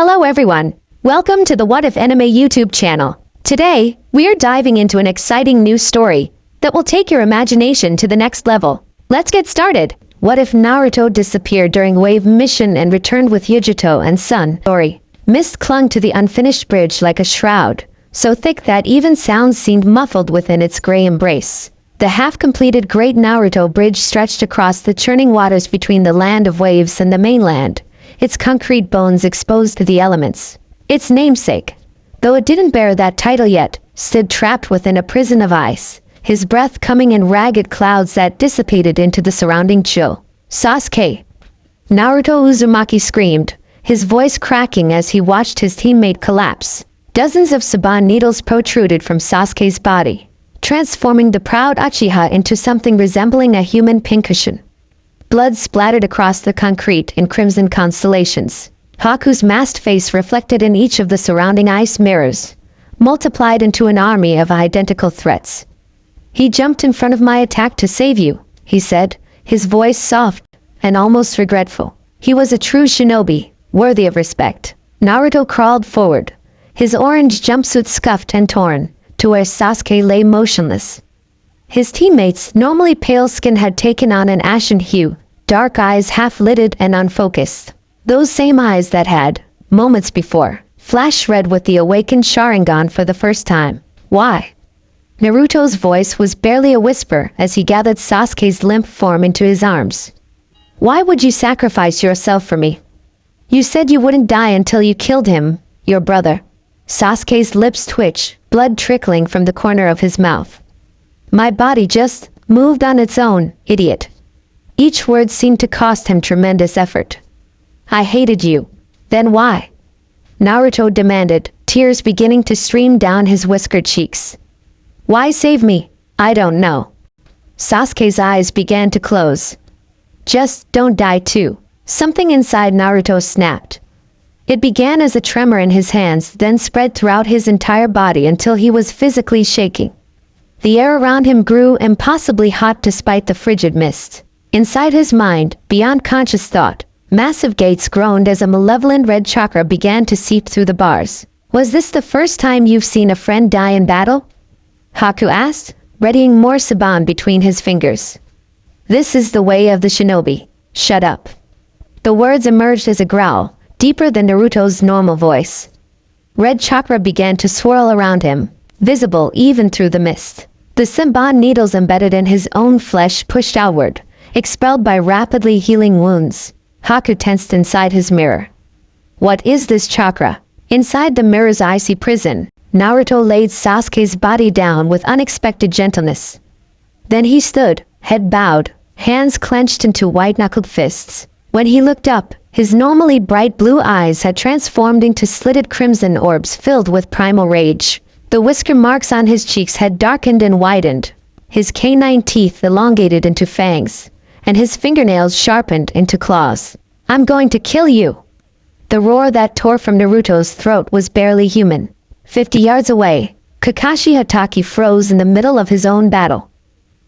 Hello everyone, welcome to the What If Anime YouTube channel. Today, we are diving into an exciting new story that will take your imagination to the next level. Let's get started. What if Naruto disappeared during Wave Mission and returned with Yugito and Sun? Story. Mist clung to the unfinished bridge like a shroud, so thick that even sounds seemed muffled within its gray embrace. The half-completed Great Naruto Bridge stretched across the churning waters between the land of waves and the mainland, its concrete bones exposed to the elements. Its namesake, though it didn't bear that title yet, stood trapped within a prison of ice, his breath coming in ragged clouds that dissipated into the surrounding chill. Sasuke! Naruto Uzumaki screamed, his voice cracking as he watched his teammate collapse. Dozens of Saban needles protruded from Sasuke's body, transforming the proud Uchiha into something resembling a human pincushion. Blood splattered across the concrete in crimson constellations. Haku's masked face reflected in each of the surrounding ice mirrors, multiplied into an army of identical threats. "He jumped in front of my attack to save you," he said, his voice soft and almost regretful. He was a true shinobi, worthy of respect. Naruto crawled forward, his orange jumpsuit scuffed and torn, to where Sasuke lay motionless. His teammates, normally pale skin, had taken on an ashen hue, dark eyes half-lidded and unfocused. Those same eyes that had, moments before, flashed red with the awakened Sharingan for the first time. "Why?" Naruto's voice was barely a whisper as he gathered Sasuke's limp form into his arms. "Why would you sacrifice yourself for me? You said you wouldn't die until you killed him, your brother." Sasuke's lips twitched, blood trickling from the corner of his mouth. "My body just moved on its own, idiot." Each word seemed to cost him tremendous effort. "I hated you. Then why?" Naruto demanded, tears beginning to stream down his whiskered cheeks. "Why save me? I don't know." Sasuke's eyes began to close. "Just don't die too." Something inside Naruto snapped. It began as a tremor in his hands, then spread throughout his entire body until he was physically shaking. The air around him grew impossibly hot despite the frigid mist. Inside his mind, beyond conscious thought, massive gates groaned as a malevolent red chakra began to seep through the bars. "Was this the first time you've seen a friend die in battle?" Haku asked, readying more Saban between his fingers. "This is the way of the shinobi. Shut up." The words emerged as a growl, deeper than Naruto's normal voice. Red chakra began to swirl around him, visible even through the mist. The Saban needles embedded in his own flesh pushed outward, expelled by rapidly healing wounds. Haku tensed inside his mirror. "What is this chakra?" Inside the mirror's icy prison, Naruto laid Sasuke's body down with unexpected gentleness. Then he stood, head bowed, hands clenched into white-knuckled fists. When he looked up, his normally bright blue eyes had transformed into slitted crimson orbs filled with primal rage. The whisker marks on his cheeks had darkened and widened, his canine teeth elongated into fangs, and his fingernails sharpened into claws. "I'm going to kill you!" The roar that tore from Naruto's throat was barely human. 50 yards away, Kakashi Hatake froze in the middle of his own battle.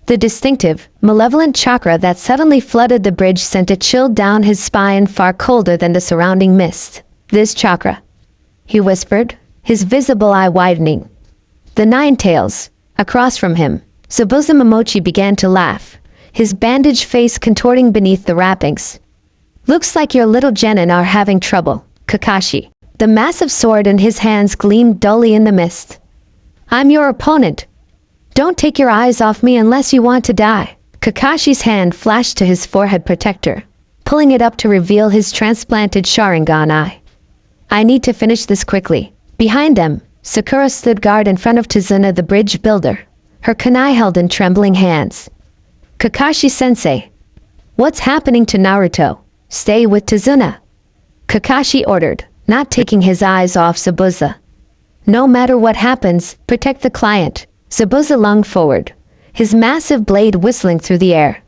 The distinctive, malevolent chakra that suddenly flooded the bridge sent a chill down his spine far colder than the surrounding mist. "This chakra," he whispered, his visible eye widening. "The Nine Tails." Across from him, Zabuza Momochi began to laugh, his bandaged face contorting beneath the wrappings. "Looks like your little genin are having trouble, Kakashi." The massive sword in his hands gleamed dully in the mist. "I'm your opponent. Don't take your eyes off me unless you want to die." Kakashi's hand flashed to his forehead protector, pulling it up to reveal his transplanted Sharingan eye. "I need to finish this quickly." Behind them, Sakura stood guard in front of Tazuna the bridge builder, her kunai held in trembling hands. "Kakashi-sensei, what's happening to Naruto?" "Stay with Tazuna," Kakashi ordered, not taking his eyes off Zabuza. "No matter what happens, protect the client." Zabuza lunged forward, his massive blade whistling through the air.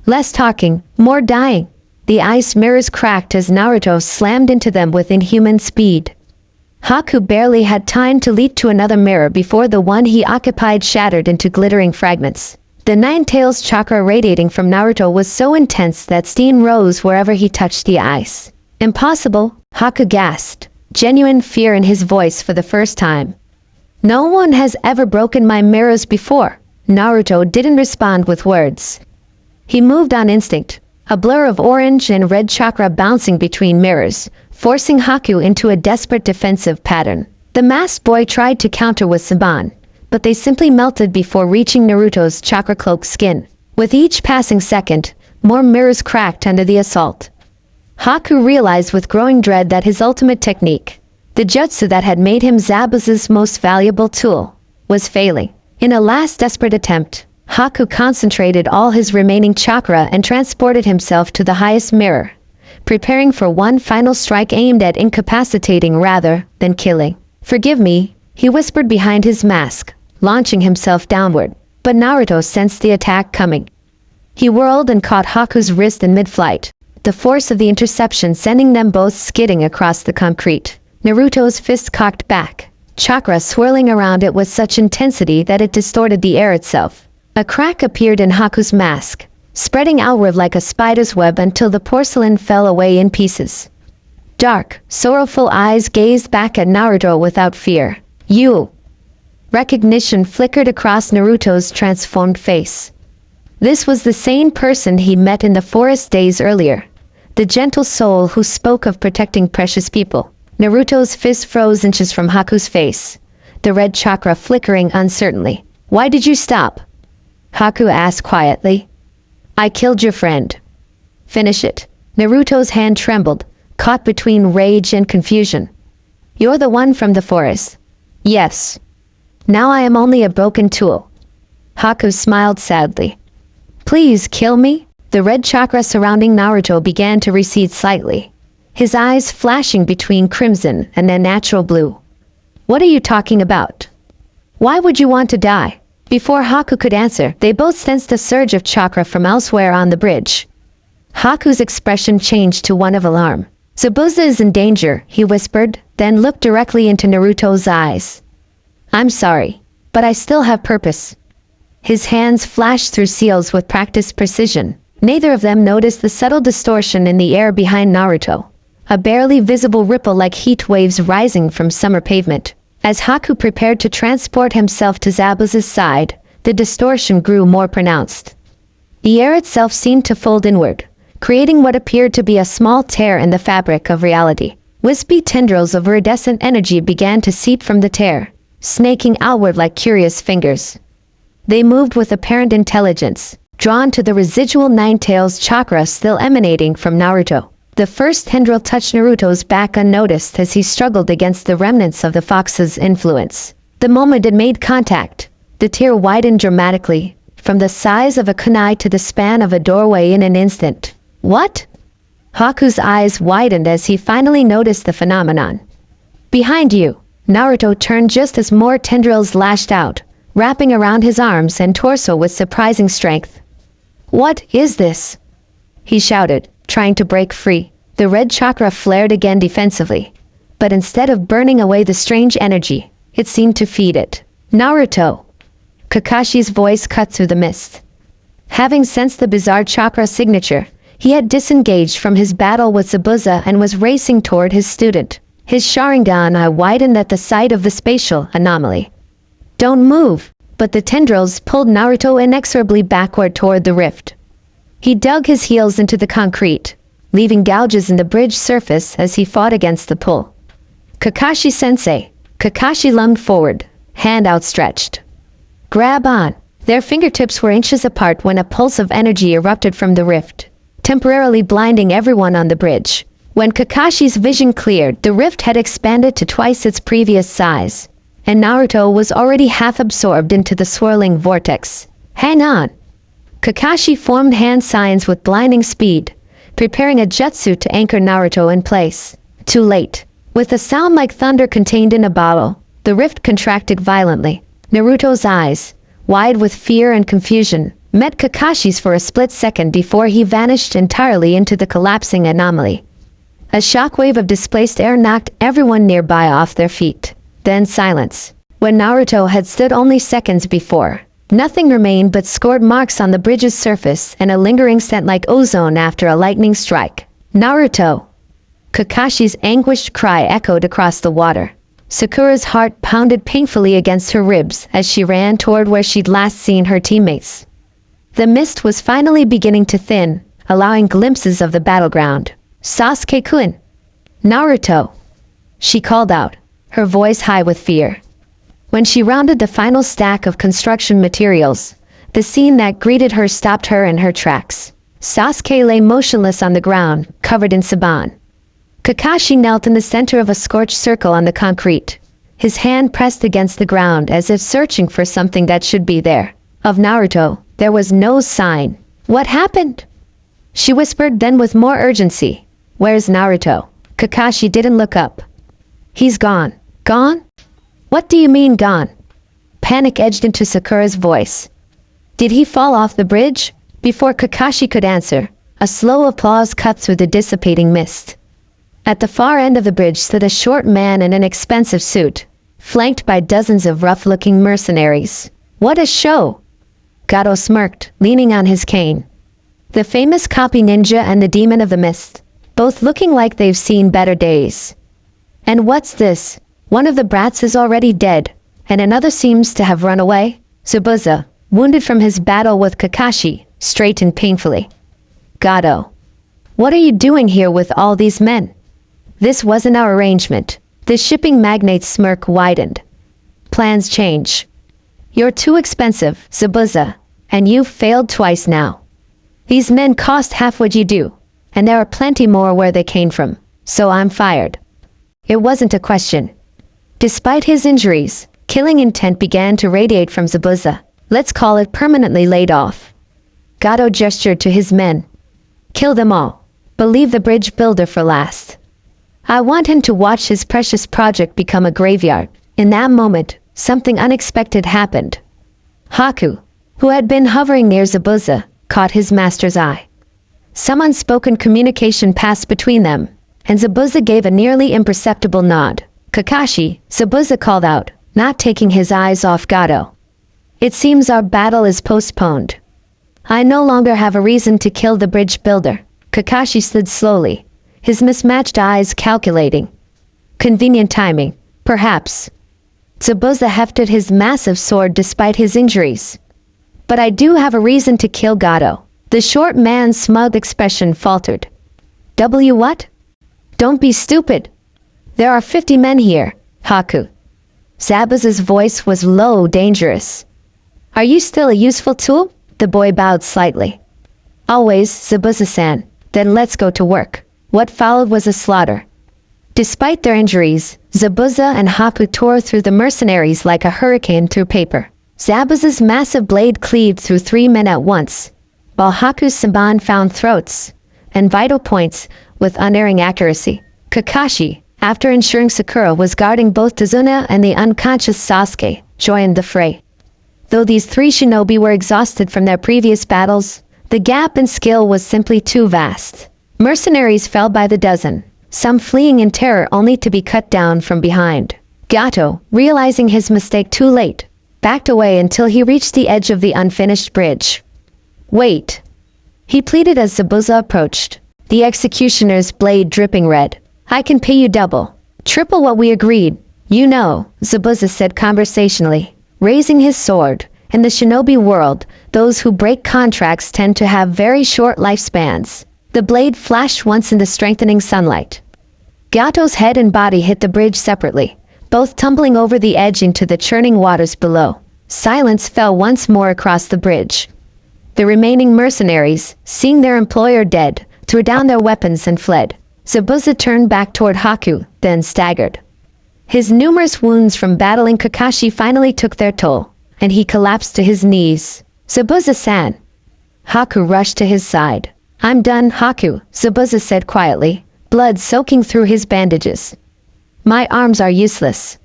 "Less talking, more dying." The ice mirrors cracked as Naruto slammed into them with inhuman speed. Haku barely had time to leap to another mirror before the one he occupied shattered into glittering fragments. The Nine Tails chakra radiating from Naruto was so intense that steam rose wherever he touched the ice. "Impossible," Haku gasped, genuine fear in his voice for the first time. No one has ever broken my mirrors before. Naruto didn't respond with words. He moved on instinct, a blur of orange and red chakra bouncing between mirrors, forcing Haku into a desperate defensive pattern. The masked boy tried to counter with Saban, but they simply melted before reaching Naruto's chakra-cloaked skin. With each passing second, more mirrors cracked under the assault. Haku realized with growing dread that his ultimate technique, the jutsu that had made him Zabuza's most valuable tool, was failing. In a last desperate attempt, Haku concentrated all his remaining chakra and transported himself to the highest mirror, preparing for one final strike aimed at incapacitating rather than killing. "Forgive me," he whispered behind his mask, launching himself downward. But Naruto sensed the attack coming. He whirled and caught Haku's wrist in mid-flight, the force of the interception sending them both skidding across the concrete. Naruto's fist cocked back, chakra swirling around it with such intensity that it distorted the air itself. A crack appeared in Haku's mask, spreading outward like a spider's web until the porcelain fell away in pieces. Dark, sorrowful eyes gazed back at Naruto without fear. "You!" Recognition flickered across Naruto's transformed face. This was the same person he met in the forest days earlier, the gentle soul who spoke of protecting precious people. Naruto's fist froze inches from Haku's face, the red chakra flickering uncertainly. "Why did you stop?" Haku asked quietly. "I killed your friend." "Finish it." Naruto's hand trembled, caught between rage and confusion. "You're the one from the forest." "Yes. Now I am only a broken tool." Haku smiled sadly. "Please kill me." The red chakra surrounding Naruto began to recede slightly, his eyes flashing between crimson and a natural blue. "What are you talking about? Why would you want to die?" Before Haku could answer, they both sensed a surge of chakra from elsewhere on the bridge. Haku's expression changed to one of alarm. "Zabuza is in danger," he whispered, then looked directly into Naruto's eyes. "I'm sorry, but I still have purpose." His hands flashed through seals with practiced precision. Neither of them noticed the subtle distortion in the air behind Naruto, a barely visible ripple like heat waves rising from summer pavement. As Haku prepared to transport himself to Zabuza's side, the distortion grew more pronounced. The air itself seemed to fold inward, creating what appeared to be a small tear in the fabric of reality. Wispy tendrils of iridescent energy began to seep from the tear, snaking outward like curious fingers. They moved with apparent intelligence, drawn to the residual nine tails chakra still emanating from Naruto. The first tendril touched Naruto's back unnoticed as he struggled against the remnants of the fox's influence. The moment it made contact, the tear widened dramatically, from the size of a kunai to the span of a doorway in an instant. "What?" Haku's eyes widened as he finally noticed the phenomenon. "Behind you!" Naruto turned just as more tendrils lashed out, wrapping around his arms and torso with surprising strength. "What is this?" he shouted, trying to break free. The red chakra flared again defensively, but instead of burning away the strange energy, it seemed to feed it. "Naruto!" Kakashi's voice cut through the mist. Having sensed the bizarre chakra signature, he had disengaged from his battle with Zabuza and was racing toward his student. His Sharingan eye widened at the sight of the spatial anomaly. "Don't move!" But the tendrils pulled Naruto inexorably backward toward the rift. He dug his heels into the concrete, leaving gouges in the bridge surface as he fought against the pull. "Kakashi-sensei!" Kakashi lunged forward, hand outstretched. "Grab on!" Their fingertips were inches apart when a pulse of energy erupted from the rift, temporarily blinding everyone on the bridge. When Kakashi's vision cleared, the rift had expanded to twice its previous size, and Naruto was already half absorbed into the swirling vortex. "Hang on!" Kakashi formed hand signs with blinding speed, preparing a jutsu to anchor Naruto in place. Too late. With a sound like thunder contained in a bottle, the rift contracted violently. Naruto's eyes, wide with fear and confusion, met Kakashi's for a split second before he vanished entirely into the collapsing anomaly. A shockwave of displaced air knocked everyone nearby off their feet. Then silence. When Naruto had stood only seconds before, nothing remained but scored marks on the bridge's surface and a lingering scent like ozone after a lightning strike. "Naruto!" Kakashi's anguished cry echoed across the water. Sakura's heart pounded painfully against her ribs as she ran toward where she'd last seen her teammates. The mist was finally beginning to thin, allowing glimpses of the battleground. "Sasuke-kun! Naruto!" she called out, her voice high with fear. When she rounded the final stack of construction materials, the scene that greeted her stopped her in her tracks. Sasuke lay motionless on the ground, covered in saban. Kakashi knelt in the center of a scorched circle on the concrete, his hand pressed against the ground as if searching for something that should be there. Of Naruto, there was no sign. "What happened?" she whispered, then with more urgency. "Where's Naruto?" Kakashi didn't look up. "He's gone." "Gone? What do you mean gone?" Panic edged into Sakura's voice. "Did he fall off the bridge?" Before Kakashi could answer, a slow applause cut through the dissipating mist. At the far end of the bridge stood a short man in an expensive suit, flanked by dozens of rough-looking mercenaries. "What a show!" Gato smirked, leaning on his cane. The famous copy ninja and the demon of the mist, both looking like they've seen better days. "And what's this? One of the brats is already dead, and another seems to have run away." Zabuza, wounded from his battle with Kakashi, straightened painfully. "Gato, what are you doing here with all these men?" "This wasn't our arrangement." The shipping magnate's smirk widened. "Plans change. You're too expensive, Zabuza, and you've failed twice now. These men cost half what you do, and there are plenty more where they came from, so I'm fired." It wasn't a question. Despite his injuries, killing intent began to radiate from Zabuza. "Let's call it permanently laid off." Gato gestured to his men. "Kill them all, but leave the bridge builder for last. I want him to watch his precious project become a graveyard." In that moment, something unexpected happened. Haku, who had been hovering near Zabuza, caught his master's eye. Some unspoken communication passed between them, and Zabuza gave a nearly imperceptible nod. "Kakashi," Zabuza called out, not taking his eyes off Gato. "It seems our battle is postponed. I no longer have a reason to kill the bridge builder." Kakashi slid slowly, his mismatched eyes calculating. Convenient timing, perhaps. Zabuza hefted his massive sword despite his injuries. "But I do have a reason to kill Gato." The short man's smug expression faltered. What? "Don't be stupid. There are 50 men here, Haku." Zabuza's voice was low, dangerous. "Are you still a useful tool?" The boy bowed slightly. "Always, Zabuza-san." "Then let's go to work." What followed was a slaughter. Despite their injuries, Zabuza and Haku tore through the mercenaries like a hurricane through paper. Zabuza's massive blade cleaved through 3 men at once, while Haku's saban found throats and vital points with unerring accuracy. Kakashi, after ensuring Sakura was guarding both Tazuna and the unconscious Sasuke, joined the fray. Though these 3 shinobi were exhausted from their previous battles, the gap in skill was simply too vast. Mercenaries fell by the dozen, some fleeing in terror only to be cut down from behind. Gato, realizing his mistake too late, backed away until he reached the edge of the unfinished bridge. "Wait," he pleaded as Zabuza approached, the executioner's blade dripping red. "I can pay you double, triple what we agreed." "You know," Zabuza said conversationally, raising his sword. "In the shinobi world, those who break contracts tend to have very short lifespans." The blade flashed once in the strengthening sunlight. Gato's head and body hit the bridge separately, both tumbling over the edge into the churning waters below. Silence fell once more across the bridge. The remaining mercenaries, seeing their employer dead, threw down their weapons and fled. Zabuza turned back toward Haku, then staggered. His numerous wounds from battling Kakashi finally took their toll, and he collapsed to his knees. "Zabuza-san!" Haku rushed to his side. "I'm done, Haku," Zabuza said quietly, blood soaking through his bandages. "My arms are useless."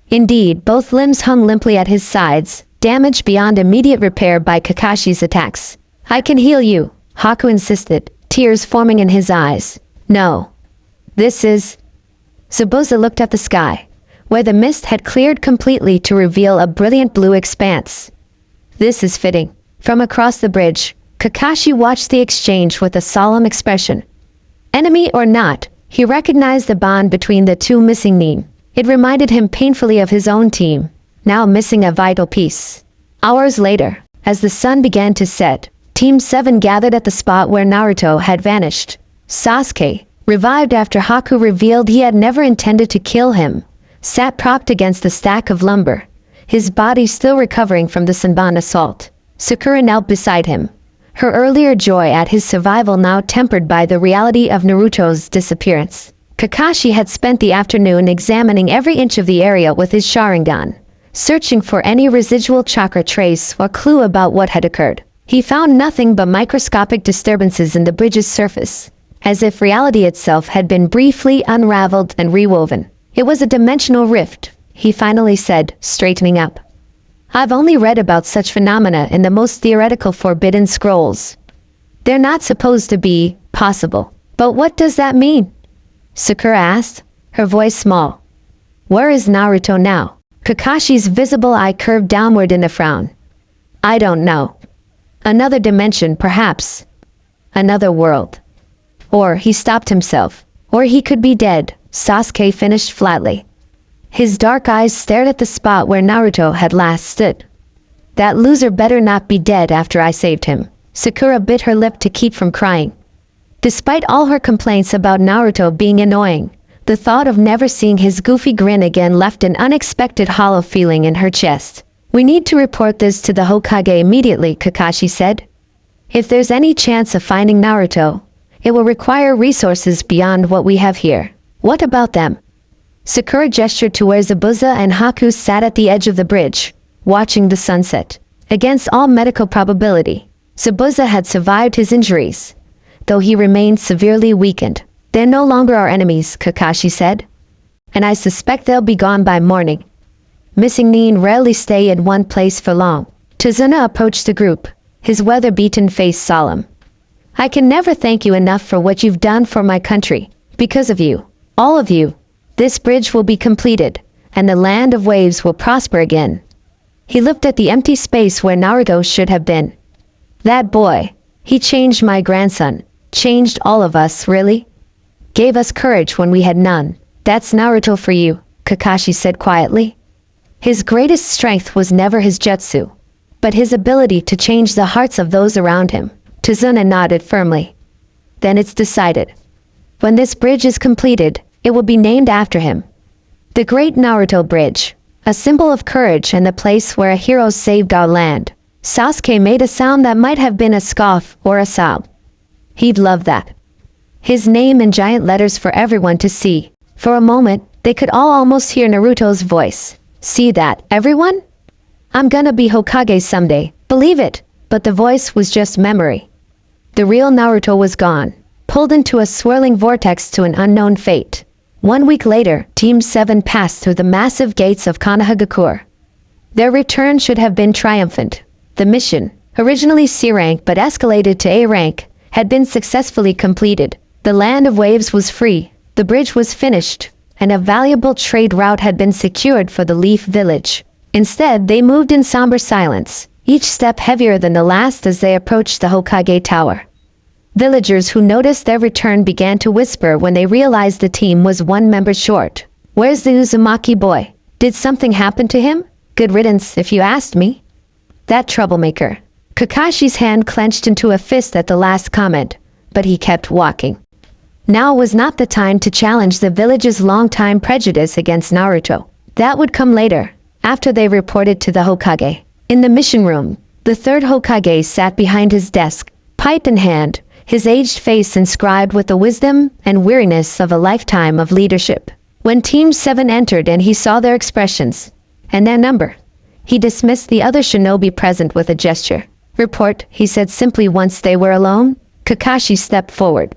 Indeed, both limbs hung limply at his sides, damaged beyond immediate repair by Kakashi's attacks. "I can heal you," Haku insisted, tears forming in his eyes. "No. This is..." Zabuza looked at the sky, where the mist had cleared completely to reveal a brilliant blue expanse. "This is fitting." From across the bridge, Kakashi watched the exchange with a solemn expression. Enemy or not, He recognized the bond between the two missing Nin. It reminded him painfully of his own team, now missing a vital piece. Hours later, as the sun began to set, Team 7 gathered at the spot where Naruto had vanished. Sasuke, revived after Haku revealed he had never intended to kill him, sat propped against the stack of lumber, his body still recovering from the Senbon assault. Sakura knelt beside him, her earlier joy at his survival now tempered by the reality of Naruto's disappearance. Kakashi had spent the afternoon examining every inch of the area with his Sharingan, searching for any residual chakra trace or clue about what had occurred. He found nothing but microscopic disturbances in the bridge's surface, as if reality itself had been briefly unraveled and rewoven. It was a dimensional rift, he finally said, straightening up. I've only read about such phenomena in the most theoretical forbidden scrolls. They're not supposed to be possible. But what does that mean? Sakura asked, her voice small. Where is Naruto now? Kakashi's visible eye curved downward in a frown. I don't know. Another dimension, perhaps. Another world. Or he stopped himself. Or he could be dead, Sasuke finished flatly. His dark eyes stared at the spot where Naruto had last stood. That loser better not be dead after I saved him. Sakura bit her lip to keep from crying. Despite all her complaints about Naruto being annoying, the thought of never seeing his goofy grin again left an unexpected hollow feeling in her chest. We need to report this to the Hokage immediately, Kakashi said. If there's any chance of finding Naruto, it will require resources beyond what we have here. What about them? Sakura gestured to where Zabuza and Haku sat at the edge of the bridge, watching the sunset. Against all medical probability, Zabuza had survived his injuries, though he remained severely weakened. They're no longer our enemies, Kakashi said. And I suspect they'll be gone by morning. Missing Nin rarely stay in one place for long. Tazuna approached the group, his weather-beaten face solemn. I can never thank you enough for what you've done for my country. Because of you, all of you, this bridge will be completed, and the land of waves will prosper again. He looked at the empty space where Naruto should have been. That boy, he changed my grandson, changed all of us, really? Gave us courage when we had none. That's Naruto for you, Kakashi said quietly. His greatest strength was never his jutsu, but his ability to change the hearts of those around him. Tazuna nodded firmly. Then it's decided. When this bridge is completed, it will be named after him. The Great Naruto Bridge, a symbol of courage and the place where a hero saved our land. Sasuke made a sound that might have been a scoff or a sob. He'd love that. His name in giant letters for everyone to see. For a moment, they could all almost hear Naruto's voice. See that, everyone? I'm gonna be Hokage someday, believe it. But the voice was just memory. The real Naruto was gone, pulled into a swirling vortex to an unknown fate. 1 week later, Team 7 passed through the massive gates of Konohagakure. Their return should have been triumphant. The mission, originally C rank but escalated to A rank, had been successfully completed. The land of waves was free, the bridge was finished, and a valuable trade route had been secured for the Leaf Village. Instead, they moved in somber silence, each step heavier than the last as they approached the Hokage Tower. Villagers who noticed their return began to whisper when they realized the team was one member short. Where's the Uzumaki boy? Did something happen to him? Good riddance, if you asked me. That troublemaker. Kakashi's hand clenched into a fist at the last comment, but he kept walking. Now was not the time to challenge the village's long-time prejudice against Naruto. That would come later, after they reported to the Hokage. In the mission room, the third Hokage sat behind his desk, pipe in hand, his aged face inscribed with the wisdom and weariness of a lifetime of leadership. When Team 7 entered and he saw their expressions, and their number, he dismissed the other shinobi present with a gesture. Report, he said simply once they were alone. Kakashi stepped forward.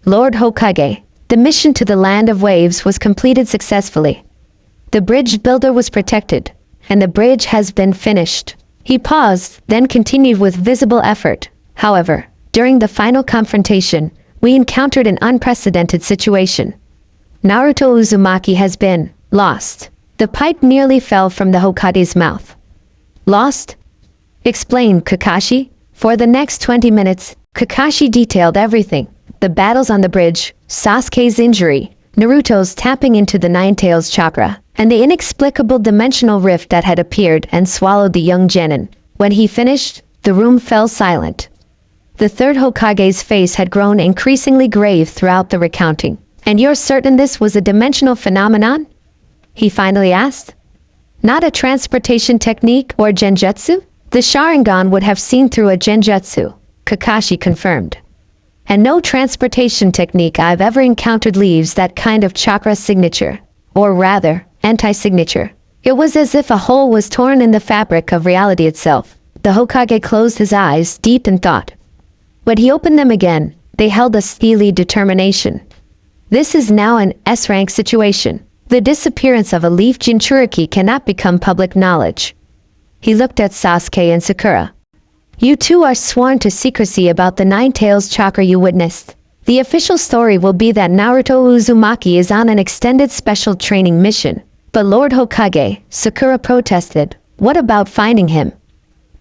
Lord Hokage, the mission to the Land of Waves was completed successfully. The bridge builder was protected, and the bridge has been finished. He paused, then continued with visible effort. However, during the final confrontation, we encountered an unprecedented situation. Naruto Uzumaki has been lost. The pipe nearly fell from the Hokage's mouth. Lost? Explained Kakashi. For the next 20 minutes, Kakashi detailed everything, The battles on the bridge, Sasuke's injury, Naruto's tapping into the Nine-Tails chakra, and the inexplicable dimensional rift that had appeared and swallowed the young genin. When he finished, the room fell silent. The third Hokage's face had grown increasingly grave throughout the recounting. "And you're certain this was a dimensional phenomenon?" he finally asked. "Not a transportation technique or genjutsu?" "The Sharingan would have seen through a genjutsu," Kakashi confirmed. "And no transportation technique I've ever encountered leaves that kind of chakra signature. Or rather, anti-signature. It was as if a hole was torn in the fabric of reality itself." The Hokage closed his eyes, deep in thought. When he opened them again, they held a steely determination. This is now an S-rank situation. The disappearance of a leaf Jinchuriki cannot become public knowledge. He looked at Sasuke and Sakura. "You two are sworn to secrecy about the Nine-Tails chakra you witnessed. The official story will be that Naruto Uzumaki is on an extended special training mission." "But Lord Hokage," Sakura protested, "what about finding him?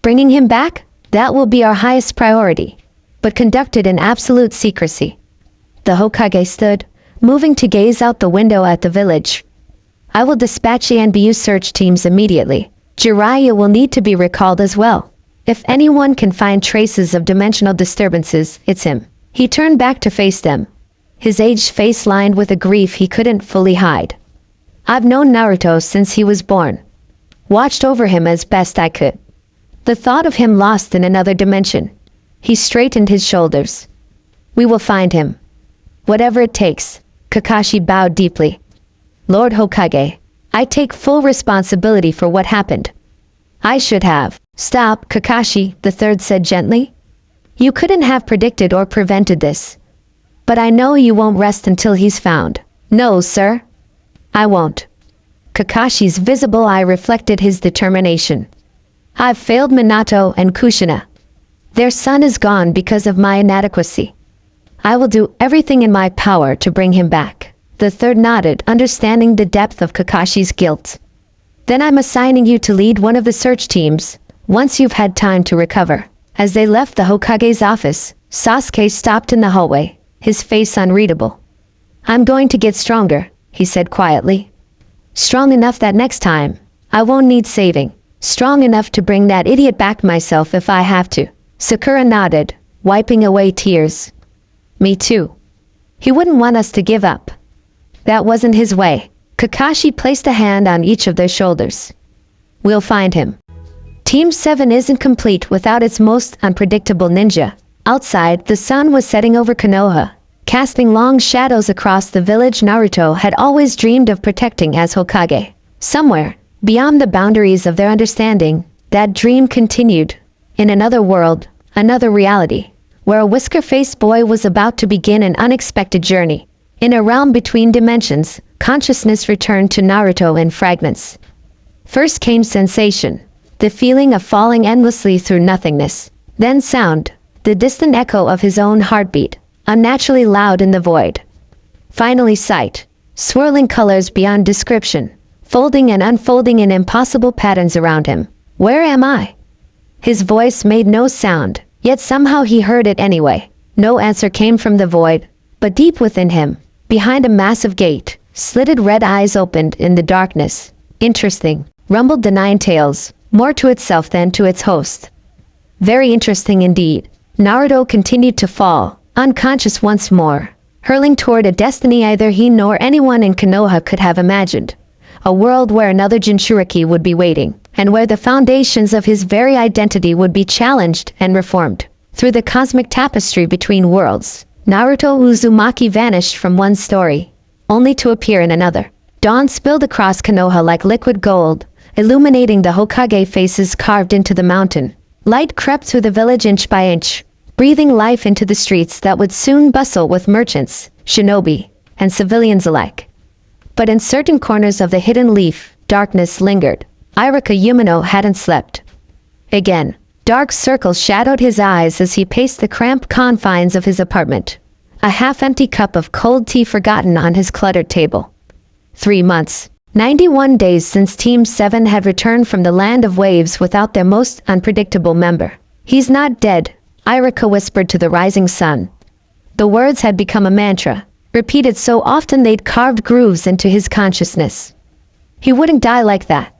Bringing him back? That will be our highest priority, but conducted in absolute secrecy." The Hokage stood, moving to gaze out the window at the village. "I will dispatch the NBU search teams immediately. Jiraiya will need to be recalled as well. If anyone can find traces of dimensional disturbances, it's him." He turned back to face them, his aged face lined with a grief he couldn't fully hide. "I've known Naruto since he was born. Watched over him as best I could. The thought of him lost in another dimension." He straightened his shoulders. "We will find him. Whatever it takes." Kakashi bowed deeply. "Lord Hokage, I take full responsibility for what happened. I should have." "Stop, Kakashi," the third said gently. "You couldn't have predicted or prevented this. But I know you won't rest until he's found." "No, sir. I won't." Kakashi's visible eye reflected his determination. "I've failed Minato and Kushina. Their son is gone because of my inadequacy. I will do everything in my power to bring him back." The third nodded, understanding the depth of Kakashi's guilt. "Then I'm assigning you to lead one of the search teams, once you've had time to recover." As they left the Hokage's office, Sasuke stopped in the hallway, his face unreadable. "I'm going to get stronger," he said quietly. "Strong enough that next time, I won't need saving. Strong enough to bring that idiot back myself if I have to." Sakura nodded, wiping away tears. "Me too. He wouldn't want us to give up. That wasn't his way." Kakashi placed a hand on each of their shoulders. "We'll find him." Team 7 isn't complete without its most unpredictable ninja. Outside, the sun was setting over Konoha, casting long shadows across the village Naruto had always dreamed of protecting as Hokage. Somewhere, beyond the boundaries of their understanding, that dream continued. In another world, another reality, where a whisker-faced boy was about to begin an unexpected journey. In a realm between dimensions, consciousness returned to Naruto in fragments. First came sensation, the feeling of falling endlessly through nothingness. Then sound, the distant echo of his own heartbeat, unnaturally loud in the void. Finally sight, swirling colors beyond description, folding and unfolding in impossible patterns around him. "Where am I?" His voice made no sound, yet somehow he heard it anyway. No answer came from the void, but deep within him, behind a massive gate, slitted red eyes opened in the darkness. "Interesting," rumbled the Nine-Tails, more to itself than to its host. "Very interesting indeed." Naruto continued to fall, unconscious once more, hurling toward a destiny neither he nor anyone in Konoha could have imagined. A world where another Jinchuriki would be waiting, and where the foundations of his very identity would be challenged and reformed. Through the cosmic tapestry between worlds, Naruto Uzumaki vanished from one story, only to appear in another. Dawn spilled across Konoha like liquid gold, illuminating the Hokage faces carved into the mountain. Light crept through the village inch by inch, breathing life into the streets that would soon bustle with merchants, shinobi, and civilians alike. But in certain corners of the hidden leaf, darkness lingered. Irika Yumino hadn't slept. Again, dark circles shadowed his eyes as he paced the cramped confines of his apartment, a half-empty cup of cold tea forgotten on his cluttered table. 3 months. 91 days since Team 7 had returned from the land of waves without their most unpredictable member. "He's not dead," Irika whispered to the rising sun. The words had become a mantra, repeated so often they'd carved grooves into his consciousness. He wouldn't die like that.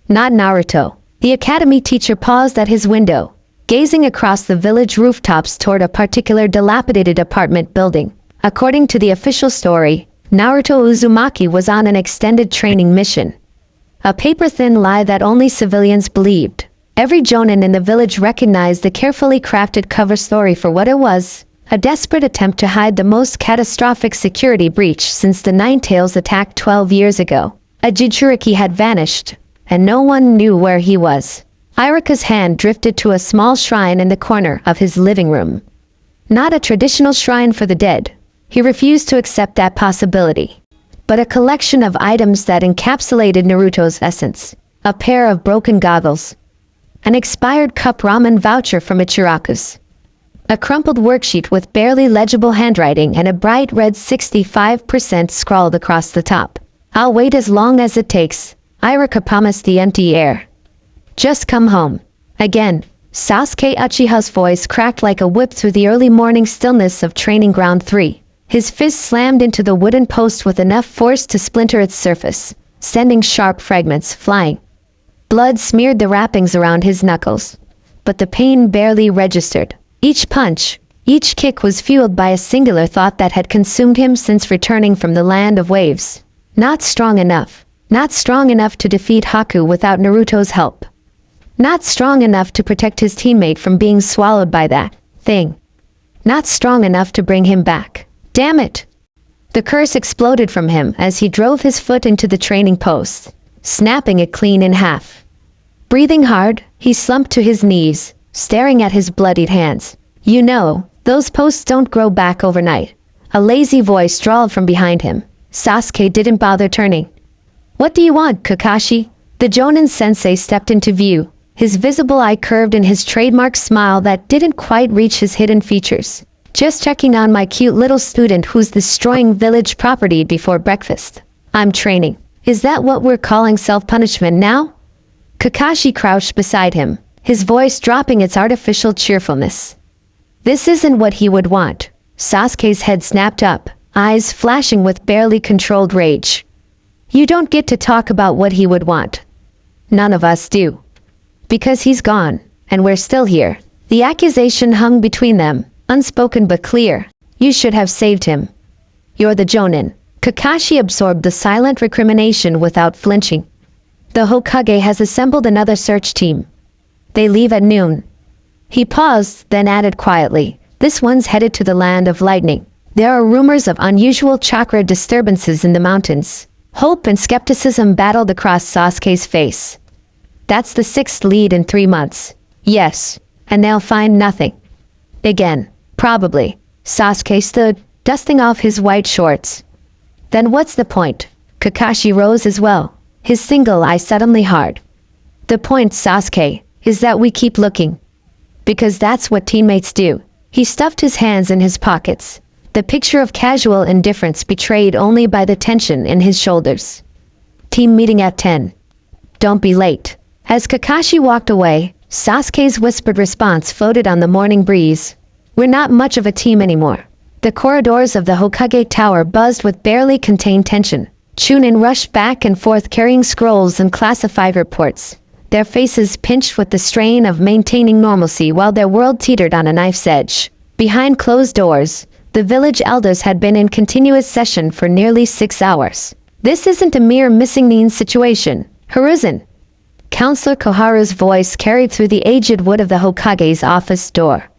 Not Naruto. The academy teacher paused at his window, gazing across the village rooftops toward a particular dilapidated apartment building. According to the official story, Naruto Uzumaki was on an extended training mission. A paper-thin lie that only civilians believed. Every jonin in the village recognized the carefully crafted cover story for what it was, a desperate attempt to hide the most catastrophic security breach since the Nine-Tails attack 12 years ago. A Jinchuriki had vanished, and no one knew where he was. Iruka's hand drifted to a small shrine in the corner of his living room. Not a traditional shrine for the dead. He refused to accept that possibility. But a collection of items that encapsulated Naruto's essence. A pair of broken goggles. An expired cup ramen voucher from Ichiraku's. A crumpled worksheet with barely legible handwriting and a bright red 65% scrawled across the top. "I'll wait as long as it takes," Iruka promised the empty air. "Just come home." Again, Sasuke Uchiha's voice cracked like a whip through the early morning stillness of Training Ground 3. His fist slammed into the wooden post with enough force to splinter its surface, sending sharp fragments flying. Blood smeared the wrappings around his knuckles, but the pain barely registered. Each punch, each kick was fueled by a singular thought that had consumed him since returning from the land of waves. Not strong enough. Not strong enough to defeat Haku without Naruto's help. Not strong enough to protect his teammate from being swallowed by that thing. Not strong enough to bring him back. Damn it! The curse exploded from him as he drove his foot into the training post, snapping it clean in half. Breathing hard, he slumped to his knees, staring at his bloodied hands. "You know, those posts don't grow back overnight." A lazy voice drawled from behind him. Sasuke didn't bother turning. "What do you want, Kakashi?" The Jonin sensei stepped into view, his visible eye curved in his trademark smile that didn't quite reach his hidden features. "Just checking on my cute little student who's destroying village property before breakfast." "I'm training." "Is that what we're calling self-punishment now?" Kakashi crouched beside him, his voice dropping its artificial cheerfulness. This isn't what he would want. Sasuke's head snapped up, eyes flashing with barely controlled rage. "You don't get to talk about what he would want. None of us do. Because he's gone, and we're still here." The accusation hung between them, unspoken but clear. "You should have saved him. You're the Jonin." Kakashi absorbed the silent recrimination without flinching. "The Hokage has assembled another search team. They leave at noon." He paused, then added quietly, "This one's headed to the land of lightning. There are rumors of unusual chakra disturbances in the mountains." Hope and skepticism battled across Sasuke's face. "That's the 6th lead in 3 months. Yes, and they'll find nothing. Again, probably." Sasuke stood, dusting off his white shorts. "Then what's the point?" Kakashi rose as well, his single eye suddenly hard. "The point, Sasuke, is that we keep looking. Because that's what teammates do." He stuffed his hands in his pockets, the picture of casual indifference betrayed only by the tension in his shoulders. "Team meeting at 10. Don't be late." As Kakashi walked away, Sasuke's whispered response floated on the morning breeze. "We're not much of a team anymore." The corridors of the Hokage Tower buzzed with barely contained tension. Chunin rushed back and forth carrying scrolls and classified reports, their faces pinched with the strain of maintaining normalcy while their world teetered on a knife's edge. Behind closed doors, the village elders had been in continuous session for nearly 6 hours. "This isn't a mere missing means situation, Hiruzen." Counselor Koharu's voice carried through the aged wood of the Hokage's office door.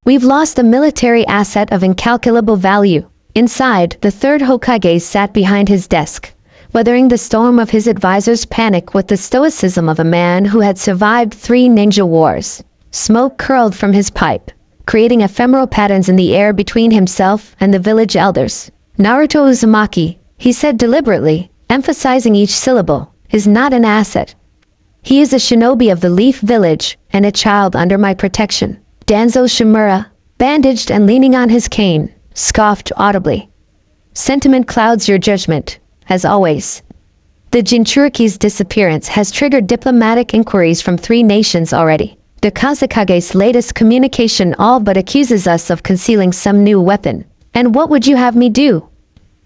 "We've lost a military asset of incalculable value." Inside, the third Hokage sat behind his desk, weathering the storm of his advisor's panic with the stoicism of a man who had survived 3 ninja wars. Smoke curled from his pipe, creating ephemeral patterns in the air between himself and the village elders. "Naruto Uzumaki," he said deliberately, emphasizing each syllable, "is not an asset. He is a shinobi of the Leaf Village and a child under my protection." Danzo Shimura, bandaged and leaning on his cane, scoffed audibly. "Sentiment clouds your judgment, as always. The Jinchuriki's disappearance has triggered diplomatic inquiries from 3 nations already. The Kazekage's latest communication all but accuses us of concealing some new weapon. And what would you have me do?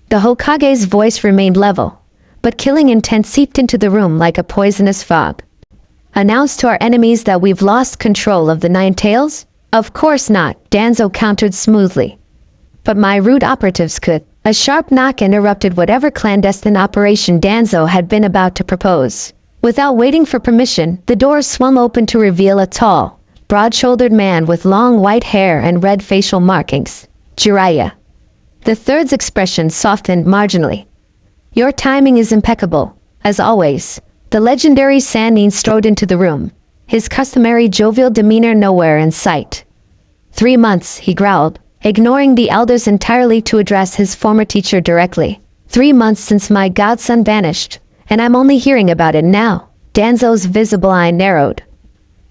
The Hokage's voice remained level, but killing intent seeped into the room like a poisonous fog. Announce to our enemies that we've lost control of the Nine Tails? Of course not, Danzo countered smoothly. But my rude operatives could. A sharp knock interrupted whatever clandestine operation Danzo had been about to propose. Without waiting for permission, the door swung open to reveal a tall, broad-shouldered man with long white hair and red facial markings. Jiraiya. The third's expression softened marginally. Your timing is impeccable, as always. The legendary Sannin strode into the room, his customary jovial demeanor nowhere in sight. 3 months, he growled, ignoring the elders entirely to address his former teacher directly. 3 months since my godson vanished, and I'm only hearing about it now. Danzo's visible eye narrowed.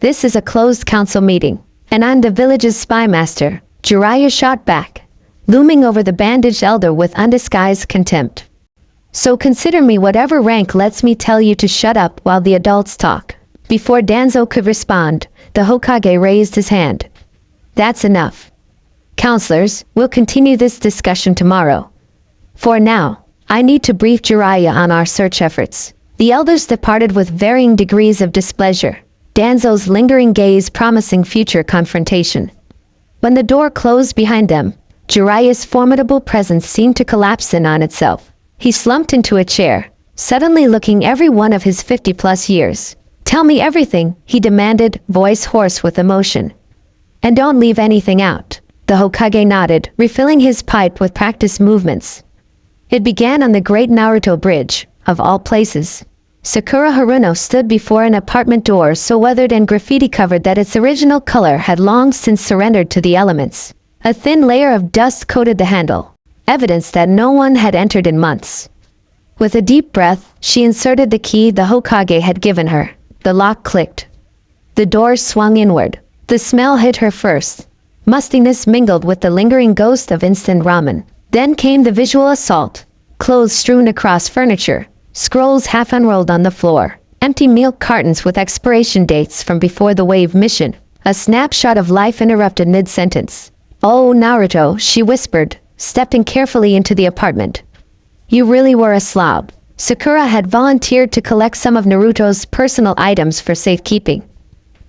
This is a closed council meeting, and I'm the village's spy master, Jiraiya shot back, looming over the bandaged elder with undisguised contempt. So consider me whatever rank lets me tell you to shut up while the adults talk. Before Danzo could respond, the Hokage raised his hand. That's enough. Counselors, we'll continue this discussion tomorrow. For now, I need to brief Jiraiya on our search efforts. The elders departed with varying degrees of displeasure, Danzo's lingering gaze promising future confrontation. When the door closed behind them, Jiraiya's formidable presence seemed to collapse in on itself. He slumped into a chair, suddenly looking every one of his 50-plus years. Tell me everything, he demanded, voice hoarse with emotion. And don't leave anything out. The Hokage nodded, refilling his pipe with practiced movements. It began on the Great Naruto Bridge, of all places. Sakura Haruno stood before an apartment door so weathered and graffiti-covered that its original color had long since surrendered to the elements. A thin layer of dust coated the handle, evidence that no one had entered in months. With a deep breath, she inserted the key the Hokage had given her. The lock clicked. The door swung inward. The smell hit her first. Mustiness mingled with the lingering ghost of instant ramen. Then came the visual assault. Clothes strewn across furniture, scrolls half unrolled on the floor, empty milk cartons with expiration dates from before the wave mission. A snapshot of life interrupted mid-sentence. Oh, Naruto, she whispered, stepping carefully into the apartment. You really were a slob. Sakura had volunteered to collect some of Naruto's personal items for safekeeping.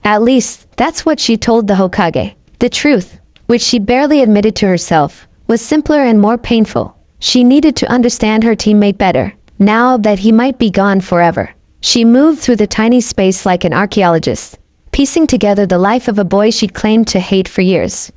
At least, that's what she told the Hokage. The truth, which she barely admitted to herself, was simpler and more painful. She needed to understand her teammate better, now that he might be gone forever. She moved through the tiny space like an archaeologist, piecing together the life of a boy she'd claimed to hate for years.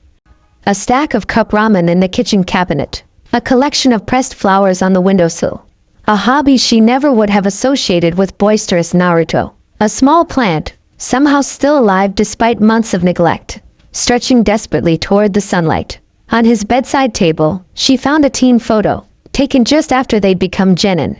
A stack of cup ramen in the kitchen cabinet, a collection of pressed flowers on the windowsill, a hobby she never would have associated with boisterous Naruto. A small plant, somehow still alive despite months of neglect, stretching desperately toward the sunlight. On his bedside table, she found a teen photo, taken just after they'd become genin.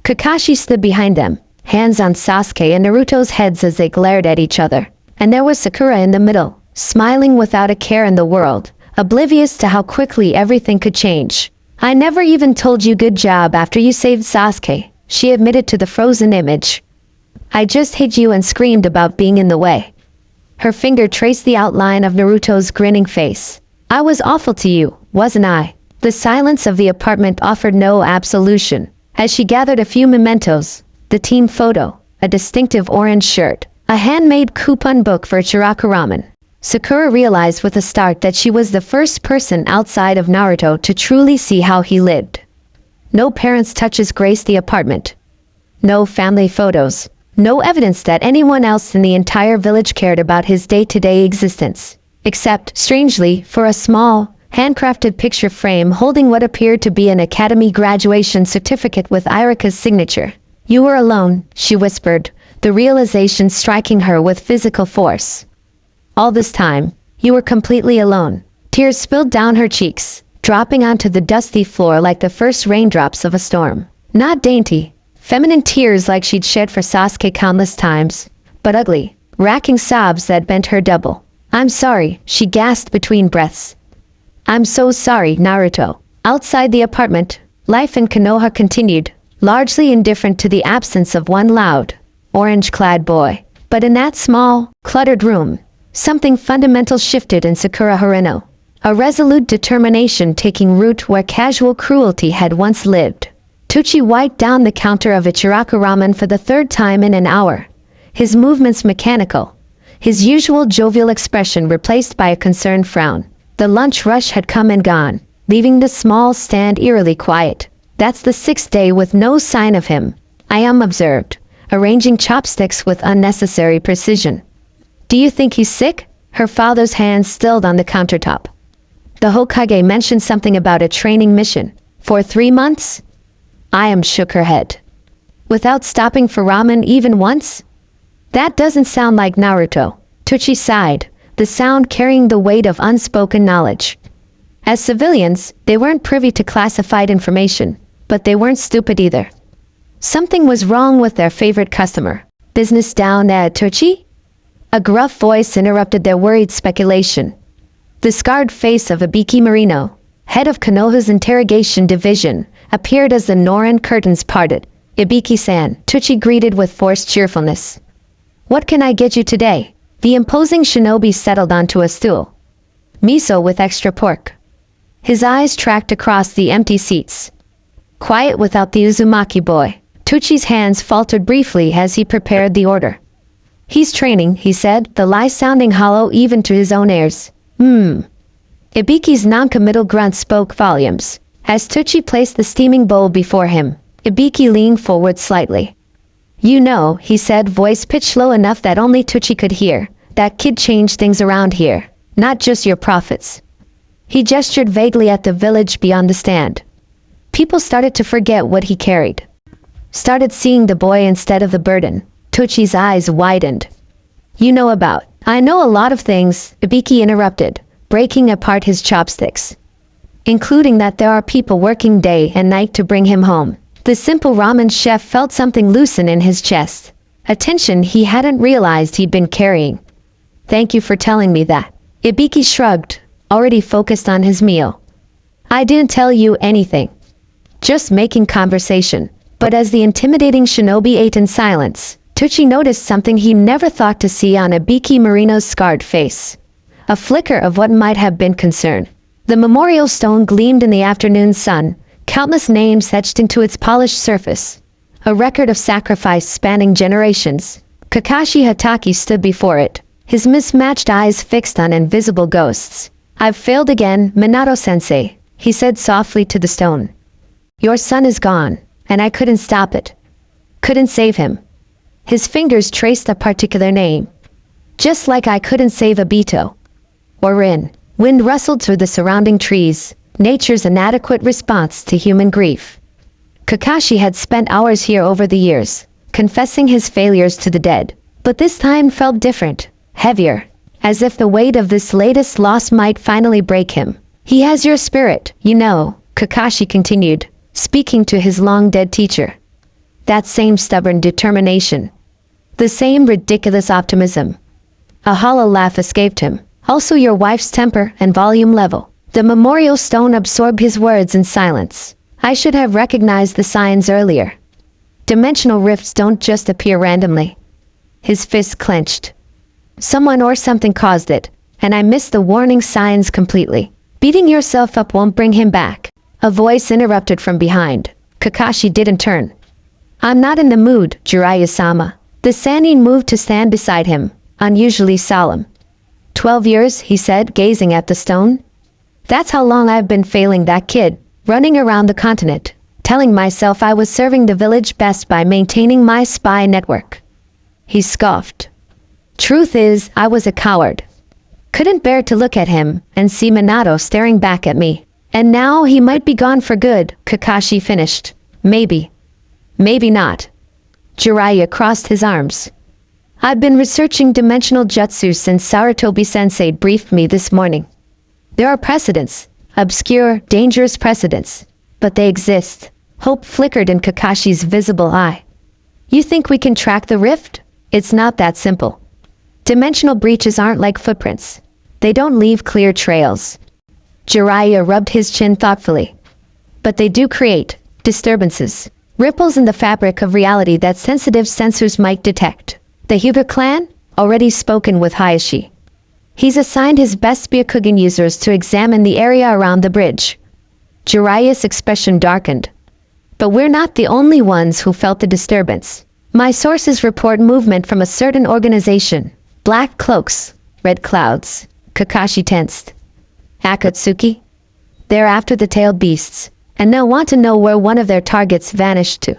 Kakashi stood behind them, hands on Sasuke and Naruto's heads as they glared at each other. And there was Sakura in the middle, smiling without a care in the world, oblivious to how quickly everything could change. I never even told you good job after you saved Sasuke, she admitted to the frozen image. I just hit you and screamed about being in the way. Her finger traced the outline of Naruto's grinning face. I was awful to you, wasn't I? The silence of the apartment offered no absolution. As she gathered a few mementos, the team photo, a distinctive orange shirt, a handmade coupon book for Chiraku ramen, Sakura realized with a start that she was the first person outside of Naruto to truly see how he lived. No parents' touches graced the apartment. No family photos. No evidence that anyone else in the entire village cared about his day-to-day existence. Except, strangely, for a small, handcrafted picture frame holding what appeared to be an academy graduation certificate with Irika's signature. You were alone, she whispered, the realization striking her with physical force. All this time, you were completely alone. Tears spilled down her cheeks, dropping onto the dusty floor like the first raindrops of a storm. Not dainty, feminine tears like she'd shed for Sasuke countless times, but ugly, racking sobs that bent her double. I'm sorry, she gasped between breaths. I'm so sorry, Naruto. Outside the apartment, life in Konoha continued, largely indifferent to the absence of one loud, orange-clad boy. But in that small, cluttered room, Something fundamental shifted in Sakura Harino. A resolute determination taking root where casual cruelty had once lived. Tucci wiped down the counter of Ichiraku ramen for the third time in an hour. His movements mechanical. His usual jovial expression replaced by a concerned frown. The lunch rush had come and gone, leaving the small stand eerily quiet. That's the sixth day with no sign of him. Ayam observed, arranging chopsticks with unnecessary precision. Do you think he's sick? Her father's hand stilled on the countertop. The Hokage mentioned something about a training mission. For 3 months? Ayam shook her head. Without stopping for ramen even once? That doesn't sound like Naruto. Tucci sighed, the sound carrying the weight of unspoken knowledge. As civilians, they weren't privy to classified information, but they weren't stupid either. Something was wrong with their favorite customer. Business down at Tucci? A gruff voice interrupted their worried speculation. The scarred face of Ibiki Marino, head of Konoha's interrogation division, appeared as the Norin curtains parted. Ibiki-san, Tucci greeted with forced cheerfulness. What can I get you today? The imposing shinobi settled onto a stool. Miso with extra pork. His eyes tracked across the empty seats. Quiet without the Uzumaki boy. Tucci's hands faltered briefly as he prepared the order. He's training, he said, the lie sounding hollow even to his own ears. Ibiki's non-committal grunt spoke volumes. As Tucci placed the steaming bowl before him, Ibiki leaned forward slightly. You know, he said, voice pitched low enough that only Tucci could hear, that kid changed things around here, not just your profits. He gestured vaguely at the village beyond the stand. People started to forget what he carried. Started seeing the boy instead of the burden. Tucci's eyes widened. You know about. I know a lot of things, Ibiki interrupted, breaking apart his chopsticks. Including that there are people working day and night to bring him home. The simple ramen chef felt something loosen in his chest. A tension he hadn't realized he'd been carrying. Thank you for telling me that. Ibiki shrugged, already focused on his meal. I didn't tell you anything. Just making conversation. But as the intimidating shinobi ate in silence, Tucci noticed something he never thought to see on Ibiki Marino's scarred face. A flicker of what might have been concern. The memorial stone gleamed in the afternoon sun, countless names etched into its polished surface. A record of sacrifice spanning generations. Kakashi Hatake stood before it, his mismatched eyes fixed on invisible ghosts. I've failed again, Minato-sensei, he said softly to the stone. Your son is gone, and I couldn't stop it. Couldn't save him. His fingers traced a particular name. Just like I couldn't save Obito. Or Rin. Wind rustled through the surrounding trees, nature's inadequate response to human grief. Kakashi had spent hours here over the years, confessing his failures to the dead. But this time felt different, heavier, as if the weight of this latest loss might finally break him. He has your spirit, you know, Kakashi continued, speaking to his long-dead teacher. That same stubborn determination. The same ridiculous optimism. A hollow laugh escaped him. Also your wife's temper and volume level. The memorial stone absorbed his words in silence. I should have recognized the signs earlier. Dimensional rifts don't just appear randomly. His fist clenched. Someone or something caused it, and I missed the warning signs completely. Beating yourself up won't bring him back. A voice interrupted from behind. Kakashi didn't turn. I'm not in the mood, Jiraiya-sama. The Sannin moved to stand beside him, unusually solemn. 12 years, he said, gazing at the stone. That's how long I've been failing that kid, running around the continent, telling myself I was serving the village best by maintaining my spy network. He scoffed. Truth is, I was a coward. Couldn't bear to look at him and see Minato staring back at me. And now he might be gone for good, Kakashi finished. Maybe. Maybe not. Jiraiya crossed his arms. I've been researching dimensional jutsu since Sarutobi-sensei briefed me this morning. There are precedents, obscure, dangerous precedents, but they exist. Hope flickered in Kakashi's visible eye. You think we can track the rift? It's not that simple. Dimensional breaches aren't like footprints. They don't leave clear trails. Jiraiya rubbed his chin thoughtfully. But they do create disturbances, ripples in the fabric of reality that sensitive sensors might detect. The Hyuga clan? Already spoken with Hayashi. He's assigned his best Byakugan users to examine the area around the bridge. Jiraiya's expression darkened. But we're not the only ones who felt the disturbance. My sources report movement from a certain organization. Black cloaks, red clouds. Kakashi tensed. Akatsuki? They're after the tailed beasts, and they'll want to know where one of their targets vanished to.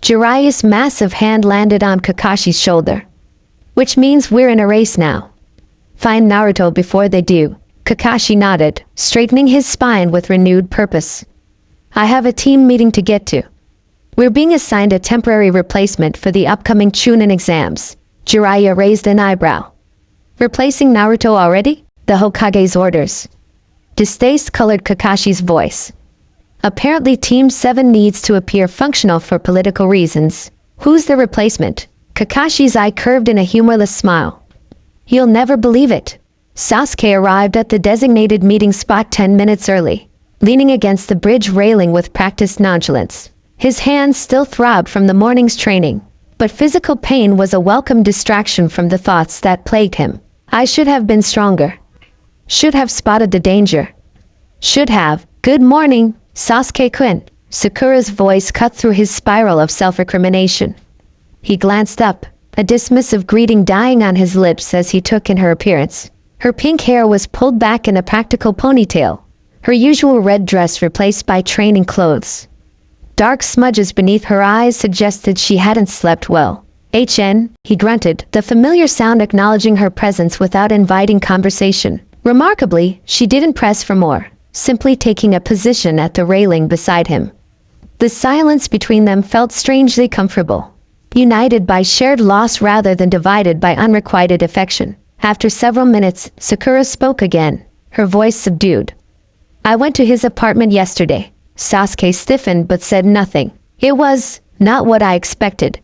Jiraiya's massive hand landed on Kakashi's shoulder. Which means we're in a race now. Find Naruto before they do. Kakashi nodded, straightening his spine with renewed purpose. I have a team meeting to get to. We're being assigned a temporary replacement for the upcoming Chunin exams. Jiraiya raised an eyebrow. Replacing Naruto already? The Hokage's orders. Distaste colored Kakashi's voice. Apparently Team 7 needs to appear functional for political reasons. Who's the replacement? Kakashi's eye curved in a humorless smile. You'll never believe it. Sasuke arrived at the designated meeting spot 10 minutes early, leaning against the bridge railing with practiced nonchalance. His hands still throbbed from the morning's training, but physical pain was a welcome distraction from the thoughts that plagued him. I should have been stronger. Should have spotted the danger. Should have. Good morning, Sasuke-kun. Sakura's voice cut through his spiral of self-recrimination. He glanced up, a dismissive greeting dying on his lips as he took in her appearance. Her pink hair was pulled back in a practical ponytail, her usual red dress replaced by training clothes. Dark smudges beneath her eyes suggested she hadn't slept well. "HN," he grunted, the familiar sound acknowledging her presence without inviting conversation. Remarkably, she didn't press for more, simply taking a position at the railing beside him. The silence between them felt strangely comfortable, united by shared loss rather than divided by unrequited affection. After several minutes, Sakura spoke again, her voice subdued. I went to his apartment yesterday. Sasuke stiffened but said nothing. It was not what I expected.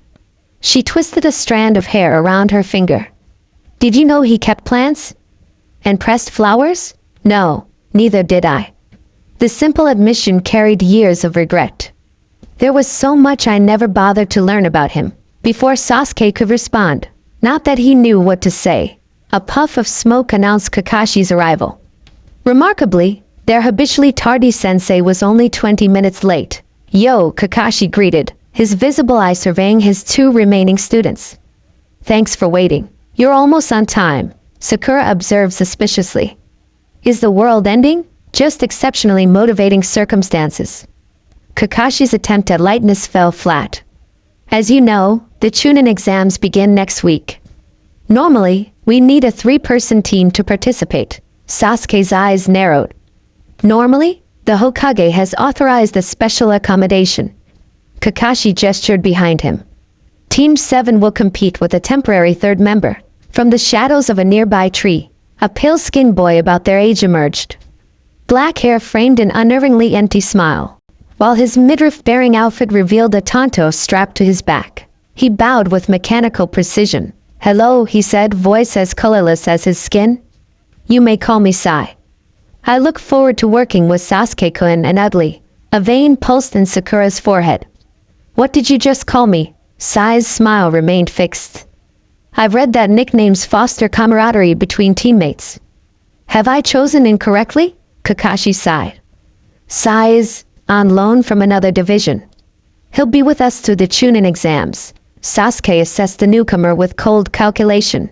She twisted a strand of hair around her finger. Did you know he kept plants? And pressed flowers? No, neither did I. The simple admission carried years of regret. There was so much I never bothered to learn about him. Before Sasuke could respond, not that he knew what to say, a puff of smoke announced Kakashi's arrival. Remarkably, their habitually tardy sensei was only 20 minutes late. Yo, Kakashi greeted, his visible eye surveying his two remaining students. Thanks for waiting. You're almost on time, Sakura observed suspiciously. Is the world ending? Just exceptionally motivating circumstances. Kakashi's attempt at lightness fell flat. As you know, the Chunin exams begin next week. Normally, we need a 3-person team to participate. Sasuke's eyes narrowed. Normally, the Hokage has authorized a special accommodation. Kakashi gestured behind him. Team 7 will compete with a temporary 3rd member. From the shadows of a nearby tree, a pale-skinned boy about their age emerged. Black hair framed an unnervingly empty smile, while his midriff-bearing outfit revealed a tanto strapped to his back. He bowed with mechanical precision. Hello, he said, voice as colorless as his skin. You may call me Sai. I look forward to working with Sasuke-kun and Ugly. A vein pulsed in Sakura's forehead. What did you just call me? Sai's smile remained fixed. I've read that nicknames foster camaraderie between teammates. Have I chosen incorrectly? Kakashi sighed. Sai is on loan from another division. He'll be with us through the Chunin exams. Sasuke assessed the newcomer with cold calculation.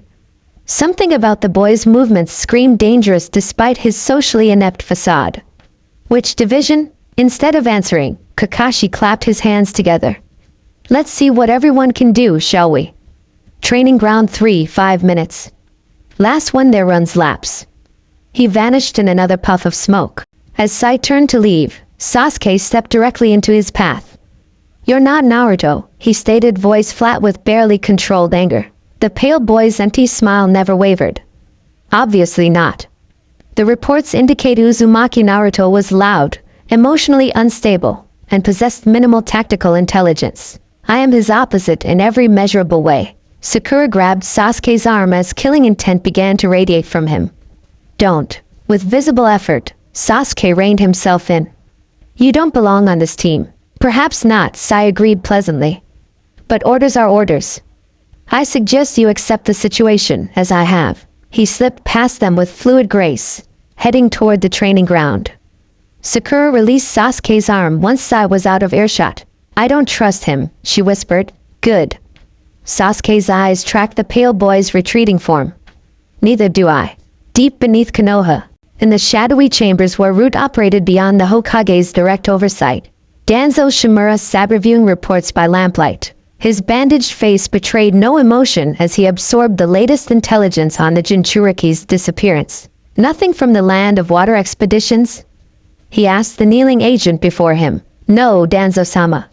Something about the boy's movements screamed dangerous despite his socially inept facade. Which division? Instead of answering, Kakashi clapped his hands together. Let's see what everyone can do, shall we? Training ground 3, 5 minutes. Last one there runs laps. He vanished in another puff of smoke. As Sai turned to leave, Sasuke stepped directly into his path. You're not Naruto, he stated, voice flat with barely controlled anger. The pale boy's empty smile never wavered. Obviously not. The reports indicate Uzumaki Naruto was loud, emotionally unstable, and possessed minimal tactical intelligence. I am his opposite in every measurable way. Sakura grabbed Sasuke's arm as killing intent began to radiate from him. Don't. With visible effort, Sasuke reined himself in. You don't belong on this team. Perhaps not, Sai agreed pleasantly. But orders are orders. I suggest you accept the situation, as I have. He slipped past them with fluid grace, heading toward the training ground. Sakura released Sasuke's arm once Sai was out of earshot. "I don't trust him," she whispered. "Good." Sasuke's eyes tracked the pale boy's retreating form. "Neither do I." Deep beneath Konoha, in the shadowy chambers where Root operated beyond the Hokage's direct oversight, Danzo Shimura sat reviewing reports by lamplight. His bandaged face betrayed no emotion as he absorbed the latest intelligence on the Jinchuriki's disappearance. "Nothing from the Land of Water expeditions?" he asked the kneeling agent before him. "No, Danzo-sama."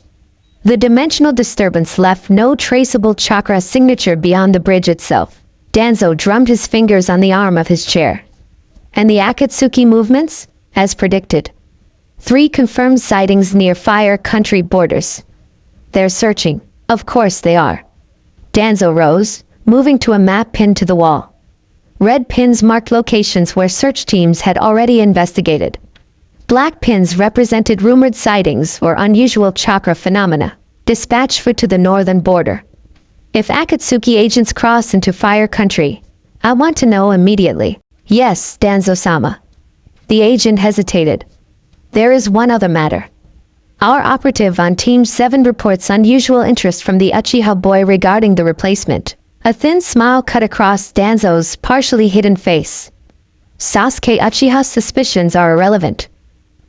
The dimensional disturbance left no traceable chakra signature beyond the bridge itself. Danzo drummed his fingers on the arm of his chair. "And the Akatsuki movements?" As predicted. 3 confirmed sightings near Fire Country borders. "They're searching." "Of course they are." Danzo rose, moving to a map pinned to the wall. Red pins marked locations where search teams had already investigated. Black pins represented rumored sightings or unusual chakra phenomena. "Dispatch foot to the northern border. If Akatsuki agents cross into Fire Country, I want to know immediately." "Yes, Danzo-sama." The agent hesitated. "There is one other matter. Our operative on Team 7 reports unusual interest from the Uchiha boy regarding the replacement." A thin smile cut across Danzo's partially hidden face. "Sasuke Uchiha's suspicions are irrelevant.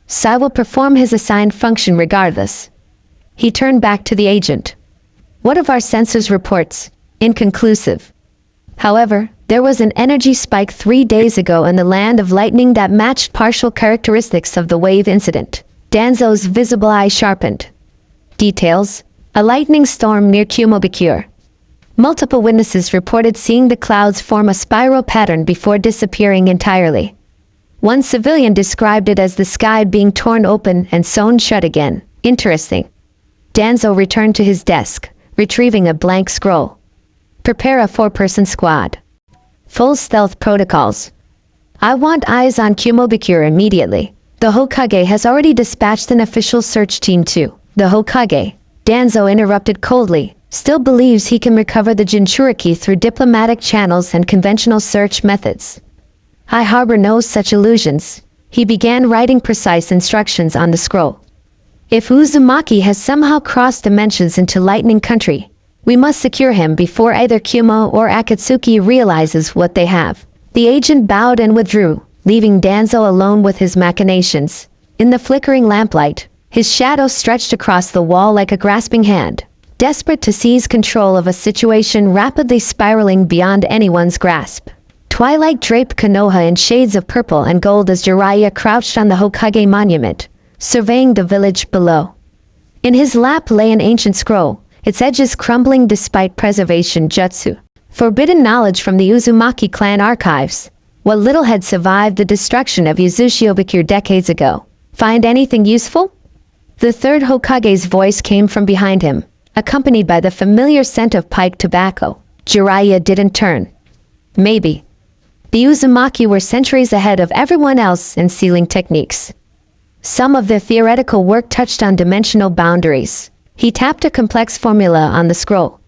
Sai will perform his assigned function regardless." He turned back to the agent. "What of our sensors reports?" "Inconclusive. However, there was an energy spike 3 days ago in the Land of Lightning that matched partial characteristics of the wave incident." Danzo's visible eye sharpened. "Details: a lightning storm near Kumobikure. Multiple witnesses reported seeing the clouds form a spiral pattern before disappearing entirely. One civilian described it as the sky being torn open and sewn shut again." "Interesting." Danzo returned to his desk, retrieving a blank scroll. "Prepare a 4-person squad. Full stealth protocols. I want eyes on Kumobikure immediately. The Hokage has already dispatched an official search team too." "The Hokage," Danzo interrupted coldly, "still believes he can recover the Jinchuriki through diplomatic channels and conventional search methods. I harbor no such illusions." He began writing precise instructions on the scroll. "If Uzumaki has somehow crossed dimensions into Lightning Country, we must secure him before either Kumo or Akatsuki realizes what they have." The agent bowed and withdrew, leaving Danzo alone with his machinations. In the flickering lamplight, his shadow stretched across the wall like a grasping hand, desperate to seize control of a situation rapidly spiraling beyond anyone's grasp. Twilight draped Konoha in shades of purple and gold as Jiraiya crouched on the Hokage monument, surveying the village below. In his lap lay an ancient scroll, its edges crumbling despite preservation jutsu. Forbidden knowledge from the Uzumaki clan archives. What little had survived the destruction of Uzushiobikure decades ago. "Find anything useful?" The third Hokage's voice came from behind him, accompanied by the familiar scent of pipe tobacco. Jiraiya didn't turn. "Maybe." The Uzumaki were centuries ahead of everyone else in sealing techniques. Some of their theoretical work touched on dimensional boundaries. He tapped a complex formula on the scroll.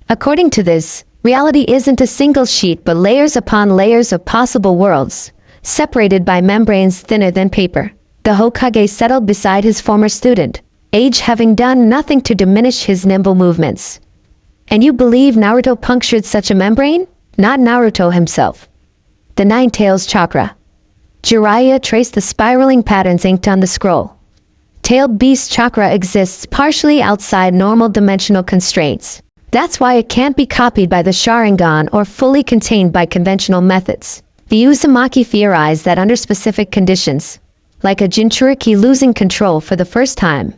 "According to this, reality isn't a single sheet but layers upon layers of possible worlds, separated by membranes thinner than paper." The Hokage settled beside his former student, age having done nothing to diminish his nimble movements. "And you believe Naruto punctured such a membrane?" "Not Naruto himself. The Nine Tails chakra." Jiraiya traced the spiraling patterns inked on the scroll. "Tailed beast chakra exists partially outside normal dimensional constraints. That's why it can't be copied by the Sharingan or fully contained by conventional methods." The Uzumaki theorized that under specific conditions, like a Jinchuriki losing control for the first time,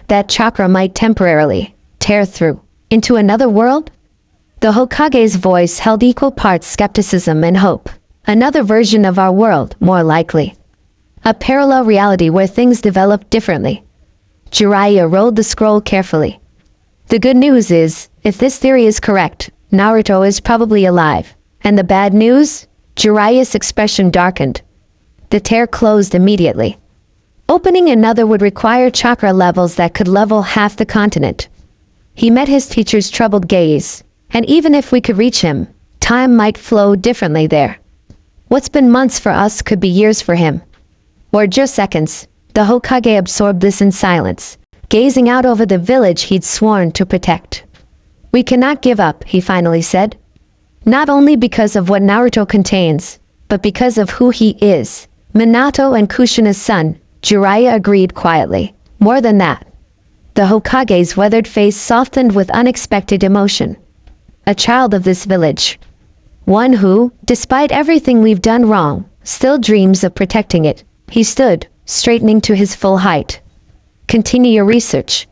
that chakra might temporarily tear through into another world. The Hokage's voice held equal parts skepticism and hope. "Another version of our world, more likely. A parallel reality where things develop differently." Jiraiya rolled the scroll carefully. "The good news is, if this theory is correct, Naruto is probably alive. And the bad news?" Jiraiya's expression darkened. "The tear closed immediately. Opening another would require chakra levels that could level half the continent." He met his teacher's troubled gaze. "And even if we could reach him, time might flow differently there." What's been months for us could be years for him. Or just seconds. The Hokage absorbed this in silence, gazing out over the village he'd sworn to protect. "We cannot give up," he finally said. "Not only because of what Naruto contains, but because of who he is." Minato and Kushina's son, Jiraiya, agreed quietly. More than that. The Hokage's weathered face softened with unexpected emotion. A child of this village. One who, despite everything we've done wrong, still dreams of protecting it. He stood, straightening to his full height. "Continue your research.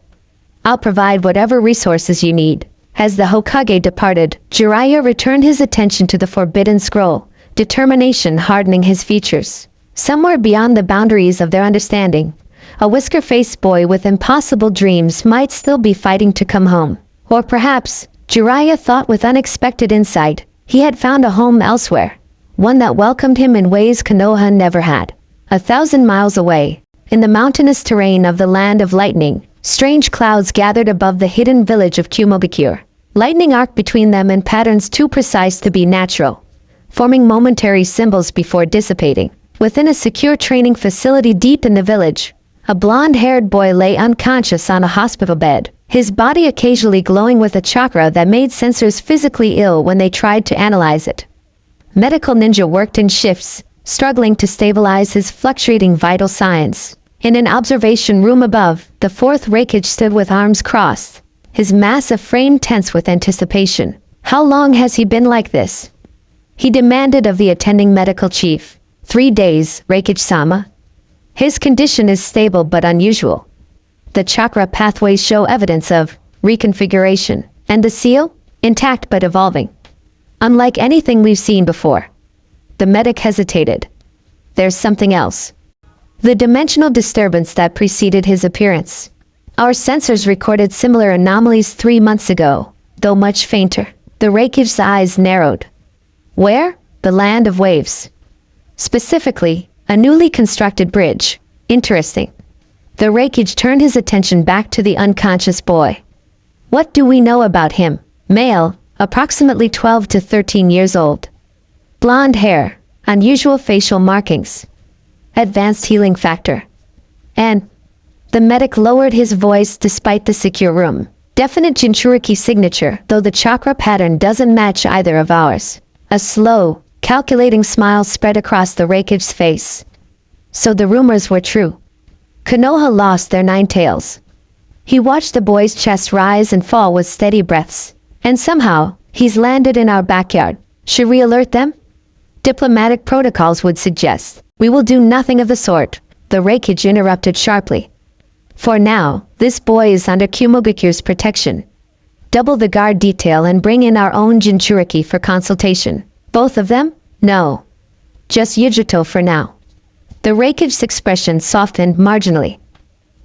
I'll provide whatever resources you need." As the Hokage departed, Jiraiya returned his attention to the forbidden scroll, determination hardening his features. Somewhere beyond the boundaries of their understanding, a whisker-faced boy with impossible dreams might still be fighting to come home. Or perhaps, Jiraiya thought with unexpected insight, he had found a home elsewhere, one that welcomed him in ways Konoha never had. 1,000 miles away, in the mountainous terrain of the Land of Lightning, strange clouds gathered above the hidden village of Kumogakure. Lightning arced between them in patterns too precise to be natural, forming momentary symbols before dissipating. Within a secure training facility deep in the village, a blonde-haired boy lay unconscious on a hospital bed, his body occasionally glowing with a chakra that made sensors physically ill when they tried to analyze it. Medical ninja worked in shifts, struggling to stabilize his fluctuating vital signs. In an observation room above, the fourth Raikage stood with arms crossed, his massive frame tense with anticipation. How long has he been like this? He demanded of the attending medical chief. 3 days, Raikage-sama. His condition is stable but unusual. The chakra pathways show evidence of reconfiguration, and the seal? Intact but evolving. Unlike anything we've seen before. The medic hesitated. There's something else. The dimensional disturbance that preceded his appearance. Our sensors recorded similar anomalies 3 months ago, though much fainter. The Raikage's eyes narrowed. Where? The Land of Waves. Specifically, a newly constructed bridge. Interesting. The Raikage turned his attention back to the unconscious boy. What do we know about him? Male, approximately 12 to 13 years old. Blonde hair, unusual facial markings. Advanced healing factor. And the medic lowered his voice despite the secure room. Definite Jinchuriki signature, though the chakra pattern doesn't match either of ours. A slow, calculating smile spread across the Raikage's face. So the rumors were true. Konoha lost their 9 tails. He watched the boy's chest rise and fall with steady breaths. And somehow, he's landed in our backyard. Should we alert them? Diplomatic protocols would suggest. We will do nothing of the sort, the Raikage interrupted sharply. For now, this boy is under Kumogakure's protection. Double the guard detail and bring in our own Jinchuriki for consultation. Both of them? No. Just Yugito for now. The Raikage's expression softened marginally.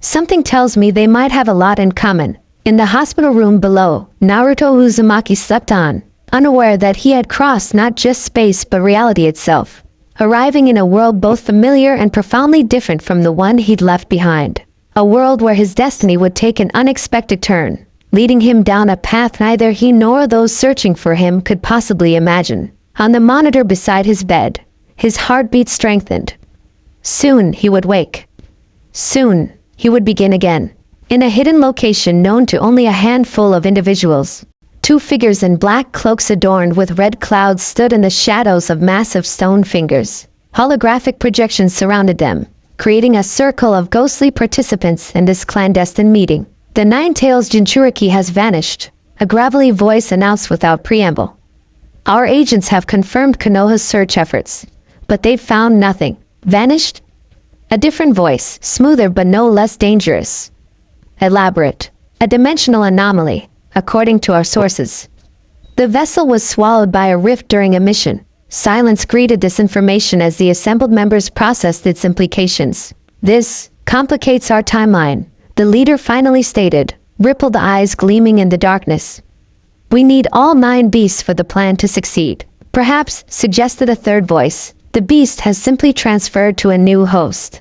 Something tells me they might have a lot in common. In the hospital room below, Naruto Uzumaki slept on, unaware that he had crossed not just space but reality itself, arriving in a world both familiar and profoundly different from the one he'd left behind. A world where his destiny would take an unexpected turn, leading him down a path neither he nor those searching for him could possibly imagine. On the monitor beside his bed, his heartbeat strengthened. Soon he would wake. Soon he would begin again. In a hidden location known to only a handful of individuals, 2 figures in black cloaks adorned with red clouds stood in the shadows of massive stone fingers. Holographic projections surrounded them, creating a circle of ghostly participants in this clandestine meeting. The 9 tails Jinchuriki has vanished, a gravelly voice announced without preamble. Our agents have confirmed Konoha's search efforts, but they've found nothing. Vanished? A different voice, smoother but no less dangerous. Elaborate. A dimensional anomaly, according to our sources. The vessel was swallowed by a rift during a mission. Silence greeted this information as the assembled members processed its implications. This complicates our timeline, the leader finally stated, rippled eyes gleaming in the darkness. We need all 9 beasts for the plan to succeed. Perhaps, suggested a third voice, the beast has simply transferred to a new host.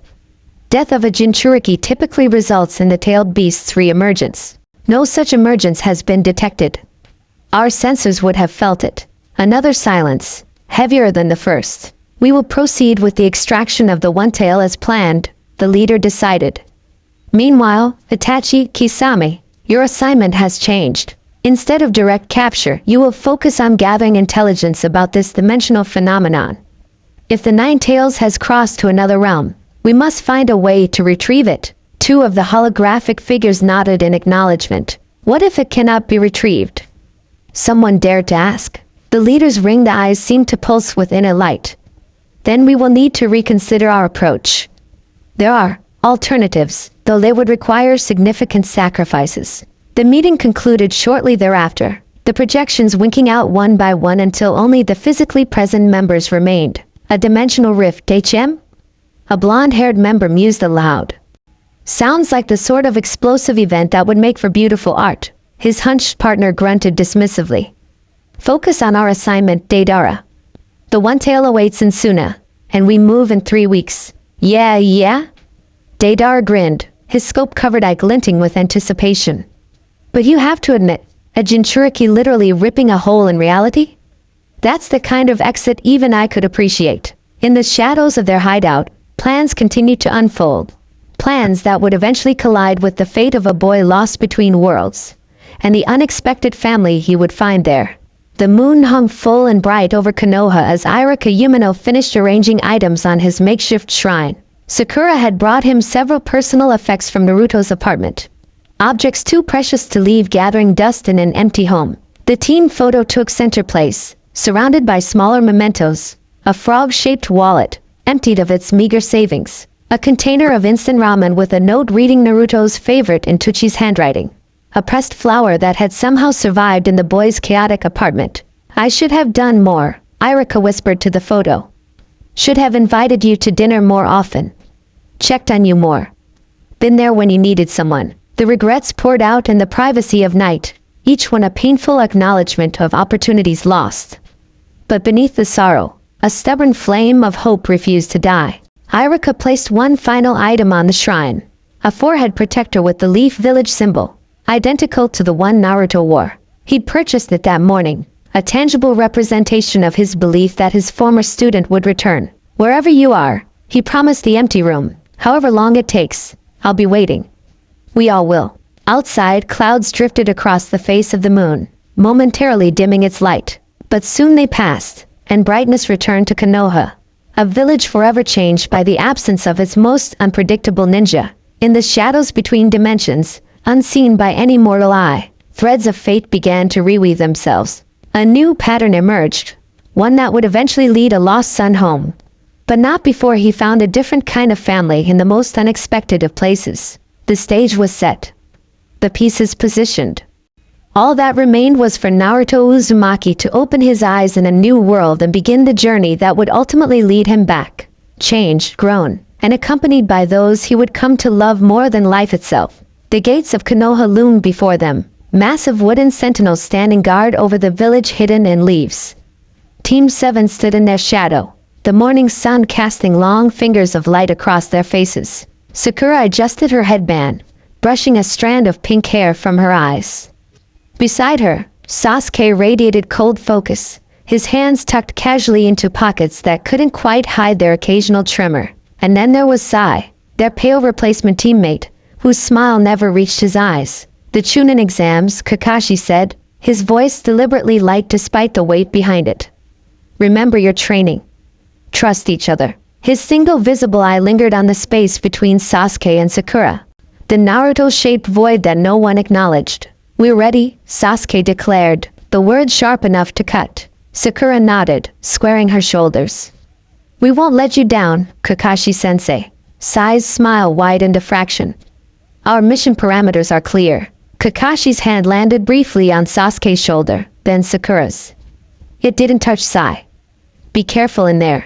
Death of a Jinchuriki typically results in the tailed beast's re-emergence. No such emergence has been detected. Our sensors would have felt it. Another silence, heavier than the first. We will proceed with the extraction of the one tail as planned, the leader decided. Meanwhile, Itachi Kisame, your assignment has changed. Instead of direct capture, you will focus on gathering intelligence about this dimensional phenomenon. If the Nine Tails has crossed to another realm, we must find a way to retrieve it. Two of the holographic figures nodded in acknowledgement. What if it cannot be retrieved? Someone dared to ask. The leader's ringed eyes seemed to pulse with inner light. Then we will need to reconsider our approach. There are alternatives, though they would require significant sacrifices. The meeting concluded shortly thereafter, the projections winking out one by one until only the physically present members remained. A dimensional rift, HM? A blonde-haired member mused aloud. Sounds like the sort of explosive event that would make for beautiful art. His hunched partner grunted dismissively. Focus on our assignment, Deidara. The one tail awaits in Suna, and we move in 3 weeks. Yeah? Deidara grinned, his scope-covered eye glinting with anticipation. But you have to admit, a Jinchuriki literally ripping a hole in reality? That's the kind of exit even I could appreciate. In the shadows of their hideout, plans continued to unfold. Plans that would eventually collide with the fate of a boy lost between worlds, and the unexpected family he would find there. The moon hung full and bright over Konoha as Irika Yumino finished arranging items on his makeshift shrine. Sakura had brought him several personal effects from Naruto's apartment. Objects too precious to leave gathering dust in an empty home. The team photo took center place, surrounded by smaller mementos. A frog-shaped wallet, emptied of its meager savings. A container of instant ramen with a note reading Naruto's favorite in Tuchi's handwriting. A pressed flower that had somehow survived in the boy's chaotic apartment. I should have done more, Irika whispered to the photo. Should have invited you to dinner more often. Checked on you more. Been there when you needed someone. The regrets poured out in the privacy of night, each one a painful acknowledgement of opportunities lost. But beneath the sorrow, a stubborn flame of hope refused to die. Irika placed one final item on the shrine. A forehead protector with the Leaf Village symbol, identical to the one Naruto wore. He'd purchased it that morning, a tangible representation of his belief that his former student would return. Wherever you are, he promised the empty room. However long it takes, I'll be waiting. We all will. Outside, clouds drifted across the face of the moon, momentarily dimming its light. But soon they passed, and brightness returned to Konoha, a village forever changed by the absence of its most unpredictable ninja. In the shadows between dimensions, unseen by any mortal eye, threads of fate began to reweave themselves. A new pattern emerged, one that would eventually lead a lost son home. But not before he found a different kind of family in the most unexpected of places. The stage was set. The pieces positioned. All that remained was for Naruto Uzumaki to open his eyes in a new world and begin the journey that would ultimately lead him back. Changed, grown, and accompanied by those he would come to love more than life itself. The gates of Konoha loomed before them, massive wooden sentinels standing guard over the village hidden in leaves. Team 7 stood in their shadow, the morning sun casting long fingers of light across their faces. Sakura adjusted her headband, brushing a strand of pink hair from her eyes. Beside her, Sasuke radiated cold focus, his hands tucked casually into pockets that couldn't quite hide their occasional tremor. And then there was Sai, their pale replacement teammate, whose smile never reached his eyes. The Chunin exams, Kakashi said, his voice deliberately light despite the weight behind it. Remember your training. Trust each other. His single visible eye lingered on the space between Sasuke and Sakura, the Naruto-shaped void that no one acknowledged. We're ready, Sasuke declared, the words sharp enough to cut. Sakura nodded, squaring her shoulders. We won't let you down, Kakashi-sensei. Sai's smile widened a fraction. Our mission parameters are clear. Kakashi's hand landed briefly on Sasuke's shoulder, then Sakura's. It didn't touch Sai. Be careful in there.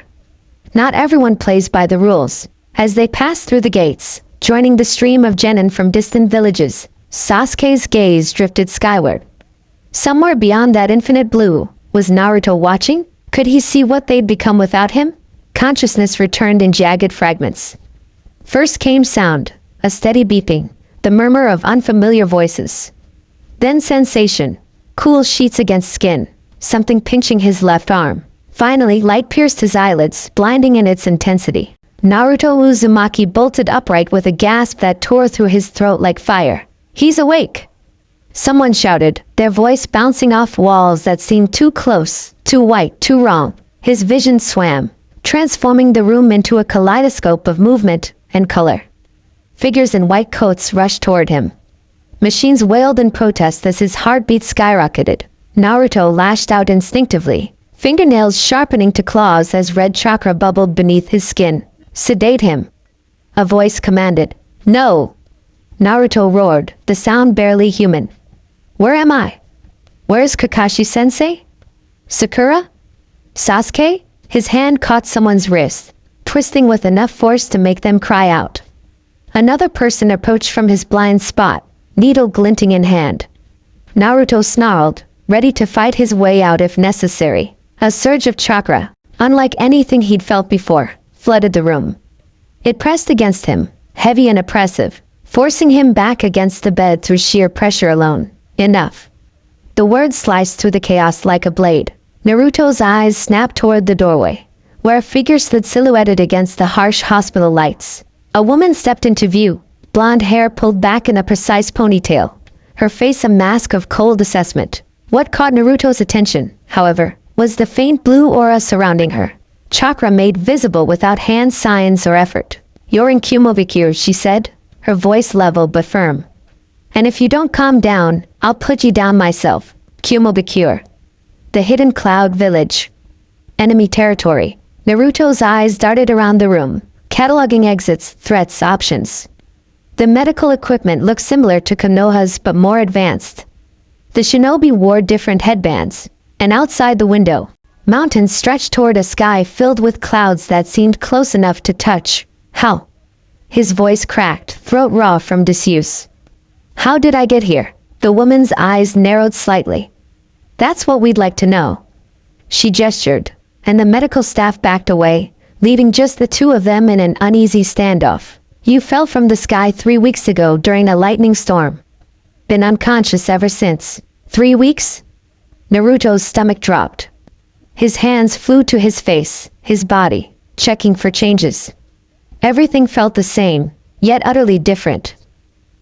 Not everyone plays by the rules. As they passed through the gates, joining the stream of genin from distant villages, Sasuke's gaze drifted skyward. Somewhere beyond that infinite blue, was Naruto watching? Could he see what they'd become without him? Consciousness returned in jagged fragments. First came sound, a steady beeping, the murmur of unfamiliar voices. Then sensation, cool sheets against skin, something pinching his left arm. Finally, light pierced his eyelids, blinding in its intensity. Naruto Uzumaki bolted upright with a gasp that tore through his throat like fire. "He's awake!" Someone shouted, their voice bouncing off walls that seemed too close, too white, too wrong. His vision swam, transforming the room into a kaleidoscope of movement and color. Figures in white coats rushed toward him. Machines wailed in protest as his heartbeat skyrocketed. Naruto lashed out instinctively, fingernails sharpening to claws as red chakra bubbled beneath his skin. "Sedate him," a voice commanded. "No!" Naruto roared, the sound barely human. "Where am I? Where's Kakashi-sensei? Sakura? Sasuke?" His hand caught someone's wrist, twisting with enough force to make them cry out. Another person approached from his blind spot, needle glinting in hand. Naruto snarled, ready to fight his way out if necessary. A surge of chakra, unlike anything he'd felt before, flooded the room. It pressed against him, heavy and oppressive, forcing him back against the bed through sheer pressure alone. "Enough." The words sliced through the chaos like a blade. Naruto's eyes snapped toward the doorway, where a figure stood silhouetted against the harsh hospital lights. A woman stepped into view, blonde hair pulled back in a precise ponytail, her face a mask of cold assessment. What caught Naruto's attention, however, was the faint blue aura surrounding her, chakra made visible without hand signs or effort. "You're in Kumobikure," she said, her voice level but firm. "And if you don't calm down, I'll put you down myself." Kumobikure. The hidden cloud village. Enemy territory. Naruto's eyes darted around the room, cataloging exits, threats, options. The medical equipment looked similar to Konoha's but more advanced. The shinobi wore different headbands, and outside the window, mountains stretched toward a sky filled with clouds that seemed close enough to touch. "How?" His voice cracked, throat raw from disuse. "How did I get here?" The woman's eyes narrowed slightly. "That's what we'd like to know." She gestured, and the medical staff backed away, leaving just the two of them in an uneasy standoff. "You fell from the sky 3 weeks ago during a lightning storm. Been unconscious ever since." 3 weeks? Naruto's stomach dropped. His hands flew to his face, his body, checking for changes. Everything felt the same, yet utterly different.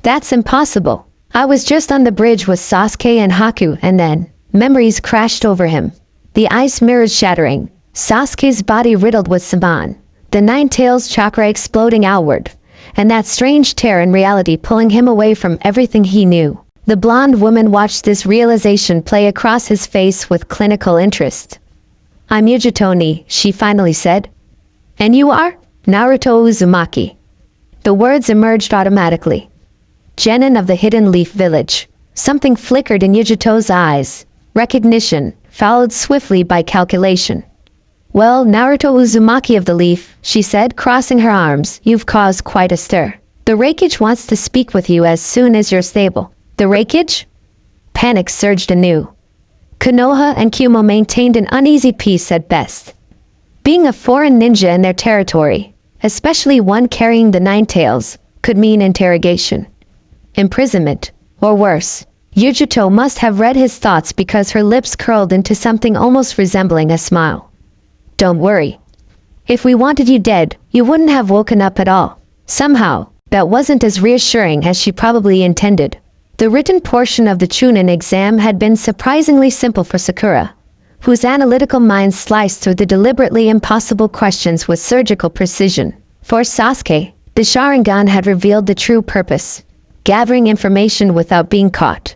"That's impossible. I was just on the bridge with Sasuke and Haku and then..." Memories crashed over him. The ice mirrors shattering, Sasuke's body riddled with saban, the nine tails chakra exploding outward, and that strange tear in reality pulling him away from everything he knew. The blonde woman watched this realization play across his face with clinical interest. "I'm Yugito, she finally said. "And you are?" "Naruto Uzumaki." The words emerged automatically. "Genin of the Hidden Leaf Village." Something flickered in Yugito's eyes. Recognition, followed swiftly by calculation. "Well, Naruto Uzumaki of the Leaf," she said, crossing her arms, "you've caused quite a stir. The Raikage wants to speak with you as soon as you're stable." "The Raikage?" Panic surged anew. Konoha and Kumo maintained an uneasy peace at best. Being a foreign ninja in their territory, especially one carrying the nine tails, could mean interrogation, imprisonment, or worse. Yugito must have read his thoughts because her lips curled into something almost resembling a smile. "Don't worry. If we wanted you dead, you wouldn't have woken up at all." Somehow, that wasn't as reassuring as she probably intended. The written portion of the Chunin exam had been surprisingly simple for Sakura, whose analytical mind sliced through the deliberately impossible questions with surgical precision. For Sasuke, the Sharingan had revealed the true purpose, gathering information without being caught.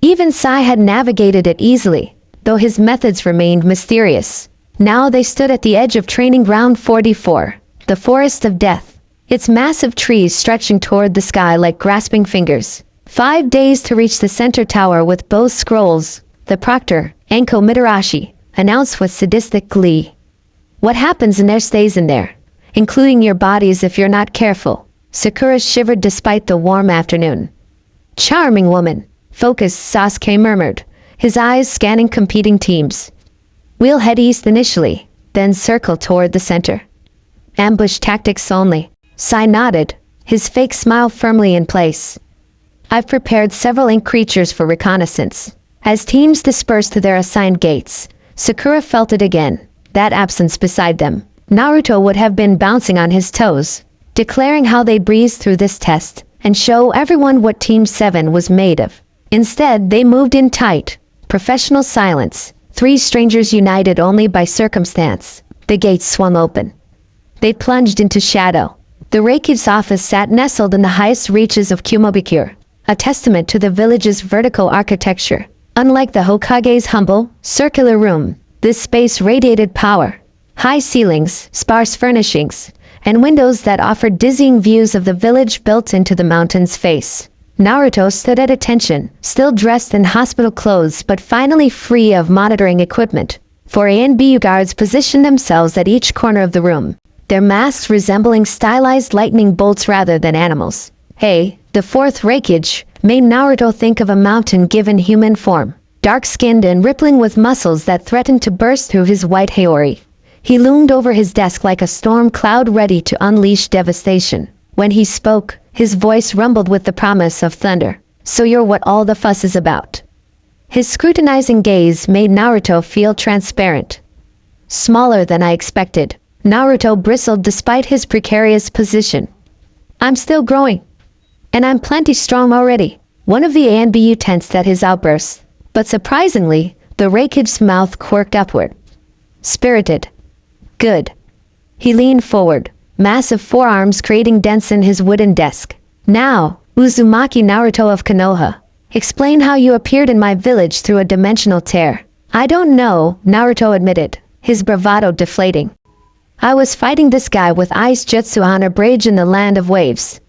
Even Sai had navigated it easily, though his methods remained mysterious. Now they stood at the edge of Training Ground 44, the Forest of Death, its massive trees stretching toward the sky like grasping fingers. 5 days to reach the center tower with both scrolls, the proctor, Enko Mitarashi, announced with sadistic glee. "What happens in there stays in there, including your bodies if you're not careful." Sakura shivered despite the warm afternoon. "Charming woman," focused Sasuke murmured, his eyes scanning competing teams. "We'll head east initially, then circle toward the center. Ambush tactics only." Sai nodded, his fake smile firmly in place. "I've prepared several ink creatures for reconnaissance." As teams dispersed to their assigned gates, Sakura felt it again, that absence beside them, Naruto would have been bouncing on his toes, declaring how they breezed through this test and show everyone what Team 7 was made of. Instead, they moved in tight, professional silence, three strangers united only by circumstance. The gates swung open. They plunged into shadow. The Reiki's office sat nestled in the highest reaches of Kumobikure, a testament to the village's vertical architecture. Unlike the Hokage's humble, circular room, this space radiated power. High ceilings, sparse furnishings, and windows that offered dizzying views of the village built into the mountain's face. Naruto stood at attention, still dressed in hospital clothes but finally free of monitoring equipment. 4A and BU guards positioned themselves at each corner of the room, their masks resembling stylized lightning bolts rather than animals. Hey, the fourth Reikage, made Naruto think of a mountain given human form, dark-skinned and rippling with muscles that threatened to burst through his white haori. He loomed over his desk like a storm cloud ready to unleash devastation. When he spoke, his voice rumbled with the promise of thunder. So you're what all the fuss is about. His scrutinizing gaze made Naruto feel transparent. Smaller than I expected, Naruto bristled despite his precarious position. I'm still growing. And I'm plenty strong already. One of the ANBU tensed at his outburst, but surprisingly, the Reikage's mouth quirked upward. Spirited. Good. He leaned forward, massive forearms creating dents in his wooden desk. Now, Uzumaki Naruto of Konoha, explain how you appeared in my village through a dimensional tear. I don't know, Naruto admitted, his bravado deflating. I was fighting this guy with ice jutsu on a bridge in the land of waves.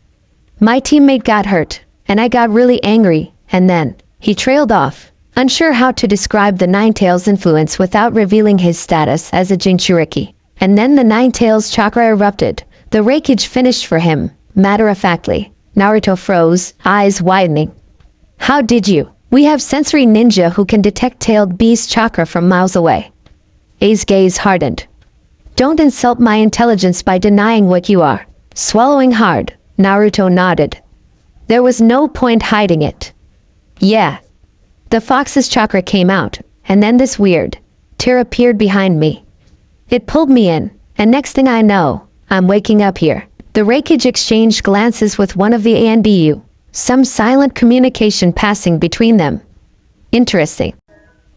My teammate got hurt, and I got really angry, and then, he trailed off, unsure how to describe the Nine-Tails influence without revealing his status as a Jinchuriki. And then the Nine-Tails chakra erupted. The Reikage finished for him, matter-of-factly. Naruto froze, eyes widening. How did you? We have sensory ninja who can detect tailed beast chakra from miles away. A's gaze hardened. Don't insult my intelligence by denying what you are. Swallowing hard, Naruto nodded. There was no point hiding it. Yeah. The fox's chakra came out, and then this weird tear appeared behind me. It pulled me in, and next thing I know, I'm waking up here. The Reikage exchanged glances with one of the ANBU, some silent communication passing between them. Interesting.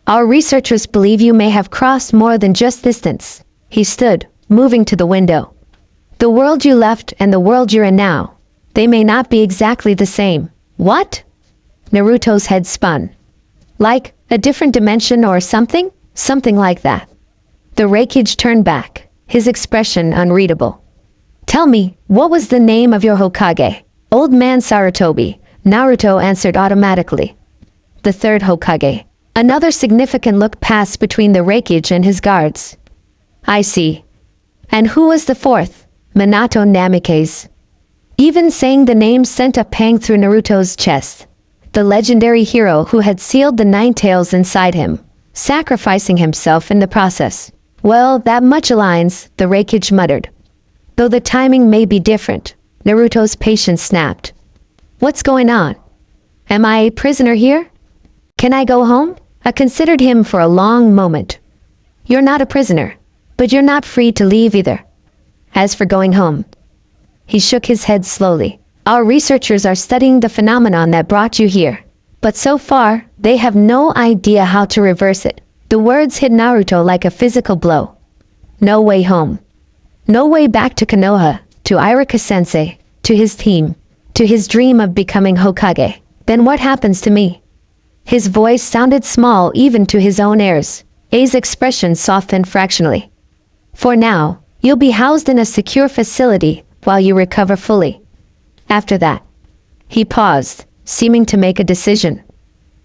Our researchers believe you may have crossed more than just distance. He stood, moving to the window. The world you left and the world you're in now, they may not be exactly the same. What? Naruto's head spun. Like, a different dimension or something? Something like that. The Reikage turned back, his expression unreadable. Tell me, what was the name of your Hokage? Old man Sarutobi, Naruto answered automatically. The third Hokage. Another significant look passed between the Reikage and his guards. I see. And who was the fourth? Minato Namikaze. Even saying the name sent a pang through Naruto's chest. The legendary hero who had sealed the Nine-Tails inside him, sacrificing himself in the process. Well, that much aligns, the Reikage muttered. Though the timing may be different, Naruto's patience snapped. What's going on? Am I a prisoner here? Can I go home? I considered him for a long moment. You're not a prisoner, but you're not free to leave either. As for going home, he shook his head slowly. Our researchers are studying the phenomenon that brought you here, but so far, they have no idea how to reverse it. The words hit Naruto like a physical blow. No way home. No way back to Konoha, to Iruka-sensei, to his team, to his dream of becoming Hokage. Then what happens to me? His voice sounded small even to his own ears. A's expression softened fractionally. For now, you'll be housed in a secure facility while you recover fully. After that, he paused, seeming to make a decision.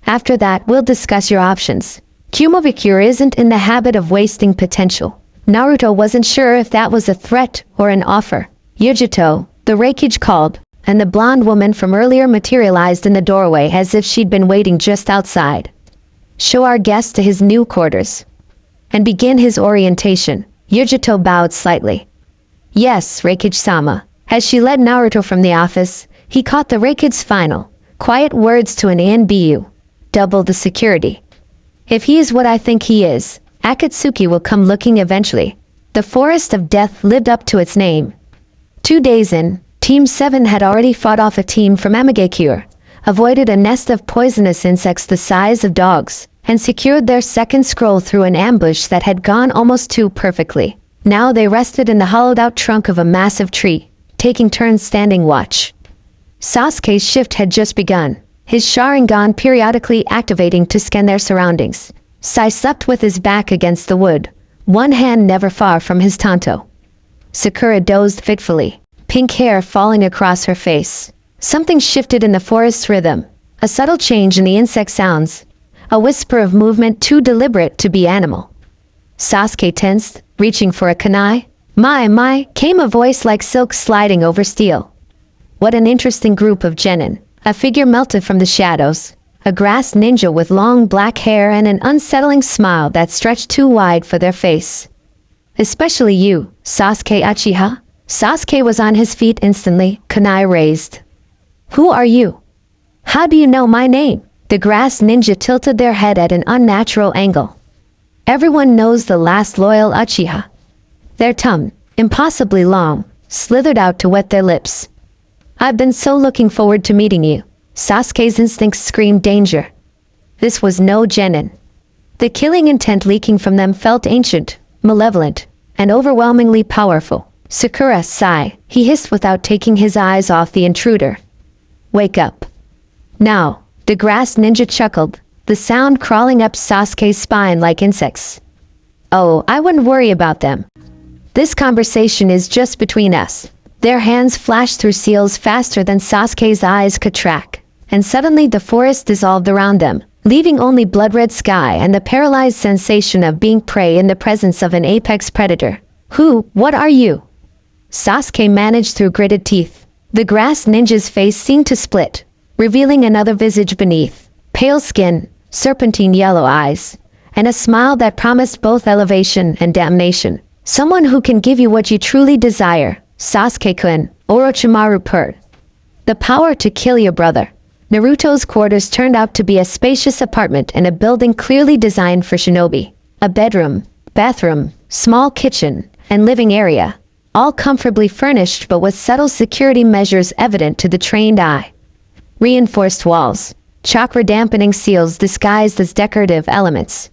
After that, we'll discuss your options. Kumobikure isn't in the habit of wasting potential. Naruto wasn't sure if that was a threat or an offer. Yugito, the Reikage called, and the blonde woman from earlier materialized in the doorway as if she'd been waiting just outside. Show our guest to his new quarters. And begin his orientation. Yugito bowed slightly. Yes, Reikage-sama. As she led Naruto from the office, he caught the Reikage's final, quiet words to an ANBU. Double the security. If he is what I think he is, Akatsuki will come looking eventually. The Forest of Death lived up to its name. 2 days in, Team 7 had already fought off a team from Amagakure, avoided a nest of poisonous insects the size of dogs, and secured their second scroll through an ambush that had gone almost too perfectly. Now they rested in the hollowed-out trunk of a massive tree, taking turns standing watch. Sasuke's shift had just begun, his Sharingan periodically activating to scan their surroundings. Sai slept with his back against the wood, one hand never far from his tanto. Sakura dozed fitfully, pink hair falling across her face. Something shifted in the forest's rhythm, a subtle change in the insect sounds, a whisper of movement too deliberate to be animal. Sasuke tensed, reaching for a kunai. My, came a voice like silk sliding over steel. What an interesting group of genin. A figure melted from the shadows, a grass ninja with long black hair and an unsettling smile that stretched too wide for their face. Especially you, Sasuke Uchiha. Sasuke was on his feet instantly, kunai raised. Who are you? How do you know my name? The grass ninja tilted their head at an unnatural angle. Everyone knows the last loyal Uchiha. Their tongue, impossibly long, slithered out to wet their lips. I've been so looking forward to meeting you. Sasuke's instincts screamed danger. This was no genin. The killing intent leaking from them felt ancient, malevolent, and overwhelmingly powerful. Sakura sighed, he hissed without taking his eyes off the intruder. Wake up. Now, the grass ninja chuckled, the sound crawling up Sasuke's spine like insects. Oh, I wouldn't worry about them. This conversation is just between us. Their hands flashed through seals faster than Sasuke's eyes could track, and suddenly the forest dissolved around them, leaving only blood-red sky and the paralyzed sensation of being prey in the presence of an apex predator. What are you? Sasuke managed through gritted teeth. The grass ninja's face seemed to split, revealing another visage beneath. Pale skin, serpentine yellow eyes, and a smile that promised both elevation and damnation. Someone who can give you what you truly desire. Sasuke-kun, Orochimaru purred. The power to kill your brother. Naruto's quarters turned out to be a spacious apartment in a building clearly designed for shinobi. A bedroom, bathroom, small kitchen, and living area, all comfortably furnished but with subtle security measures evident to the trained eye. Reinforced walls, chakra-dampening seals disguised as decorative elements.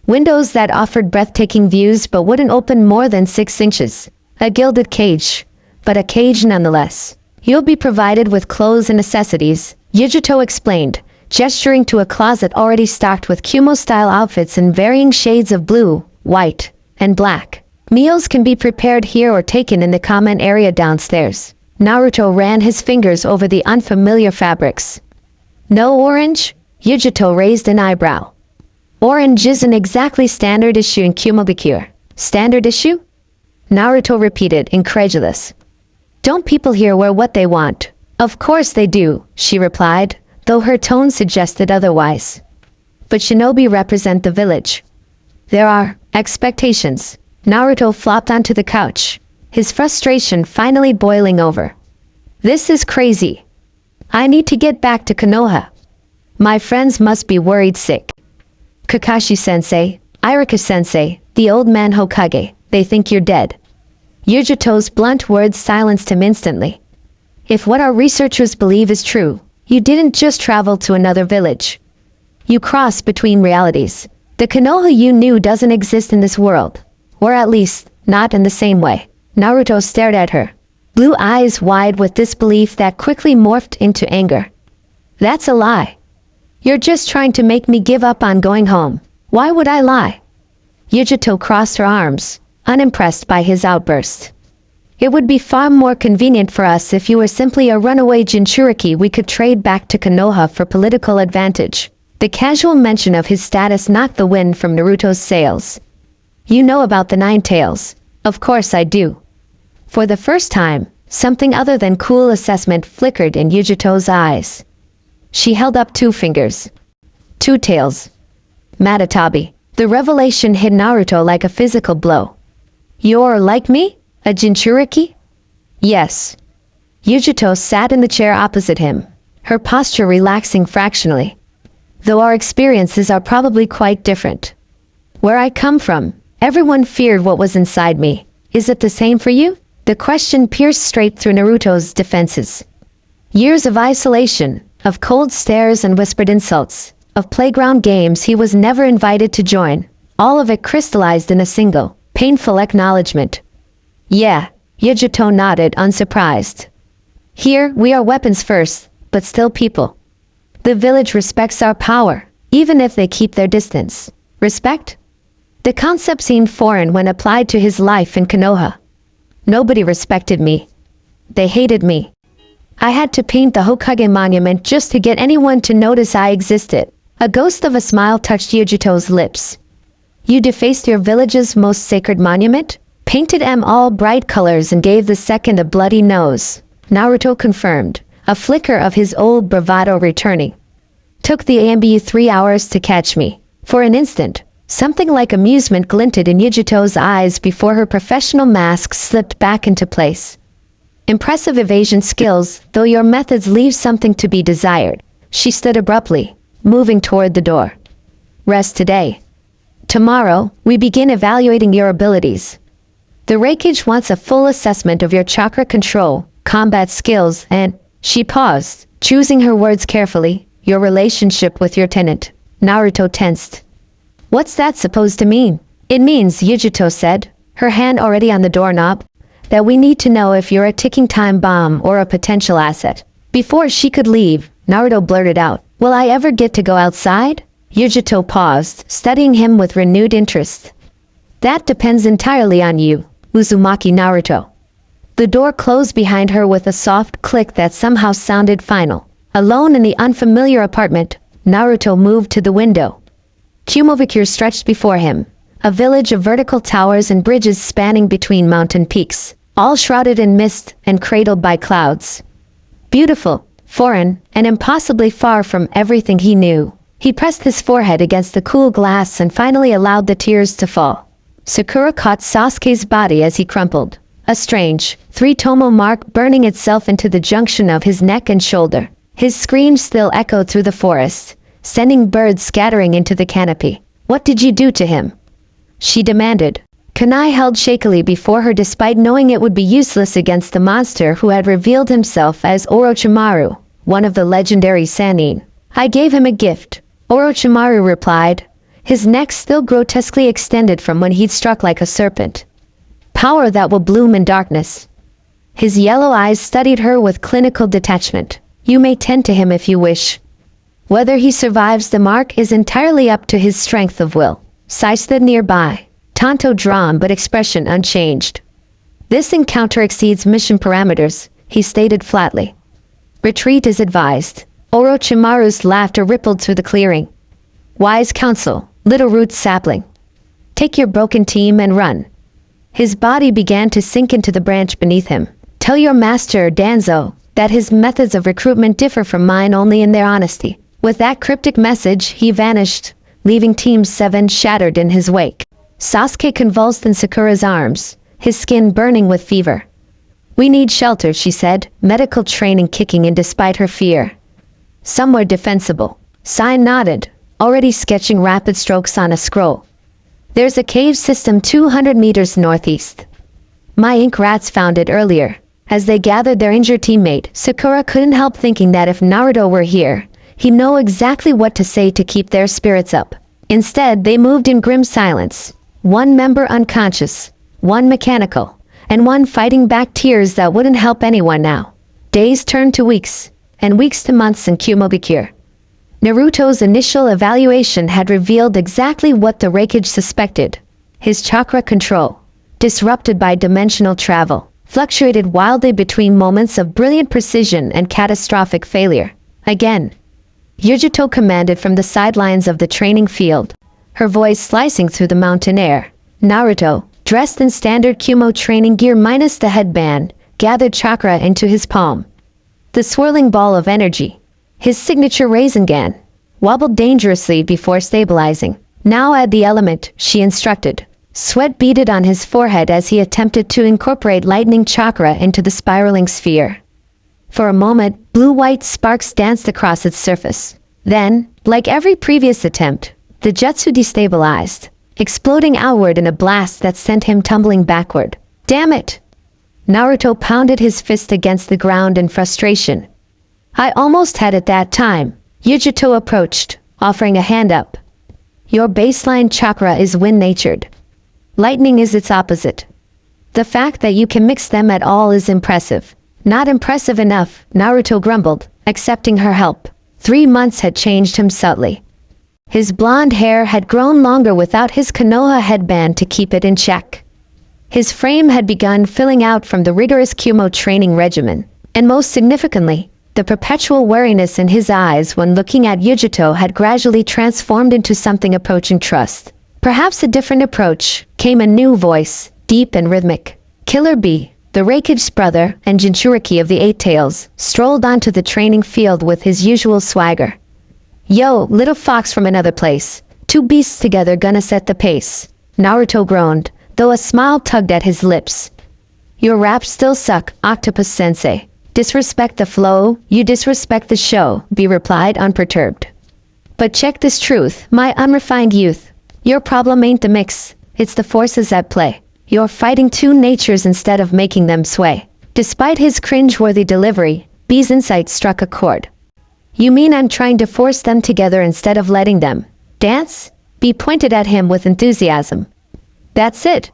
Windows that offered breathtaking views but wouldn't open more than 6 inches. A gilded cage, but a cage nonetheless. You'll be provided with clothes and necessities, Yugito explained, gesturing to a closet already stocked with Kumo-style outfits in varying shades of blue, white, and black. Meals can be prepared here or taken in the common area downstairs. Naruto ran his fingers over the unfamiliar fabrics. No orange? Yugito raised an eyebrow. Orange is an exactly standard issue in Kumogakure. Standard issue? Naruto repeated, incredulous. Don't people here wear what they want? Of course they do, she replied, though her tone suggested otherwise. But shinobi represent the village. There are expectations. Naruto flopped onto the couch, his frustration finally boiling over. This is crazy. I need to get back to Konoha. My friends must be worried sick. Kakashi-sensei, Iruka-sensei, the old man Hokage, they think you're dead. Yugito's blunt words silenced him instantly. If what our researchers believe is true, you didn't just travel to another village. You crossed between realities. The Konoha you knew doesn't exist in this world. Or at least, not in the same way. Naruto stared at her, blue eyes wide with disbelief that quickly morphed into anger. That's a lie. You're just trying to make me give up on going home. Why would I lie? Yugito crossed her arms, unimpressed by his outburst. It would be far more convenient for us if you were simply a runaway Jinchuriki we could trade back to Konoha for political advantage. The casual mention of his status knocked the wind from Naruto's sails. You know about the 9 tails. Of course I do. For the first time, something other than cool assessment flickered in Yugito's eyes. She held up 2 fingers. 2 tails. Matatabi. The revelation hit Naruto like a physical blow. You're like me? A Jinchuriki? Yes. Yugito sat in the chair opposite him, her posture relaxing fractionally. Though our experiences are probably quite different. Where I come from, everyone feared what was inside me. Is it the same for you? The question pierced straight through Naruto's defenses. Years of isolation, of cold stares and whispered insults, of playground games he was never invited to join, all of it crystallized in a single, painful acknowledgement. Yeah, Yugito nodded, unsurprised. Here, we are weapons first, but still people. The village respects our power, even if they keep their distance. Respect? The concept seemed foreign when applied to his life in Konoha. Nobody respected me. They hated me. I had to paint the Hokage monument just to get anyone to notice I existed. A ghost of a smile touched Yugito's lips. You defaced your village's most sacred monument? Painted em all bright colors and gave the second a bloody nose. Naruto confirmed, a flicker of his old bravado returning. Took the AMBU 3 hours to catch me. For an instant, something like amusement glinted in Yugito's eyes before her professional mask slipped back into place. Impressive evasion skills, though your methods leave something to be desired. She stood abruptly, moving toward the door. Rest today. Tomorrow, we begin evaluating your abilities. The Reikage wants a full assessment of your chakra control, combat skills, and, she paused, choosing her words carefully, your relationship with your tenant. Naruto tensed. What's that supposed to mean? It means, Yugito said, her hand already on the doorknob, that we need to know if you're a ticking time bomb or a potential asset. Before she could leave, Naruto blurted out, will I ever get to go outside? Yugito paused, studying him with renewed interest. That depends entirely on you, Uzumaki Naruto. The door closed behind her with a soft click that somehow sounded final. Alone in the unfamiliar apartment, Naruto moved to the window. Kumobikure stretched before him, a village of vertical towers and bridges spanning between mountain peaks, all shrouded in mist and cradled by clouds. Beautiful, foreign, and impossibly far from everything he knew. He pressed his forehead against the cool glass and finally allowed the tears to fall. Sakura caught Sasuke's body as he crumpled, a strange, three-tomo mark burning itself into the junction of his neck and shoulder. His screams still echoed through the forest, sending birds scattering into the canopy. What did you do to him? She demanded. Kunai held shakily before her despite knowing it would be useless against the monster who had revealed himself as Orochimaru, one of the legendary Sannin. I gave him a gift, Orochimaru replied, his neck still grotesquely extended from when he'd struck like a serpent. Power that will bloom in darkness. His yellow eyes studied her with clinical detachment. You may tend to him if you wish. Whether he survives the mark is entirely up to his strength of will. Sai stood nearby, tanto drawn but expression unchanged. This encounter exceeds mission parameters, he stated flatly. Retreat is advised. Orochimaru's laughter rippled through the clearing. Wise counsel, little root sapling. Take your broken team and run. His body began to sink into the branch beneath him. Tell your master, Danzo, that his methods of recruitment differ from mine only in their honesty. With that cryptic message, he vanished, leaving Team 7 shattered in his wake. Sasuke convulsed in Sakura's arms, his skin burning with fever. We need shelter, she said, medical training kicking in despite her fear. Somewhere defensible. Sai nodded, already sketching rapid strokes on a scroll. There's a cave system 200 meters northeast. My ink rats found it earlier. As they gathered their injured teammate, Sakura couldn't help thinking that if Naruto were here, he'd know exactly what to say to keep their spirits up. Instead, they moved in grim silence. One member unconscious, one mechanical, and one fighting back tears that wouldn't help anyone now. Days turned to weeks, and weeks to months in Kumobikure. Naruto's initial evaluation had revealed exactly what the Reikage suspected. His chakra control, disrupted by dimensional travel, fluctuated wildly between moments of brilliant precision and catastrophic failure. Again, Yugito commanded from the sidelines of the training field, her voice slicing through the mountain air. Naruto, dressed in standard Kumo training gear minus the headband, gathered chakra into his palm. The swirling ball of energy, his signature Rasengan, wobbled dangerously before stabilizing. Now add the element, she instructed. Sweat beaded on his forehead as he attempted to incorporate lightning chakra into the spiraling sphere. For a moment, blue-white sparks danced across its surface. Then, like every previous attempt, the jutsu destabilized. exploding outward in a blast that sent him tumbling backward. Damn it! Naruto pounded his fist against the ground in frustration. I almost had it that time. Yugito approached, offering a hand up. Your baseline chakra is wind-natured. Lightning is its opposite. The fact that you can mix them at all is impressive. Not impressive enough, Naruto grumbled, accepting her help. 3 months had changed him subtly. His blonde hair had grown longer without his Konoha headband to keep it in check. His frame had begun filling out from the rigorous Kumo training regimen, and most significantly, the perpetual wariness in his eyes when looking at Yugito had gradually transformed into something approaching trust. Perhaps a different approach, came a new voice, deep and rhythmic. Killer Bee, the Raikage brother and Jinchuriki of the Eight Tails, strolled onto the training field with his usual swagger. Yo, little fox from another place. 2 beasts together gonna set the pace. Naruto groaned, though a smile tugged at his lips. Your raps still suck, Octopus-sensei. Disrespect the flow, you disrespect the show, Bee replied unperturbed. But check this truth, my unrefined youth. Your problem ain't the mix, it's the forces at play. You're fighting 2 natures instead of making them sway. Despite his cringe-worthy delivery, Bee's insight struck a chord. You mean I'm trying to force them together instead of letting them dance? Bee pointed at him with enthusiasm. That's it.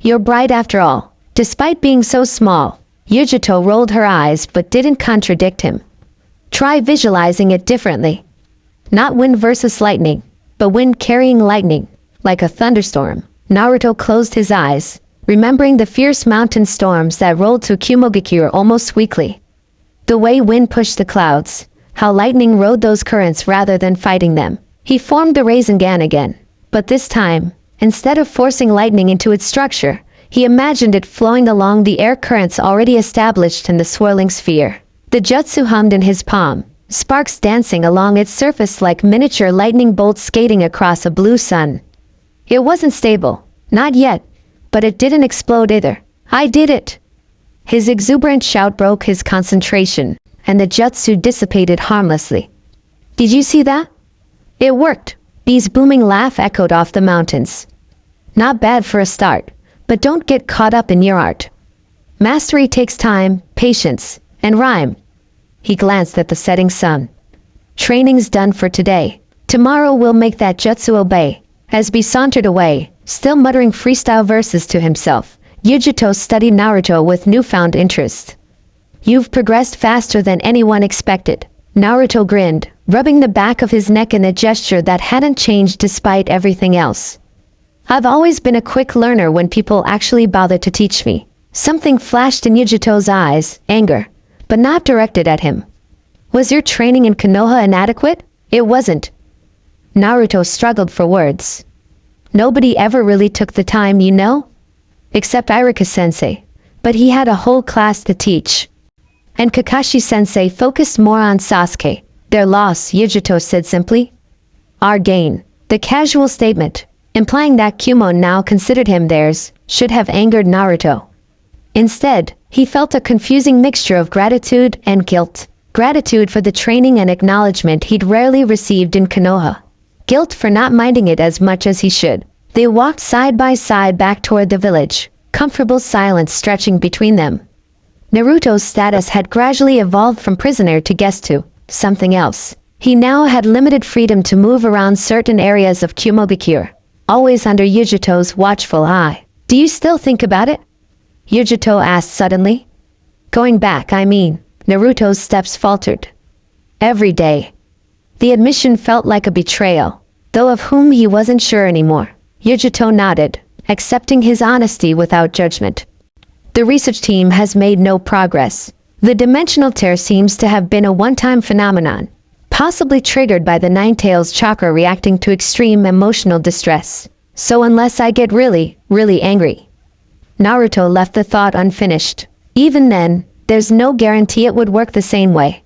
You're bright after all. Despite being so small, Yugito rolled her eyes but didn't contradict him. Try visualizing it differently. Not wind versus lightning, but wind carrying lightning, like a thunderstorm. Naruto closed his eyes, remembering the fierce mountain storms that rolled through Kumogakure almost weekly. The way wind pushed the clouds, how lightning rode those currents rather than fighting them. He formed the Rasengan again, but this time, instead of forcing lightning into its structure, he imagined it flowing along the air currents already established in the swirling sphere. The jutsu hummed in his palm, sparks dancing along its surface like miniature lightning bolts skating across a blue sun. It wasn't stable, not yet, but it didn't explode either. I did it! His exuberant shout broke his concentration, and the jutsu dissipated harmlessly. Did you see that? It worked! Bee's booming laugh echoed off the mountains. Not bad for a start, but don't get caught up in your art. Mastery takes time, patience, and rhyme. He glanced at the setting sun. Training's done for today. Tomorrow we'll make that jutsu obey. As Bee sauntered away, still muttering freestyle verses to himself, Yugito studied Naruto with newfound interest. You've progressed faster than anyone expected. Naruto grinned, rubbing the back of his neck in a gesture that hadn't changed despite everything else. I've always been a quick learner when people actually bother to teach me. Something flashed in Yugito's eyes, anger, but not directed at him. Was your training in Konoha inadequate? It wasn't. Naruto struggled for words. Nobody ever really took the time, you know? Except Iruka-sensei, but he had a whole class to teach. And Kakashi-sensei focused more on Sasuke. Their loss, Yugito said simply. Our gain. The casual statement, implying that Kumo now considered him theirs, should have angered Naruto. Instead, he felt a confusing mixture of gratitude and guilt. Gratitude for the training and acknowledgement he'd rarely received in Konoha. Guilt for not minding it as much as he should. They walked side by side back toward the village, comfortable silence stretching between them. Naruto's status had gradually evolved from prisoner to guest to something else. He now had limited freedom to move around certain areas of Kumogakure, always under Yugito's watchful eye. Do you still think about it? Yugito asked suddenly. Going back, I mean. Naruto's steps faltered. Every day. The admission felt like a betrayal, though of whom he wasn't sure anymore. Yugito nodded, accepting his honesty without judgment. The research team has made no progress. The dimensional tear seems to have been a one-time phenomenon, possibly triggered by the Nine-Tails chakra reacting to extreme emotional distress. So unless I get really, really angry. Naruto left the thought unfinished. Even then, there's no guarantee it would work the same way.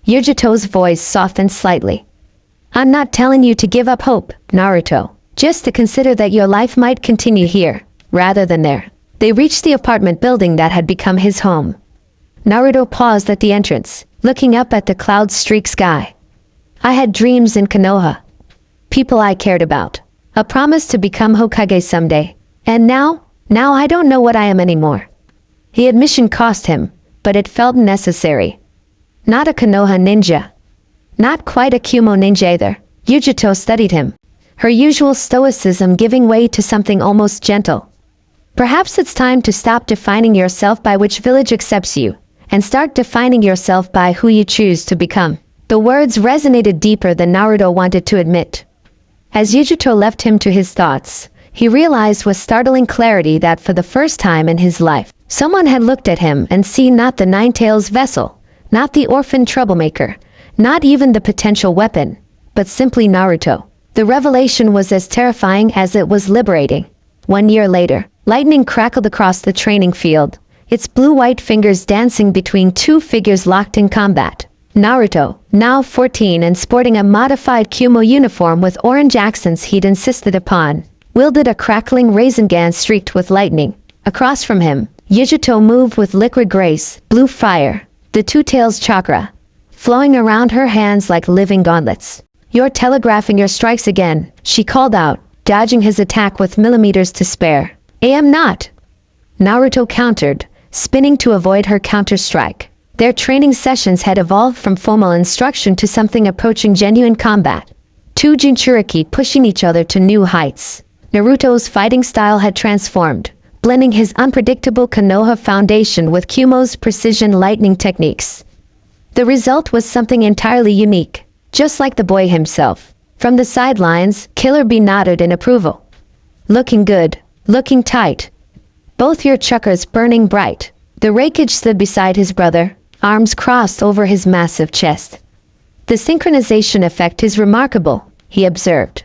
Yugito's voice softened slightly. I'm not telling you to give up hope, Naruto. Just to consider that your life might continue here, rather than there. They reached the apartment building that had become his home. Naruto paused at the entrance, looking up at the cloud-streaked sky. I had dreams in Konoha. People I cared about. a promise to become Hokage someday. And now I don't know what I am anymore. The admission cost him, but it felt necessary. Not a Konoha ninja. Not quite a Kumo ninja either. Yugito studied him, her usual stoicism giving way to something almost gentle. Perhaps it's time to stop defining yourself by which village accepts you, and start defining yourself by who you choose to become. The words resonated deeper than Naruto wanted to admit. As Yugito left him to his thoughts, he realized with startling clarity that for the first time in his life, someone had looked at him and seen not the Nine-Tails vessel, not the orphan troublemaker, not even the potential weapon, but simply Naruto. The revelation was as terrifying as it was liberating. 1 year later, lightning crackled across the training field, its blue-white fingers dancing between two figures locked in combat. Naruto, now 14 and sporting a modified Kumo uniform with orange accents he'd insisted upon, wielded a crackling Rasengan streaked with lightning. Across from him, Yugito moved with liquid grace, blue fire, the two-tails chakra, flowing around her hands like living gauntlets. "You're telegraphing your strikes again," she called out, dodging his attack with millimeters to spare. "I am not," Naruto countered, spinning to avoid her counter-strike. Their training sessions had evolved from formal instruction to something approaching genuine combat. Two Jinchuriki pushing each other to new heights. Naruto's fighting style had transformed, blending his unpredictable Konoha foundation with Kumo's precision lightning techniques. The result was something entirely unique, just like the boy himself. From the sidelines, Killer Bee nodded in approval. "Looking good, looking tight. Both your chakras burning bright." The Raikage stood beside his brother, arms crossed over his massive chest. "The synchronization effect is remarkable," he observed.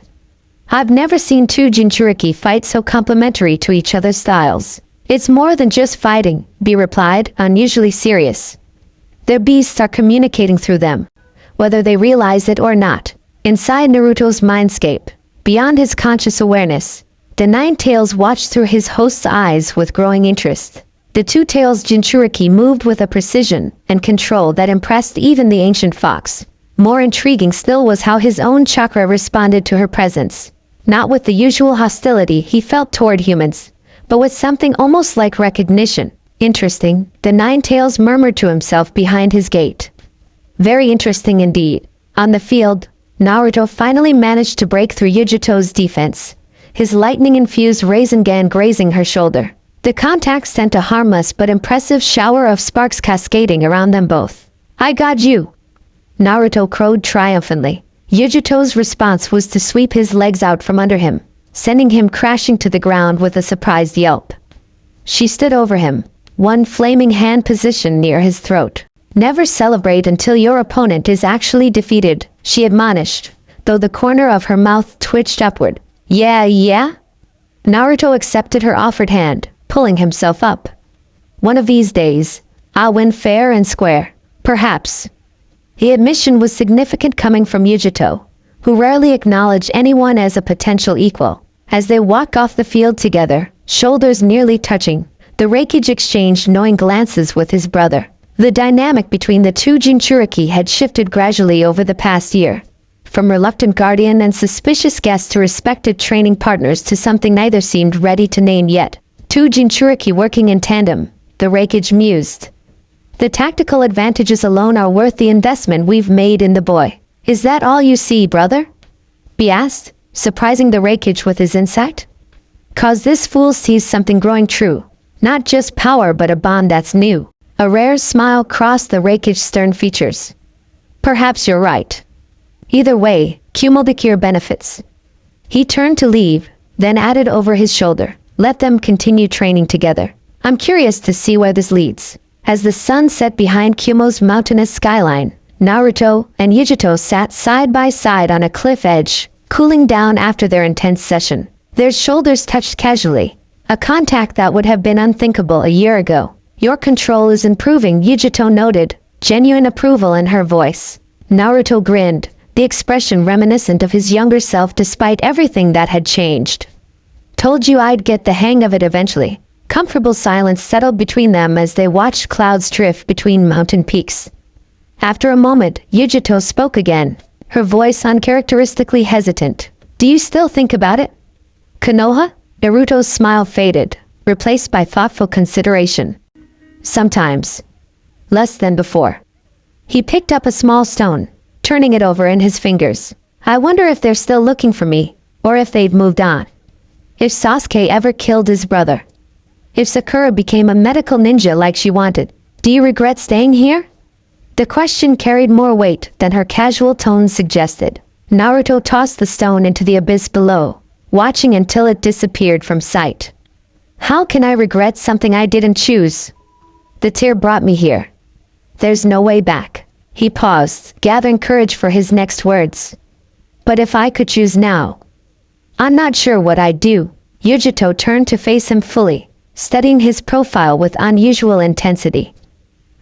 "I've never seen two Jinchuriki fight so complementary to each other's styles." "It's more than just fighting," Bee replied, unusually serious. "Their beasts are communicating through them, whether they realize it or not." Inside Naruto's mindscape, beyond his conscious awareness, the Nine-Tails watched through his host's eyes with growing interest. The Two-Tails Jinchuriki moved with a precision and control that impressed even the ancient fox. More intriguing still was how his own chakra responded to her presence. Not with the usual hostility he felt toward humans, but with something almost like recognition. "Interesting," the Nine-Tails murmured to himself behind his gate. "Very interesting indeed." On the field, Naruto finally managed to break through Yugito's defense, his lightning-infused Rasengan grazing her shoulder. The contact sent a harmless but impressive shower of sparks cascading around them both. "I got you!" Naruto crowed triumphantly. Yugito's response was to sweep his legs out from under him, sending him crashing to the ground with a surprised yelp. She stood over him, one flaming hand positioned near his throat. "Never celebrate until your opponent is actually defeated," she admonished, though the corner of her mouth twitched upward. Yeah? Naruto accepted her offered hand, pulling himself up. "One of these days, I'll win fair and square. Perhaps." The admission was significant coming from Yugito, who rarely acknowledged anyone as a potential equal. As they walked off the field together, shoulders nearly touching, the Raikage exchanged knowing glances with his brother. The dynamic between the two Jinchuriki had shifted gradually over the past year, from reluctant guardian and suspicious guest to respected training partners to something neither seemed ready to name yet. Two Jinchuriki working in tandem, the Raikage mused. "The tactical advantages alone are worth the investment we've made in the boy." "Is that all you see, brother?" Bee asked, surprising the Raikage with his insight. "'Cause this fool sees something growing true. Not just power but a bond that's new." A rare smile crossed the Raikage's stern features. "Perhaps you're right. Either way, cumulative benefits." He turned to leave, then added over his shoulder, "Let them continue training together. I'm curious to see where this leads." As the sun set behind Kumo's mountainous skyline, Naruto and Yugito sat side by side on a cliff edge, cooling down after their intense session. Their shoulders touched casually, a contact that would have been unthinkable a year ago. "Your control is improving," Yugito noted, genuine approval in her voice. Naruto grinned, the expression reminiscent of his younger self despite everything that had changed. "Told you I'd get the hang of it eventually." Comfortable silence settled between them as they watched clouds drift between mountain peaks. After a moment, Yugito spoke again, her voice uncharacteristically hesitant. "Do you still think about it?" Konoha? Naruto's smile faded, replaced by thoughtful consideration. Sometimes. Less than before. He picked up a small stone, turning it over in his fingers. I wonder if they're still looking for me, or if they've moved on. If Sasuke ever killed his brother. If Sakura became a medical ninja like she wanted. Do you regret staying here? The question carried more weight than her casual tone suggested. Naruto tossed the stone into the abyss below, watching until it disappeared from sight. How can I regret something I didn't choose? The tear brought me here. There's no way back. He paused, gathering courage for his next words. But if I could choose now, I'm not sure what I'd do. Yugito turned to face him fully, studying his profile with unusual intensity.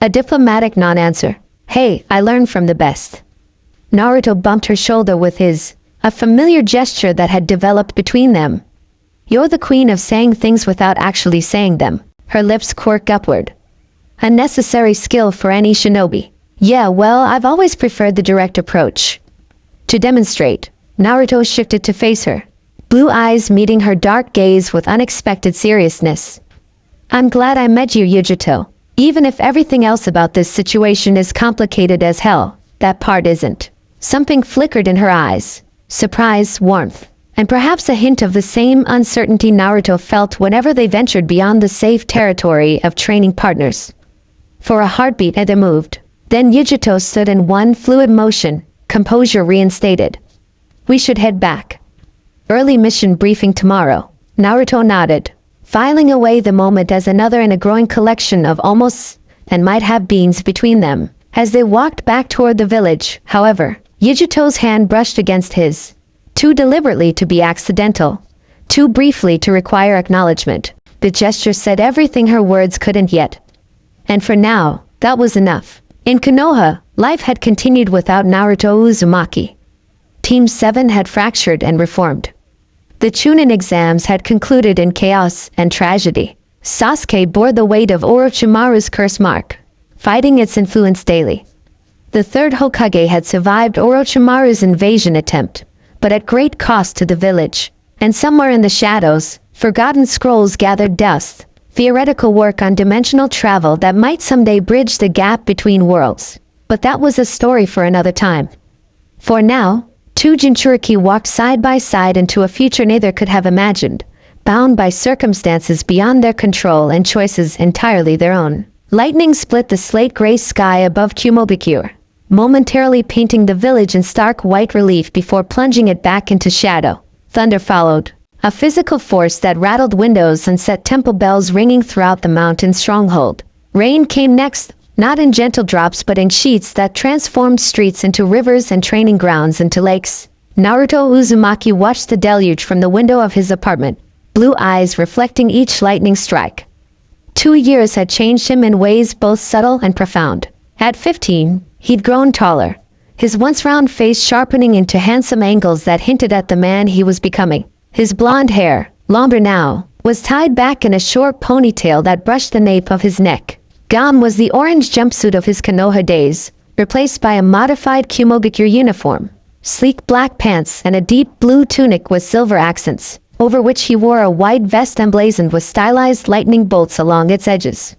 A diplomatic non-answer. Hey, I learned from the best. Naruto bumped her shoulder with his, a familiar gesture that had developed between them. You're the queen of saying things without actually saying them. Her lips quirked upward. A necessary skill for any shinobi. Yeah, well, I've always preferred the direct approach. To demonstrate, Naruto shifted to face her, blue eyes meeting her dark gaze with unexpected seriousness. I'm glad I met you, Yugito. Even if everything else about this situation is complicated as hell, that part isn't. Something flickered in her eyes. Surprise, warmth, and perhaps a hint of the same uncertainty Naruto felt whenever they ventured beyond the safe territory of training partners. For a heartbeat they moved. Then Yugito stood in one fluid motion, composure reinstated. We should head back. Early mission briefing tomorrow. Naruto nodded, filing away the moment as another in a growing collection of almosts and might-have beens between them. As they walked back toward the village, however, Yugito's hand brushed against his. Too deliberately to be accidental. Too briefly to require acknowledgement. The gesture said everything her words couldn't yet. And for now, that was enough. In Konoha, life had continued without Naruto Uzumaki. Team 7 had fractured and reformed. The Chunin exams had concluded in chaos and tragedy. Sasuke bore the weight of Orochimaru's curse mark, fighting its influence daily. The third Hokage had survived Orochimaru's invasion attempt, but at great cost to the village. And somewhere in the shadows, forgotten scrolls gathered dust, theoretical work on dimensional travel that might someday bridge the gap between worlds. But that was a story for another time. For now, two Jinchuriki walked side by side into a future neither could have imagined, bound by circumstances beyond their control and choices entirely their own. Lightning split the slate-gray sky above Kumobikure, momentarily painting the village in stark white relief before plunging it back into shadow. Thunder followed, a physical force that rattled windows and set temple bells ringing throughout the mountain stronghold. Rain came next, not in gentle drops but in sheets that transformed streets into rivers and training grounds into lakes. Naruto Uzumaki watched the deluge from the window of his apartment, blue eyes reflecting each lightning strike. 2 years had changed him in ways both subtle and profound. At 15, he'd grown taller, his once round face sharpening into handsome angles that hinted at the man he was becoming. His blonde hair, longer now, was tied back in a short ponytail that brushed the nape of his neck. Gone was the orange jumpsuit of his Konoha days, replaced by a modified Kumogakure uniform, sleek black pants and a deep blue tunic with silver accents, over which he wore a white vest emblazoned with stylized lightning bolts along its edges.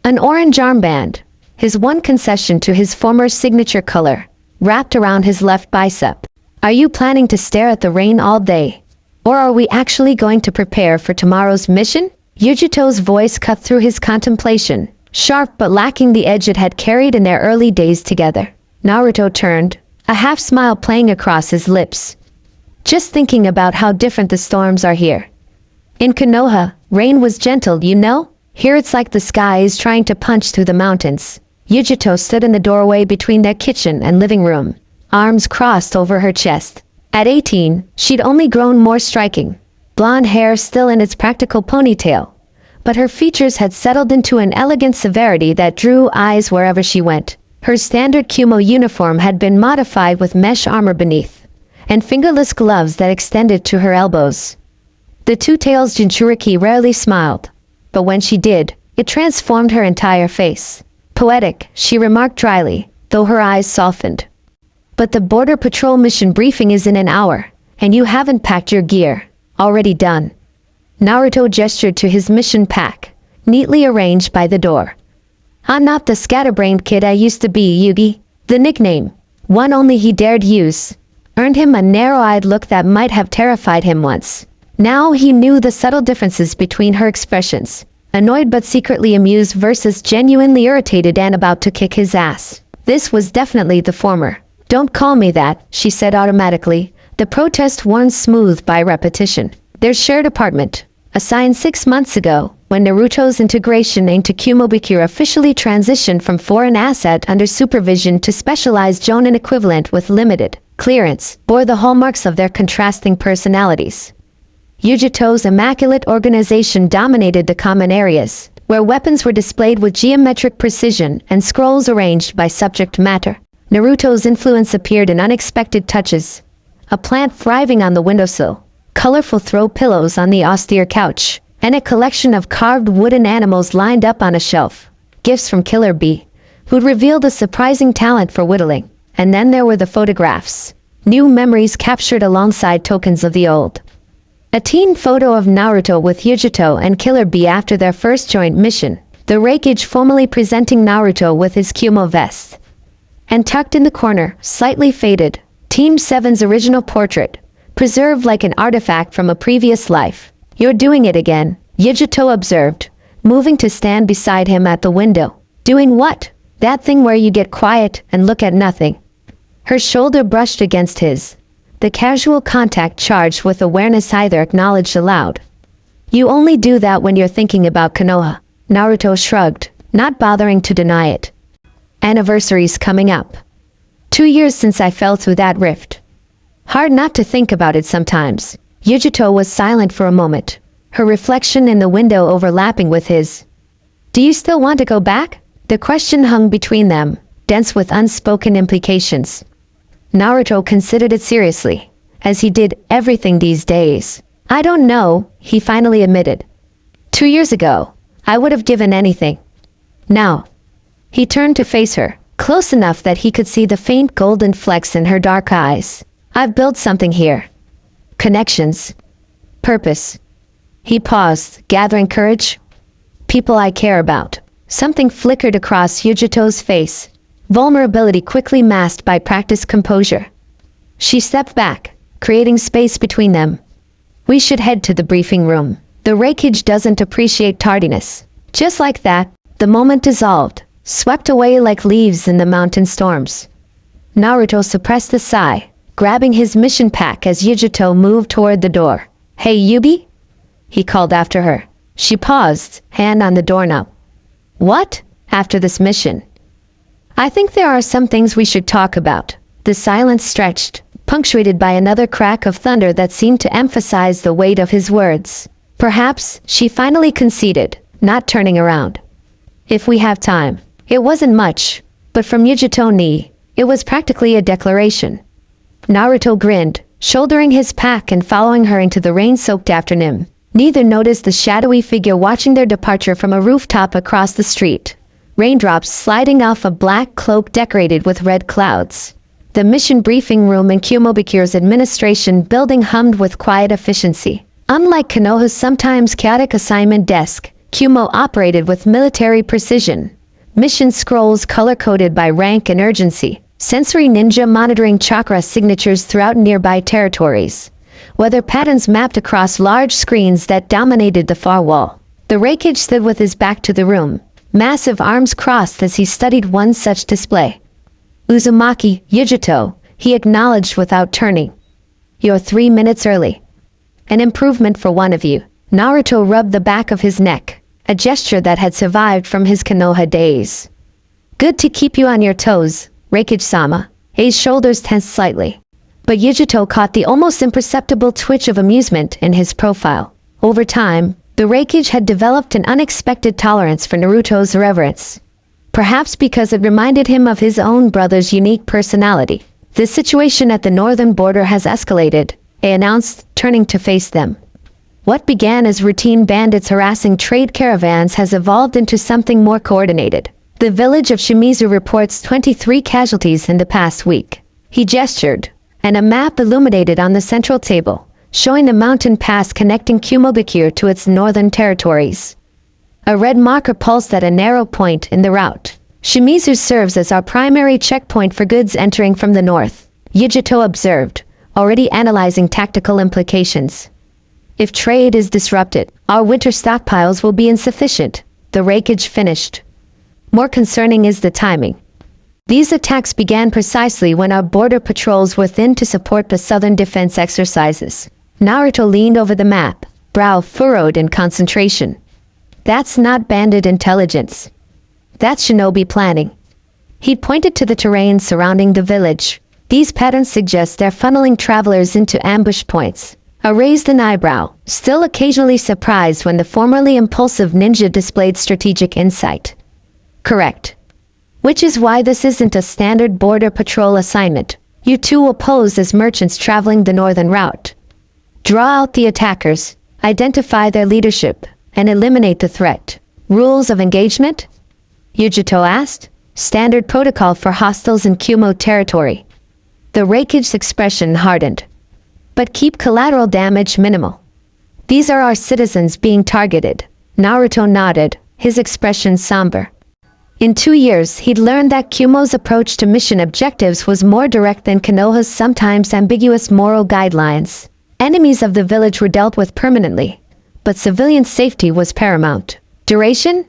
An orange armband, his one concession to his former signature color, wrapped around his left bicep. Are you planning to stare at the rain all day? Or are we actually going to prepare for tomorrow's mission? Yugito's voice cut through his contemplation, sharp but lacking the edge it had carried in their early days together. Naruto turned, a half-smile playing across his lips. Just thinking about how different the storms are here. In Konoha, rain was gentle, you know? Here it's like the sky is trying to punch through the mountains. Yugito stood in the doorway between their kitchen and living room, arms crossed over her chest. At 18, she'd only grown more striking, blonde hair still in its practical ponytail, but her features had settled into an elegant severity that drew eyes wherever she went. Her standard Kumo uniform had been modified with mesh armor beneath, and fingerless gloves that extended to her elbows. The two-tails Jinchuriki rarely smiled, but when she did, it transformed her entire face. Poetic, she remarked dryly, though her eyes softened. But the Border Patrol mission briefing is in an hour, and you haven't packed your gear. Already done. Naruto gestured to his mission pack, neatly arranged by the door. I'm not the scatterbrained kid I used to be, Yugi. The nickname, one only he dared use, earned him a narrow-eyed look that might have terrified him once. Now he knew the subtle differences between her expressions, annoyed but secretly amused versus genuinely irritated and about to kick his ass. This was definitely the former. Don't call me that, she said automatically, the protest worn smooth by repetition. Their shared apartment, assigned 6 months ago, when Naruto's integration into Kumobikira officially transitioned from foreign asset under supervision to specialized Jonin equivalent with limited clearance, bore the hallmarks of their contrasting personalities. Yugito's immaculate organization dominated the common areas, where weapons were displayed with geometric precision and scrolls arranged by subject matter. Naruto's influence appeared in unexpected touches. A plant thriving on the windowsill, colorful throw pillows on the austere couch, and a collection of carved wooden animals lined up on a shelf. Gifts from Killer Bee, who'd revealed a surprising talent for whittling. And then there were the photographs. New memories captured alongside tokens of the old. A teen photo of Naruto with Yugito and Killer Bee after their first joint mission. The wreckage formally presenting Naruto with his Kumo vest. And tucked in the corner, slightly faded, Team 7's original portrait, preserved like an artifact from a previous life. You're doing it again, Yugito observed, moving to stand beside him at the window. Doing what? That thing where you get quiet and look at nothing. Her shoulder brushed against his. The casual contact charged with awareness either acknowledged aloud. You only do that when you're thinking about Konoha. Naruto shrugged, not bothering to deny it. Anniversary's coming up. 2 years since I fell through that rift. Hard not to think about it sometimes. Yugito was silent for a moment, her reflection in the window overlapping with his. Do you still want to go back? The question hung between them, dense with unspoken implications. Naruto considered it seriously, as he did everything these days. I don't know, he finally admitted. 2 years ago, I would have given anything. Now. He turned to face her, close enough that he could see the faint golden flecks in her dark eyes. I've built something here. Connections. Purpose. He paused, gathering courage. People I care about. Something flickered across Yugito's face. Vulnerability quickly masked by practiced composure. She stepped back, creating space between them. We should head to the briefing room. The wreckage doesn't appreciate tardiness. Just like that, the moment dissolved, swept away like leaves in the mountain storms. Naruto suppressed a sigh, grabbing his mission pack as Yugito moved toward the door. Hey Yubi? He called after her. She paused, hand on the doorknob. What? After this mission? I think there are some things we should talk about. The silence stretched, punctuated by another crack of thunder that seemed to emphasize the weight of his words. Perhaps, she finally conceded, not turning around. If we have time. It wasn't much, but from Yugito ni, it was practically a declaration. Naruto grinned, shouldering his pack and following her into the rain-soaked afternoon. Neither noticed the shadowy figure watching their departure from a rooftop across the street. Raindrops sliding off a black cloak decorated with red clouds. The mission briefing room in Kumobikira's administration building hummed with quiet efficiency. Unlike Konoha's sometimes chaotic assignment desk, Kumo operated with military precision. Mission scrolls color-coded by rank and urgency. Sensory ninja monitoring chakra signatures throughout nearby territories. Weather patterns mapped across large screens that dominated the far wall. The wreckage stood with his back to the room, massive arms crossed as he studied one such display. Uzumaki, Yugito, he acknowledged without turning. You're 3 minutes early. An improvement for one of you. Naruto rubbed the back of his neck, a gesture that had survived from his Konoha days. Good to keep you on your toes, Reikage-sama. His shoulders tensed slightly. But Yugito caught the almost imperceptible twitch of amusement in his profile. Over time, the wreckage had developed an unexpected tolerance for Naruto's irreverence. Perhaps because it reminded him of his own brother's unique personality. The situation at the northern border has escalated, he announced, turning to face them. What began as routine bandits harassing trade caravans has evolved into something more coordinated. The village of Shimizu reports 23 casualties in the past week. He gestured, and a map illuminated on the central table, showing the mountain pass connecting Kumogakure to its northern territories. A red marker pulsed at a narrow point in the route. Shimizu serves as our primary checkpoint for goods entering from the north, Yugito observed, already analyzing tactical implications. If trade is disrupted, our winter stockpiles will be insufficient, the rakage finished. More concerning is the timing. These attacks began precisely when our border patrols were thinned to support the southern defense exercises. Naruto leaned over the map, brow furrowed in concentration. That's not bandit intelligence. That's shinobi planning. He pointed to the terrain surrounding the village. These patterns suggest they're funneling travelers into ambush points. I raised an eyebrow, still occasionally surprised when the formerly impulsive ninja displayed strategic insight. Correct. Which is why this isn't a standard border patrol assignment. You two will pose as merchants traveling the northern route. Draw out the attackers, identify their leadership, and eliminate the threat. Rules of engagement? Yugito asked. Standard protocol for hostiles in Kumo territory. The rakage's expression hardened. But keep collateral damage minimal. These are our citizens being targeted. Naruto nodded, his expression somber. In 2 years, he'd learned that Kumo's approach to mission objectives was more direct than Konoha's sometimes ambiguous moral guidelines. Enemies of the village were dealt with permanently, but civilian safety was paramount. Duration?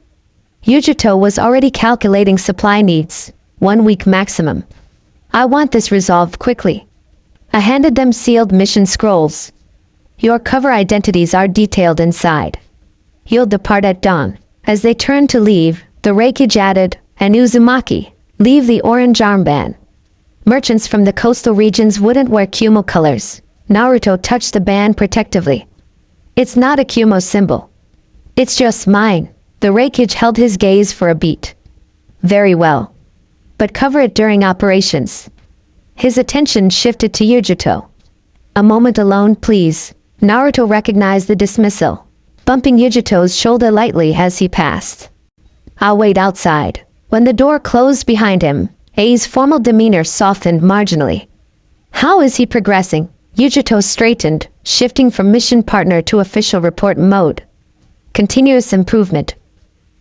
Yugito was already calculating supply needs, 1 week maximum. I want this resolved quickly. I handed them sealed mission scrolls. Your cover identities are detailed inside. You'll depart at dawn. As they turned to leave, the rakage added, and Uzumaki, leave the orange armband. Merchants from the coastal regions wouldn't wear Kumo colors. Naruto touched the band protectively. It's not a Kumo symbol. It's just mine. The rakage held his gaze for a beat. Very well. But cover it during operations. His attention shifted to Yugito. A moment alone, please. Naruto recognized the dismissal, bumping Yugito's shoulder lightly as he passed. I'll wait outside. When the door closed behind him, A's formal demeanor softened marginally. How is he progressing? Yugito straightened, shifting from mission partner to official report mode. Continuous improvement.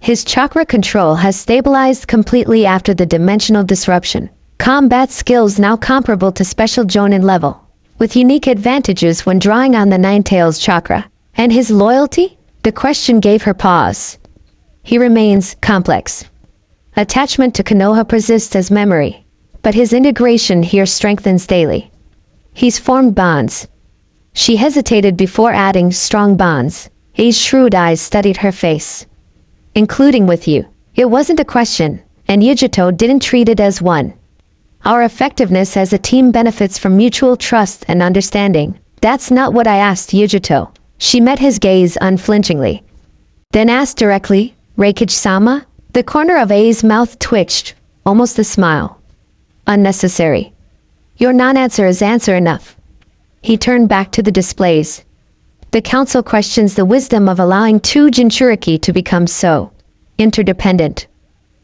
His chakra control has stabilized completely after the dimensional disruption. Combat skills now comparable to special Jonin level, with unique advantages when drawing on the Nine-Tails chakra. And his loyalty? The question gave her pause. He remains complex. Attachment to Konoha persists as memory, but his integration here strengthens daily. He's formed bonds. She hesitated before adding strong bonds. A's shrewd eyes studied her face. Including with you. It wasn't a question, and Yugito didn't treat it as one. Our effectiveness as a team benefits from mutual trust and understanding. That's not what I asked Yugito. She met his gaze unflinchingly. Then asked directly, Rakage-sama? The corner of A's mouth twitched, almost a smile. Unnecessary. Your non-answer is answer enough. He turned back to the displays. The council questions the wisdom of allowing two Jinchuriki to become so interdependent.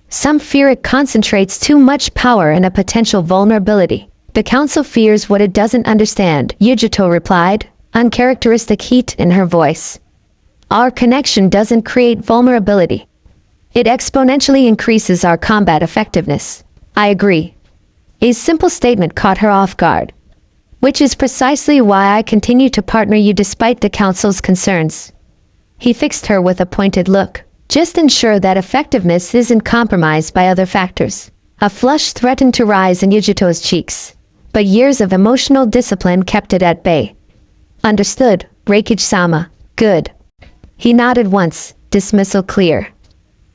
Some fear it concentrates too much power in a potential vulnerability. The council fears what it doesn't understand, Yugito replied, uncharacteristic heat in her voice. Our connection doesn't create vulnerability. It exponentially increases our combat effectiveness. I agree. A simple statement caught her off guard. Which is precisely why I continue to partner you despite the council's concerns. He fixed her with a pointed look. Just ensure that effectiveness isn't compromised by other factors. A flush threatened to rise in Yugito's cheeks, but years of emotional discipline kept it at bay. Understood, Rakage-sama. Good. He nodded once, dismissal clear.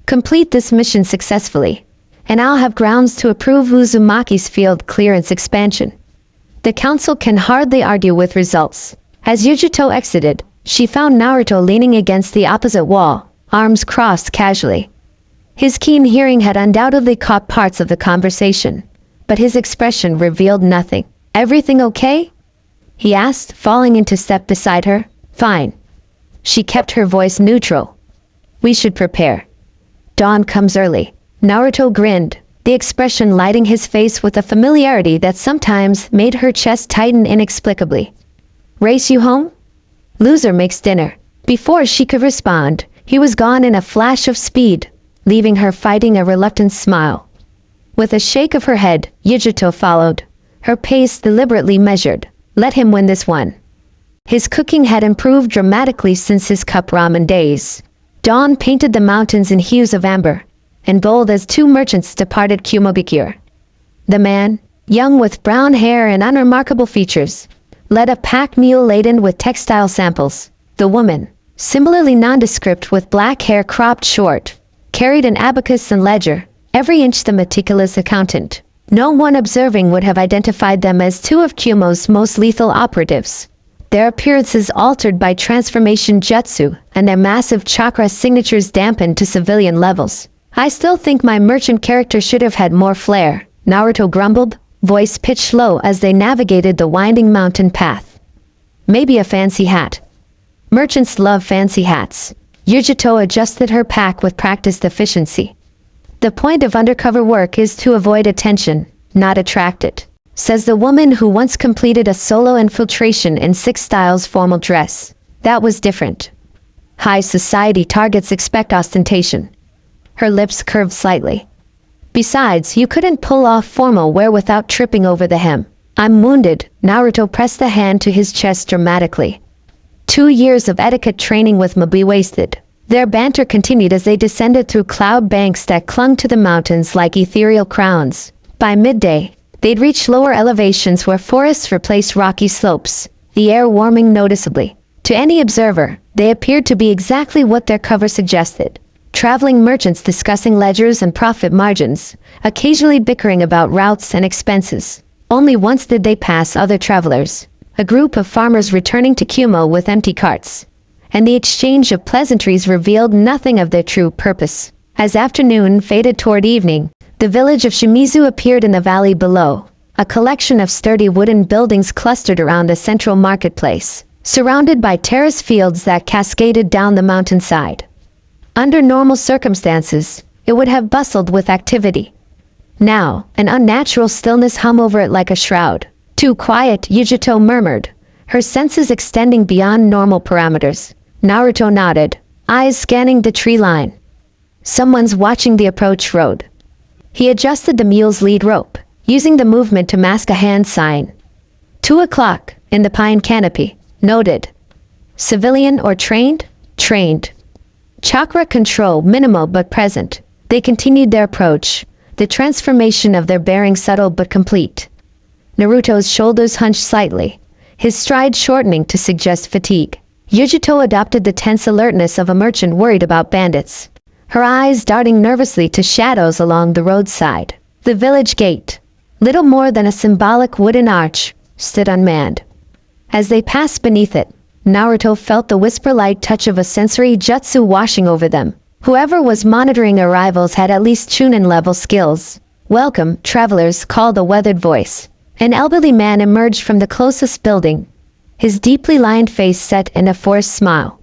Complete this mission successfully, and I'll have grounds to approve Uzumaki's field clearance expansion. The council can hardly argue with results. As Yugito exited, she found Naruto leaning against the opposite wall, arms crossed casually. His keen hearing had undoubtedly caught parts of the conversation, but his expression revealed nothing. Everything okay? He asked, falling into step beside her. Fine. She kept her voice neutral. We should prepare. Dawn comes early. Naruto grinned, the expression lighting his face with a familiarity that sometimes made her chest tighten inexplicably. Race you home? Loser makes dinner. Before she could respond, he was gone in a flash of speed, leaving her fighting a reluctant smile. With a shake of her head, Yugito followed, her pace deliberately measured. Let him win this one. His cooking had improved dramatically since his cup ramen days. Dawn painted the mountains in hues of amber, and bold as two merchants departed Kumobikure. The man, young with brown hair and unremarkable features, led a packed mule laden with textile samples. The woman, similarly nondescript with black hair cropped short, carried an abacus and ledger, every inch the meticulous accountant. No one observing would have identified them as two of Kumo's most lethal operatives. Their appearances altered by transformation jutsu, and their massive chakra signatures dampened to civilian levels. I still think my merchant character should have had more flair, Naruto grumbled, voice pitched low as they navigated the winding mountain path. Maybe a fancy hat. Merchants love fancy hats. Yugito adjusted her pack with practiced efficiency. The point of undercover work is to avoid attention, not attract it, says the woman who once completed a solo infiltration in Six Styles formal dress. That was different. High society targets expect ostentation. Her lips curved slightly. Besides, you couldn't pull off formal wear without tripping over the hem. I'm wounded. Naruto pressed the hand to his chest dramatically. 2 years of etiquette training with Mabi wasted. Their banter continued as they descended through cloud banks that clung to the mountains like ethereal crowns. By midday, they'd reach lower elevations where forests replaced rocky slopes, the air warming noticeably. To any observer, they appeared to be exactly what their cover suggested. Traveling merchants discussing ledgers and profit margins, occasionally bickering about routes and expenses. Only once did they pass other travelers, a group of farmers returning to Kumo with empty carts, and the exchange of pleasantries revealed nothing of their true purpose. As afternoon faded toward evening, the village of Shimizu appeared in the valley below, a collection of sturdy wooden buildings clustered around the central marketplace, surrounded by terrace fields that cascaded down the mountainside. Under normal circumstances, it would have bustled with activity. Now, an unnatural stillness hung over it like a shroud. Too quiet, Yugito murmured, her senses extending beyond normal parameters. Naruto nodded, eyes scanning the tree line. Someone's watching the approach road. He adjusted the mule's lead rope, using the movement to mask a hand sign. 2 o'clock, in the pine canopy. Noted. Civilian or trained? Trained. Chakra control minimal but present. They continued their approach, the transformation of their bearing subtle but complete. Naruto's shoulders hunched slightly, his stride shortening to suggest fatigue. Yugito adopted the tense alertness of a merchant worried about bandits, her eyes darting nervously to shadows along the roadside. The village gate, little more than a symbolic wooden arch, stood unmanned. As they passed beneath it, Naruto felt the whisper-like touch of a sensory jutsu washing over them. Whoever was monitoring arrivals had at least Chunin-level skills. "Welcome, travelers," called a weathered voice. An elderly man emerged from the closest building, his deeply lined face set in a forced smile.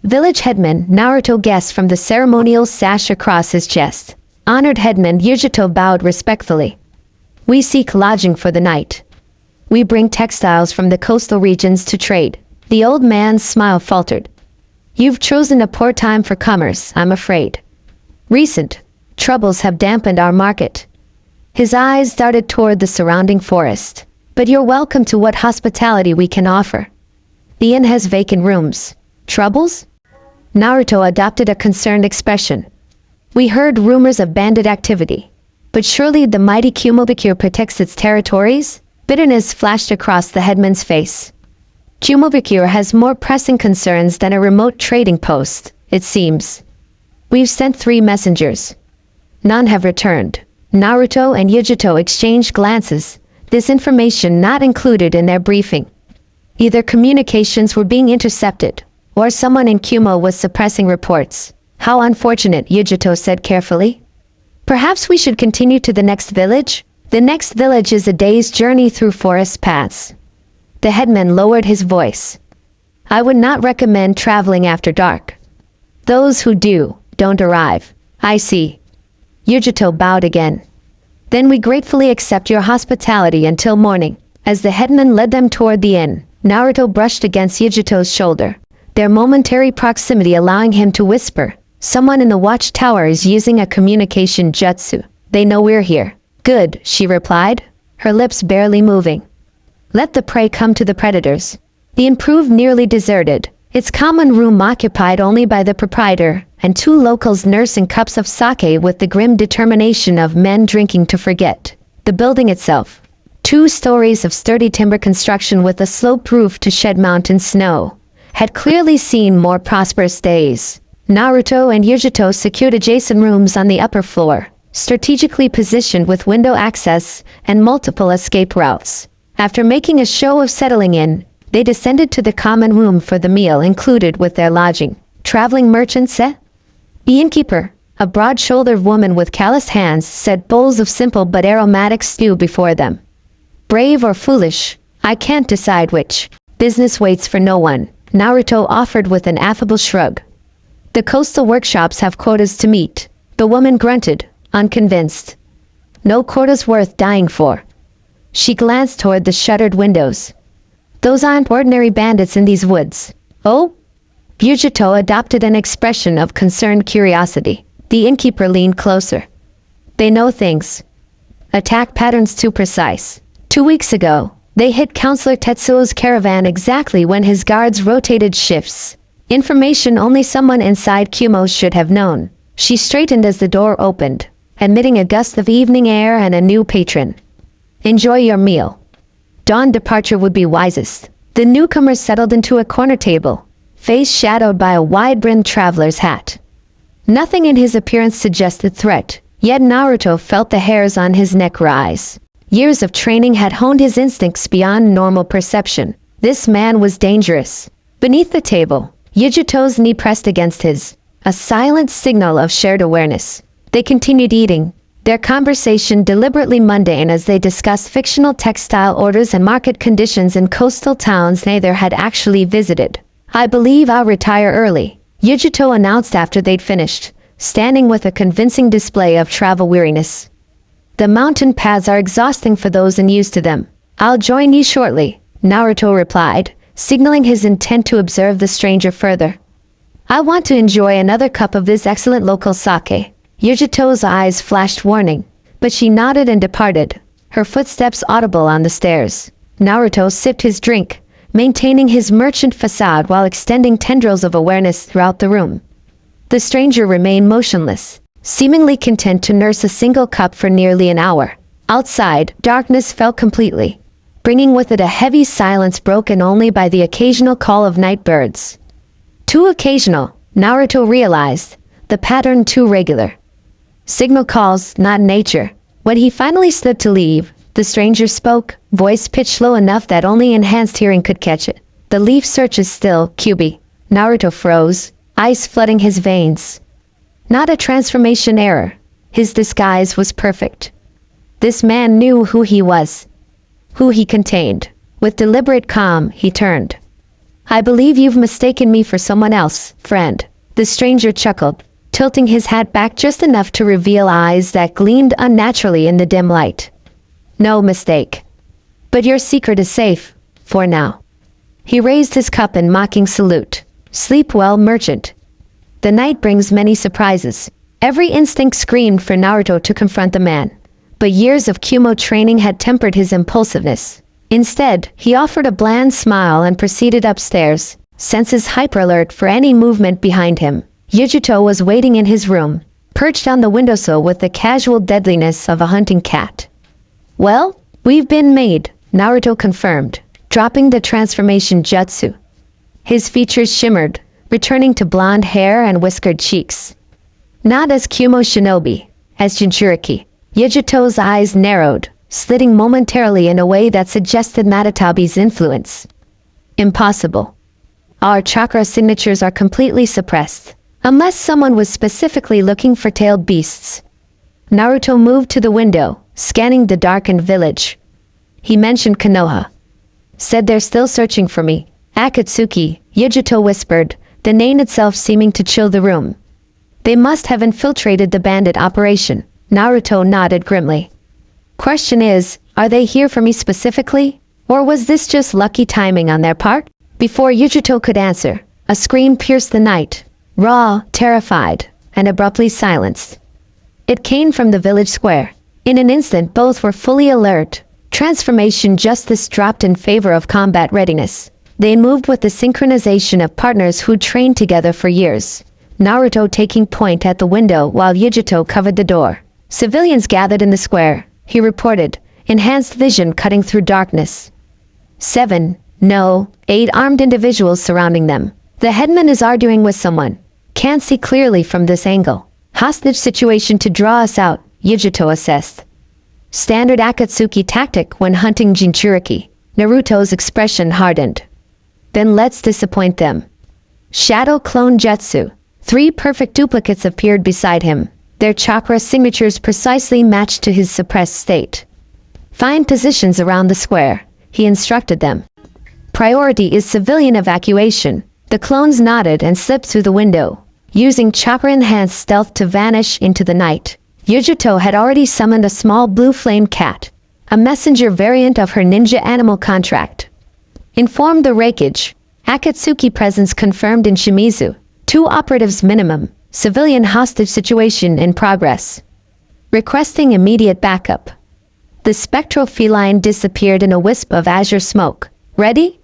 Village headman, Naruto guessed from the ceremonial sash across his chest. Honored headman, Yugito bowed respectfully. "We seek lodging for the night. We bring textiles from the coastal regions to trade." The old man's smile faltered. "You've chosen a poor time for commerce, I'm afraid. Recent troubles have dampened our market." His eyes darted toward the surrounding forest. "But you're welcome to what hospitality we can offer. The inn has vacant rooms." "Troubles?" Naruto adopted a concerned expression. "We heard rumors of bandit activity. But surely the mighty Kumobikure protects its territories?" Bitterness flashed across the headman's face. "Kumobikure has more pressing concerns than a remote trading post, it seems. We've sent 3 messengers. None have returned." Naruto and Yugito exchanged glances, this information not included in their briefing. Either communications were being intercepted, or someone in Kumo was suppressing reports. "How unfortunate," Yugito said carefully. "Perhaps we should continue to the next village?" "The next village is a day's journey through forest paths." The headman lowered his voice. "I would not recommend traveling after dark. Those who do, don't arrive." "I see." Yugito bowed again. "Then we gratefully accept your hospitality until morning." As the headman led them toward the inn, Naruto brushed against Yugito's shoulder, their momentary proximity allowing him to whisper, "Someone in the watchtower is using a communication jutsu. They know we're here." "Good," she replied, her lips barely moving. "Let the prey come to the predators." The inn proved nearly deserted, its common room occupied only by the proprietor and two locals nursing cups of sake with the grim determination of men drinking to forget. The building itself, 2 stories of sturdy timber construction with a sloped roof to shed mountain snow, had clearly seen more prosperous days. Naruto and Yugito secured adjacent rooms on the upper floor, strategically positioned with window access and multiple escape routes. After making a show of settling in, they descended to the common room for the meal included with their lodging. "Traveling merchants, eh?" The innkeeper, a broad-shouldered woman with calloused hands, set bowls of simple but aromatic stew before them. "Brave or foolish, I can't decide which. Business waits for no one," Naruto offered with an affable shrug. "The coastal workshops have quotas to meet." The woman grunted, unconvinced. "No quotas worth dying for." She glanced toward the shuttered windows. "Those aren't ordinary bandits in these woods." "Oh?" Yugito adopted an expression of concerned curiosity. The innkeeper leaned closer. "They know things. Attack patterns too precise. 2 weeks ago, they hit Counselor Tetsuo's caravan exactly when his guards rotated shifts. Information only someone inside Kumo should have known." She straightened as the door opened, admitting a gust of evening air and a new patron. "Enjoy your meal. Dawn departure would be wisest." The newcomer settled into a corner table, face shadowed by a wide-brimmed traveler's hat. Nothing in his appearance suggested threat, yet Naruto felt the hairs on his neck rise. Years of training had honed his instincts beyond normal perception. This man was dangerous. Beneath the table, Yugito's knee pressed against his, a silent signal of shared awareness. They continued eating, their conversation deliberately mundane as they discussed fictional textile orders and market conditions in coastal towns neither had actually visited. "I believe I'll retire early," Yugito announced after they'd finished, standing with a convincing display of travel weariness. "The mountain paths are exhausting for those unused to them." "I'll join you shortly," Naruto replied, signaling his intent to observe the stranger further. "I want to enjoy another cup of this excellent local sake." Yugito's eyes flashed warning, but she nodded and departed, her footsteps audible on the stairs. Naruto sipped his drink, maintaining his merchant facade while extending tendrils of awareness throughout the room. The stranger remained motionless, seemingly content to nurse a single cup for nearly an hour. Outside, darkness fell completely, bringing with it a heavy silence broken only by the occasional call of night birds. Too occasional, Naruto realized, the pattern too regular. Signal calls, not nature. When he finally stood to leave, the stranger spoke, voice pitched low enough that only enhanced hearing could catch it. "The leaf search is still, QB." Naruto froze, ice flooding his veins. Not a transformation error. His disguise was perfect. This man knew who he was, who he contained. With deliberate calm, he turned. "I believe you've mistaken me for someone else, friend." The stranger chuckled, tilting his hat back just enough to reveal eyes that gleamed unnaturally in the dim light. "No mistake. But your secret is safe, for now." He raised his cup in mocking salute. "Sleep well, merchant. The night brings many surprises." Every instinct screamed for Naruto to confront the man, but years of Kumo training had tempered his impulsiveness. Instead, he offered a bland smile and proceeded upstairs, senses hyper-alert for any movement behind him. Yugito was waiting in his room, perched on the windowsill with the casual deadliness of a hunting cat. "Well, we've been made," Naruto confirmed, dropping the transformation jutsu. His features shimmered, returning to blonde hair and whiskered cheeks. Not as Kumo shinobi, as Jinchuriki. Yugito's eyes narrowed, slitting momentarily in a way that suggested Matatabi's influence. "Impossible. Our chakra signatures are completely suppressed. Unless someone was specifically looking for tailed beasts." Naruto moved to the window, scanning the darkened village. He mentioned Konoha. "Said they're still searching for me." "Akatsuki," Yugito whispered, the name itself seeming to chill the room. "They must have infiltrated the bandit operation." Naruto nodded grimly. "Question is, are they here for me specifically? Or was this just lucky timing on their part? Before Yugito could answer, a scream pierced the night, raw, terrified, and abruptly silenced. It came from the village square. In an instant both were fully alert. Transformation justice dropped in favor of combat readiness. They moved with the synchronization of partners who trained together for years. Naruto taking point at the window while Yugito covered the door. Civilians gathered in the square, he reported, enhanced vision cutting through darkness. 8 armed individuals surrounding them. The headman is arguing with someone. Can't see clearly from this angle. Hostage situation to draw us out, Yugito assessed. Standard Akatsuki tactic when hunting Jinchuriki. Naruto's expression hardened. Then let's disappoint them. Shadow Clone Jutsu. 3 perfect duplicates appeared beside him. Their chakra signatures precisely matched to his suppressed state. Find positions around the square, he instructed them. Priority is civilian evacuation. The clones nodded and slipped through the window, using chakra-enhanced stealth to vanish into the night. Yugito had already summoned a small blue flame cat, a messenger variant of her ninja animal contract. Informed the Reikage. Akatsuki presence confirmed in Shimizu. 2 operatives minimum. Civilian hostage situation in progress. Requesting immediate backup. The spectral feline disappeared in a wisp of azure smoke. Ready?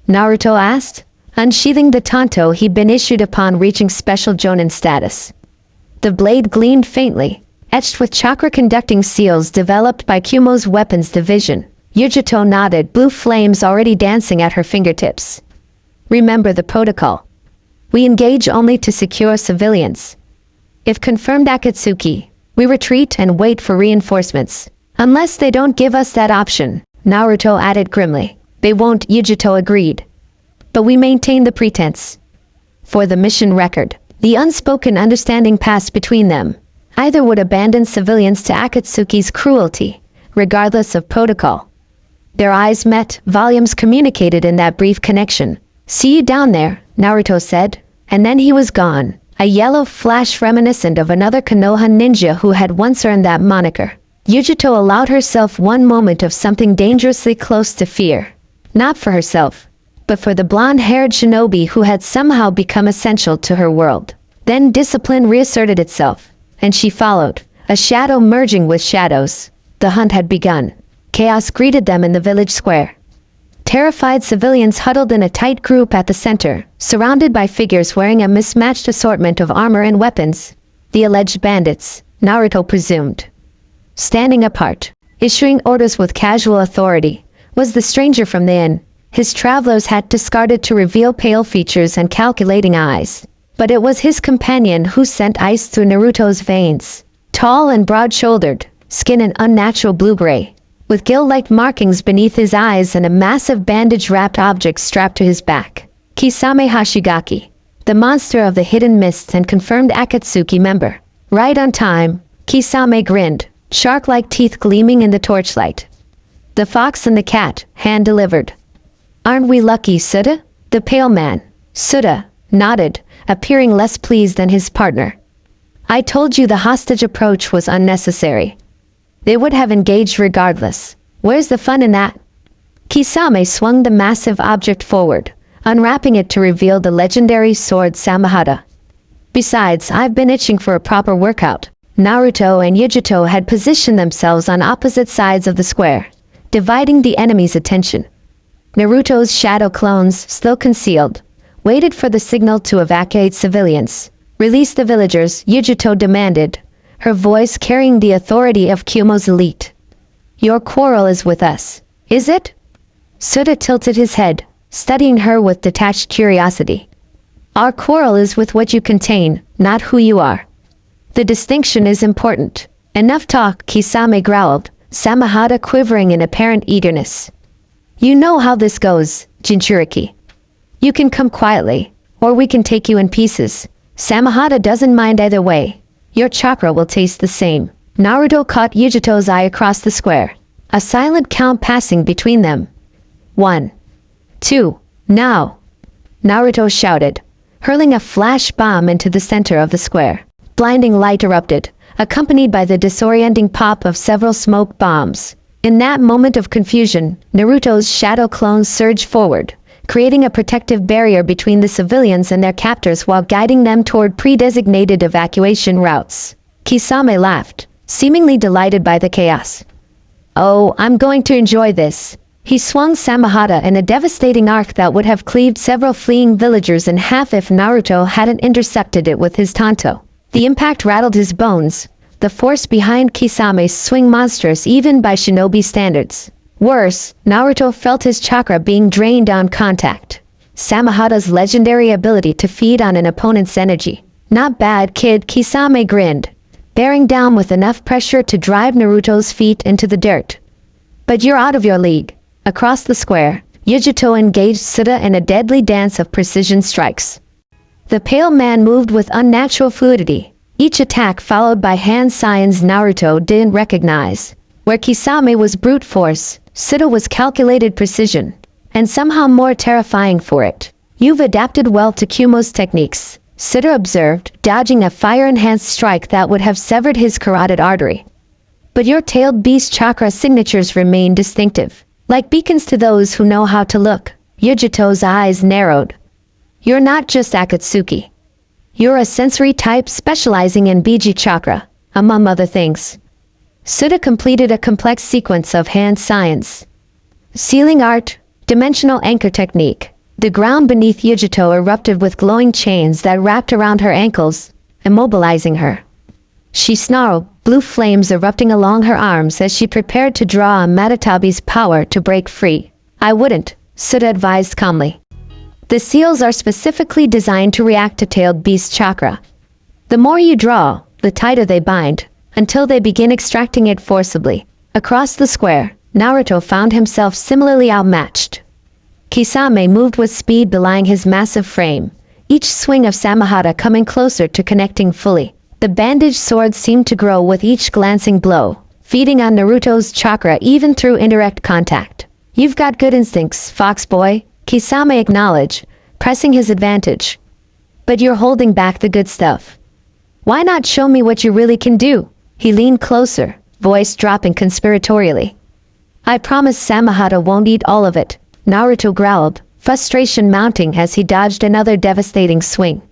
Naruto asked, unsheathing the tanto he'd been issued upon reaching special jonin status. The blade gleamed faintly, etched with chakra-conducting seals developed by Kumo's weapons division. Yugito nodded, blue flames already dancing at her fingertips. Remember the protocol. We engage only to secure civilians. If confirmed Akatsuki, we retreat and wait for reinforcements. Unless they don't give us that option, Naruto added grimly. They won't, Yugito agreed. But we maintain the pretense. For the mission record, the unspoken understanding passed between them. Either would abandon civilians to Akatsuki's cruelty, regardless of protocol. Their eyes met, volumes communicated in that brief connection. See you down there, Naruto said, and then he was gone, a yellow flash reminiscent of another Konoha ninja who had once earned that moniker. Yugito allowed herself one moment of something dangerously close to fear. Not for herself, but for the blonde-haired shinobi who had somehow become essential to her world. Then discipline reasserted itself, and she followed, a shadow merging with shadows. The hunt had begun. Chaos greeted them in the village square. Terrified civilians huddled in a tight group at the center, surrounded by figures wearing a mismatched assortment of armor and weapons. The alleged bandits, Naruto presumed. Standing apart, issuing orders with casual authority, was the stranger from the inn. His traveler's hat discarded to reveal pale features and calculating eyes. But it was his companion who sent ice through Naruto's veins. Tall and broad-shouldered, skin an unnatural blue-gray, with gill-like markings beneath his eyes and a massive bandage-wrapped object strapped to his back. Kisame Hashigaki, the monster of the hidden mists and confirmed Akatsuki member. Right on time, Kisame grinned, shark-like teeth gleaming in the torchlight. The fox and the cat, hand-delivered. Aren't we lucky, Suda? The pale man, Suda, nodded, appearing less pleased than his partner. I told you the hostage approach was unnecessary. They would have engaged regardless. Where's the fun in that? Kisame swung the massive object forward, unwrapping it to reveal the legendary sword Samahata. Besides, I've been itching for a proper workout. Naruto and Yugito had positioned themselves on opposite sides of the square, dividing the enemy's attention. Naruto's shadow clones, still concealed, waited for the signal to evacuate civilians. Release the villagers, Yugito demanded, her voice carrying the authority of Kumo's elite. Your quarrel is with us, is it? Suda tilted his head, studying her with detached curiosity. Our quarrel is with what you contain, not who you are. The distinction is important. Enough talk, Kisame growled, Samahata quivering in apparent eagerness. You know how this goes, Jinchuriki. You can come quietly, or we can take you in pieces. Samahata doesn't mind either way. Your chakra will taste the same. Naruto caught Yugito's eye across the square, a silent count passing between them. 1, 2, now! Naruto shouted, hurling a flash bomb into the center of the square. Blinding light erupted, accompanied by the disorienting pop of several smoke bombs. In that moment of confusion, Naruto's shadow clones surged forward, creating a protective barrier between the civilians and their captors while guiding them toward pre-designated evacuation routes. Kisame laughed, seemingly delighted by the chaos. "Oh, I'm going to enjoy this." He swung Samahata in a devastating arc that would have cleaved several fleeing villagers in half if Naruto hadn't intercepted it with his tanto. The impact rattled his bones, the force behind Kisame's swing monstrous even by shinobi standards. Worse, Naruto felt his chakra being drained on contact. Samahata's legendary ability to feed on an opponent's energy. "Not bad, kid," Kisame grinned, bearing down with enough pressure to drive Naruto's feet into the dirt. "But you're out of your league." Across the square, Yugito engaged Suda in a deadly dance of precision strikes. The pale man moved with unnatural fluidity, each attack followed by hand signs Naruto didn't recognize. Where Kisame was brute force, Suda was calculated precision, and somehow more terrifying for it. "You've adapted well to Kumo's techniques," Suda observed, dodging a fire-enhanced strike that would have severed his carotid artery. "But your tailed beast chakra signatures remain distinctive. Like beacons to those who know how to look." Yugito's eyes narrowed. "You're not just Akatsuki. You're a sensory type specializing in Biji chakra, among other things." Suda completed a complex sequence of hand signs. Sealing art, dimensional anchor technique. The ground beneath Yugito erupted with glowing chains that wrapped around her ankles, immobilizing her. She snarled, blue flames erupting along her arms as she prepared to draw on Matatabi's power to break free. "I wouldn't," Suda advised calmly. "The seals are specifically designed to react to tailed beast chakra. The more you draw, the tighter they bind, until they begin extracting it forcibly." Across the square, Naruto found himself similarly outmatched. Kisame moved with speed belying his massive frame, each swing of Samahata coming closer to connecting fully. The bandaged sword seemed to grow with each glancing blow, feeding on Naruto's chakra even through indirect contact. "You've got good instincts, fox boy," Kisame acknowledged, pressing his advantage. "But you're holding back the good stuff. Why not show me what you really can do?" He leaned closer, voice dropping conspiratorially. "I promise Samahata won't eat all of it," Naruto growled, frustration mounting as he dodged another devastating swing.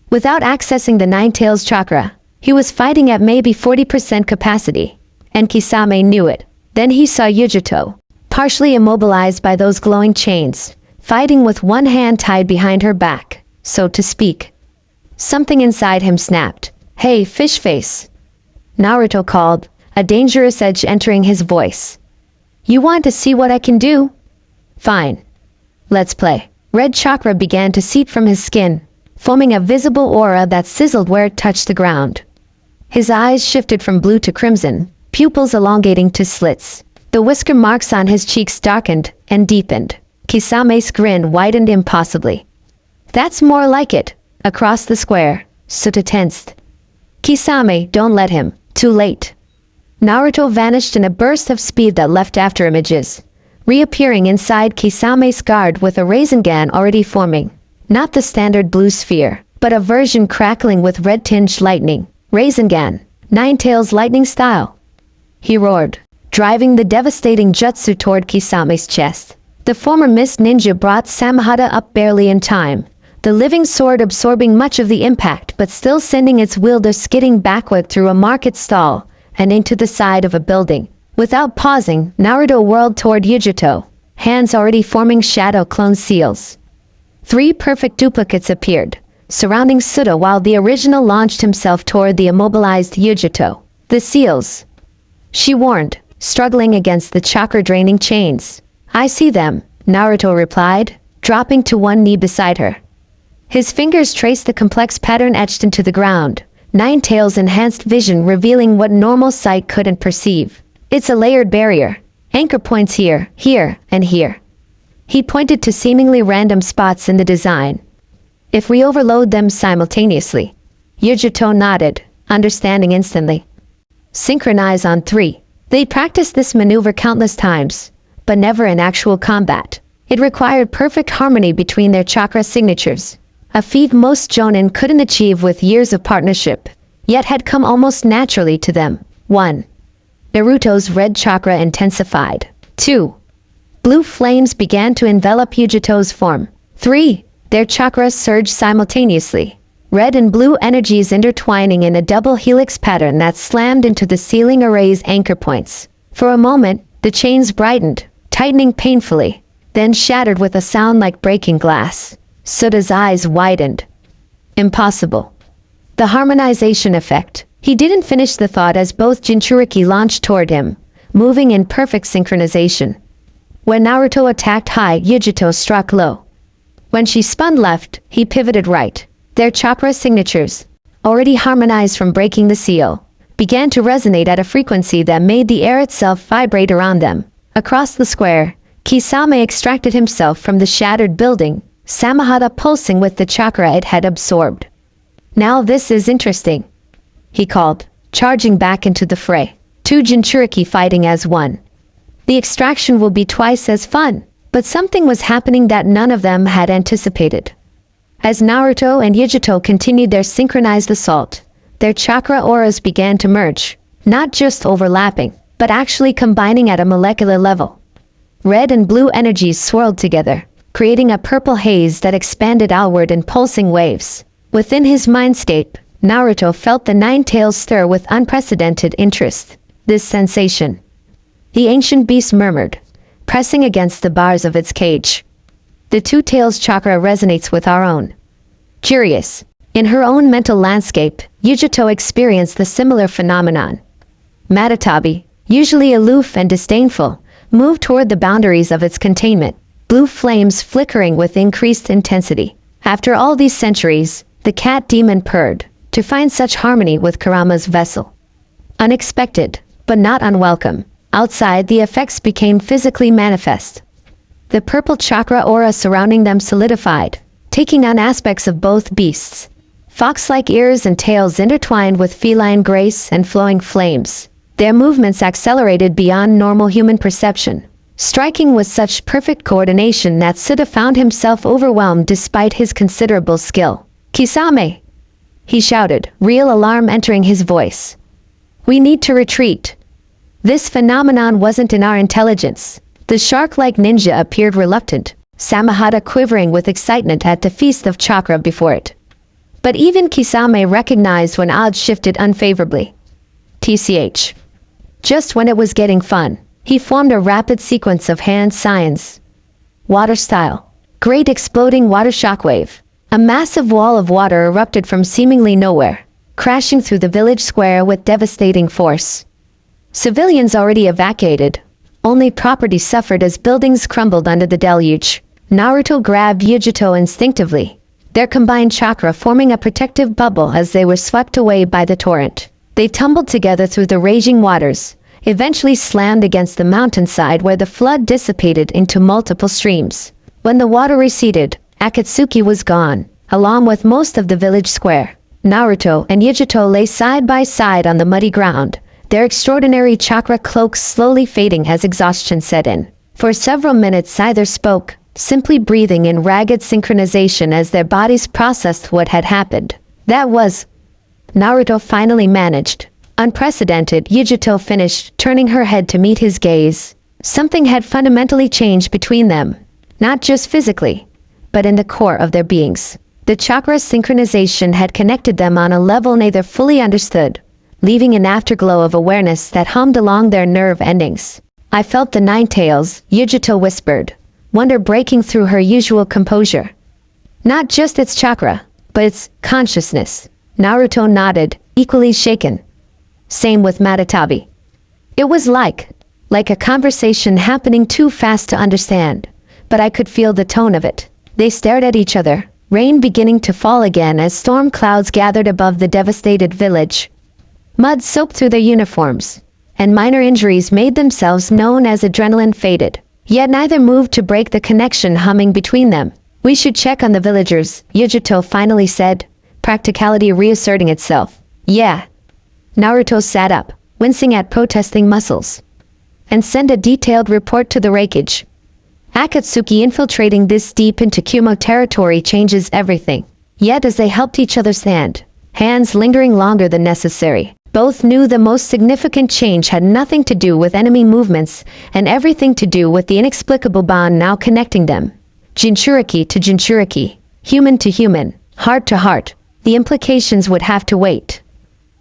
Without accessing the Nine Tails chakra, he was fighting at maybe 40% capacity, and Kisame knew it. Then he saw Yugito, partially immobilized by those glowing chains, fighting with one hand tied behind her back, so to speak. Something inside him snapped. "Hey, fish face!" Naruto called, a dangerous edge entering his voice. "You want to see what I can do? Fine. Let's play." Red chakra began to seep from his skin, forming a visible aura that sizzled where it touched the ground. His eyes shifted from blue to crimson, pupils elongating to slits. The whisker marks on his cheeks darkened and deepened. Kisame's grin widened impossibly. "That's more like it." Across the square, Suda tensed. "Kisame, don't let him." Too late. Naruto vanished in a burst of speed that left after images, reappearing inside Kisame's guard with a Rasengan already forming. Not the standard blue sphere, but a version crackling with red-tinged lightning. Rasengan, Nine Tails lightning style. He roared, driving the devastating jutsu toward Kisame's chest. The former mist ninja brought Samahata up barely in time, the living sword absorbing much of the impact but still sending its wielder skidding backward through a market stall and into the side of a building. Without pausing, Naruto whirled toward Yugito, hands already forming shadow clone seals. 3 perfect duplicates appeared, surrounding Suda while the original launched himself toward the immobilized Yugito. "The seals," she warned, struggling against the chakra-draining chains. "I see them," Naruto replied, dropping to one knee beside her. His fingers traced the complex pattern etched into the ground, Nine Tails' enhanced vision revealing what normal sight couldn't perceive. "It's a layered barrier. Anchor points here, here, and here." He pointed to seemingly random spots in the design. "If we overload them simultaneously." Yugito nodded, understanding instantly. "Synchronize on 3. They practiced this maneuver countless times, but never in actual combat. It required perfect harmony between their chakra signatures, a feat most Jonin couldn't achieve with years of partnership, yet had come almost naturally to them. 1. Naruto's red chakra intensified. 2. Blue flames began to envelop Yugito's form. 3. Their chakras surged simultaneously. Red and blue energies intertwining in a double helix pattern that slammed into the ceiling array's anchor points. For a moment, the chains brightened, tightening painfully, then shattered with a sound like breaking glass. Suda's eyes widened. Impossible. The harmonization effect. He didn't finish the thought as both Jinchuriki launched toward him, moving in perfect synchronization. When Naruto attacked high, Yugito struck low. When she spun left, he pivoted right. Their chakra signatures, already harmonized from breaking the seal, began to resonate at a frequency that made the air itself vibrate around them. Across the square, Kisame extracted himself from the shattered building, Samahata pulsing with the chakra it had absorbed. Now this is interesting, he called, charging back into the fray. 2 Jinchuriki fighting as one. The extraction will be twice as fun, but something was happening that none of them had anticipated. As Naruto and Yugito continued their synchronized assault, their chakra auras began to merge, not just overlapping, but actually combining at a molecular level. Red and blue energies swirled together, creating a purple haze that expanded outward in pulsing waves. Within his mindscape, Naruto felt the nine tails stir with unprecedented interest. This sensation, the ancient beast murmured, pressing against the bars of its cage. The two tails chakra resonates with our own. Curious. In her own mental landscape, Yugito experienced the similar phenomenon. Matatabi, usually aloof and disdainful, moved toward the boundaries of its containment, blue flames flickering with increased intensity. After all these centuries, the cat demon purred, to find such harmony with Kurama's vessel. Unexpected, but not unwelcome. Outside, the effects became physically manifest. The purple chakra aura surrounding them solidified, taking on aspects of both beasts. Fox-like ears and tails intertwined with feline grace and flowing flames. Their movements accelerated beyond normal human perception, striking with such perfect coordination that Suda found himself overwhelmed despite his considerable skill. "Kisame!" he shouted, real alarm entering his voice. "We need to retreat." This phenomenon wasn't in our intelligence. The shark-like ninja appeared reluctant, Samahata quivering with excitement at the feast of chakra before it. But even Kisame recognized when odds shifted unfavorably. TCH. Just when it was getting fun, he formed a rapid sequence of hand signs. Water style. Great exploding water shockwave. A massive wall of water erupted from seemingly nowhere, crashing through the village square with devastating force. Civilians already evacuated. Only property suffered as buildings crumbled under the deluge. Naruto grabbed Yugito instinctively, their combined chakra forming a protective bubble as they were swept away by the torrent. They tumbled together through the raging waters, eventually slammed against the mountainside where the flood dissipated into multiple streams. When the water receded, Akatsuki was gone, along with most of the village square. Naruto and Yugito lay side by side on the muddy ground, their extraordinary chakra cloaks slowly fading as exhaustion set in. For several minutes neither spoke, simply breathing in ragged synchronization as their bodies processed what had happened. That was... Naruto finally managed. Unprecedented, Yugito finished, turning her head to meet his gaze. Something had fundamentally changed between them, not just physically, but in the core of their beings. The chakra synchronization had connected them on a level neither fully understood, leaving an afterglow of awareness that hummed along their nerve endings. "I felt the nine tails," Yugito whispered, wonder breaking through her usual composure. "Not just its chakra, but its consciousness." Naruto nodded, equally shaken. Same with Matatabi. It was like a conversation happening too fast to understand, but I could feel the tone of it. They stared at each other, rain beginning to fall again as storm clouds gathered above the devastated village. Mud soaked through their uniforms, and minor injuries made themselves known as adrenaline faded. Yet neither moved to break the connection humming between them. "We should check on the villagers," Yugito finally said, practicality reasserting itself. "Yeah." Naruto sat up, wincing at protesting muscles. "And send a detailed report to the wreckage." Akatsuki infiltrating this deep into Kumo territory changes everything. Yet as they helped each other stand, hands lingering longer than necessary, Both knew the most significant change had nothing to do with enemy movements and everything to do with the inexplicable bond now connecting them. Jinchuriki to Jinchuriki, human to human, heart to heart. The implications would have to wait.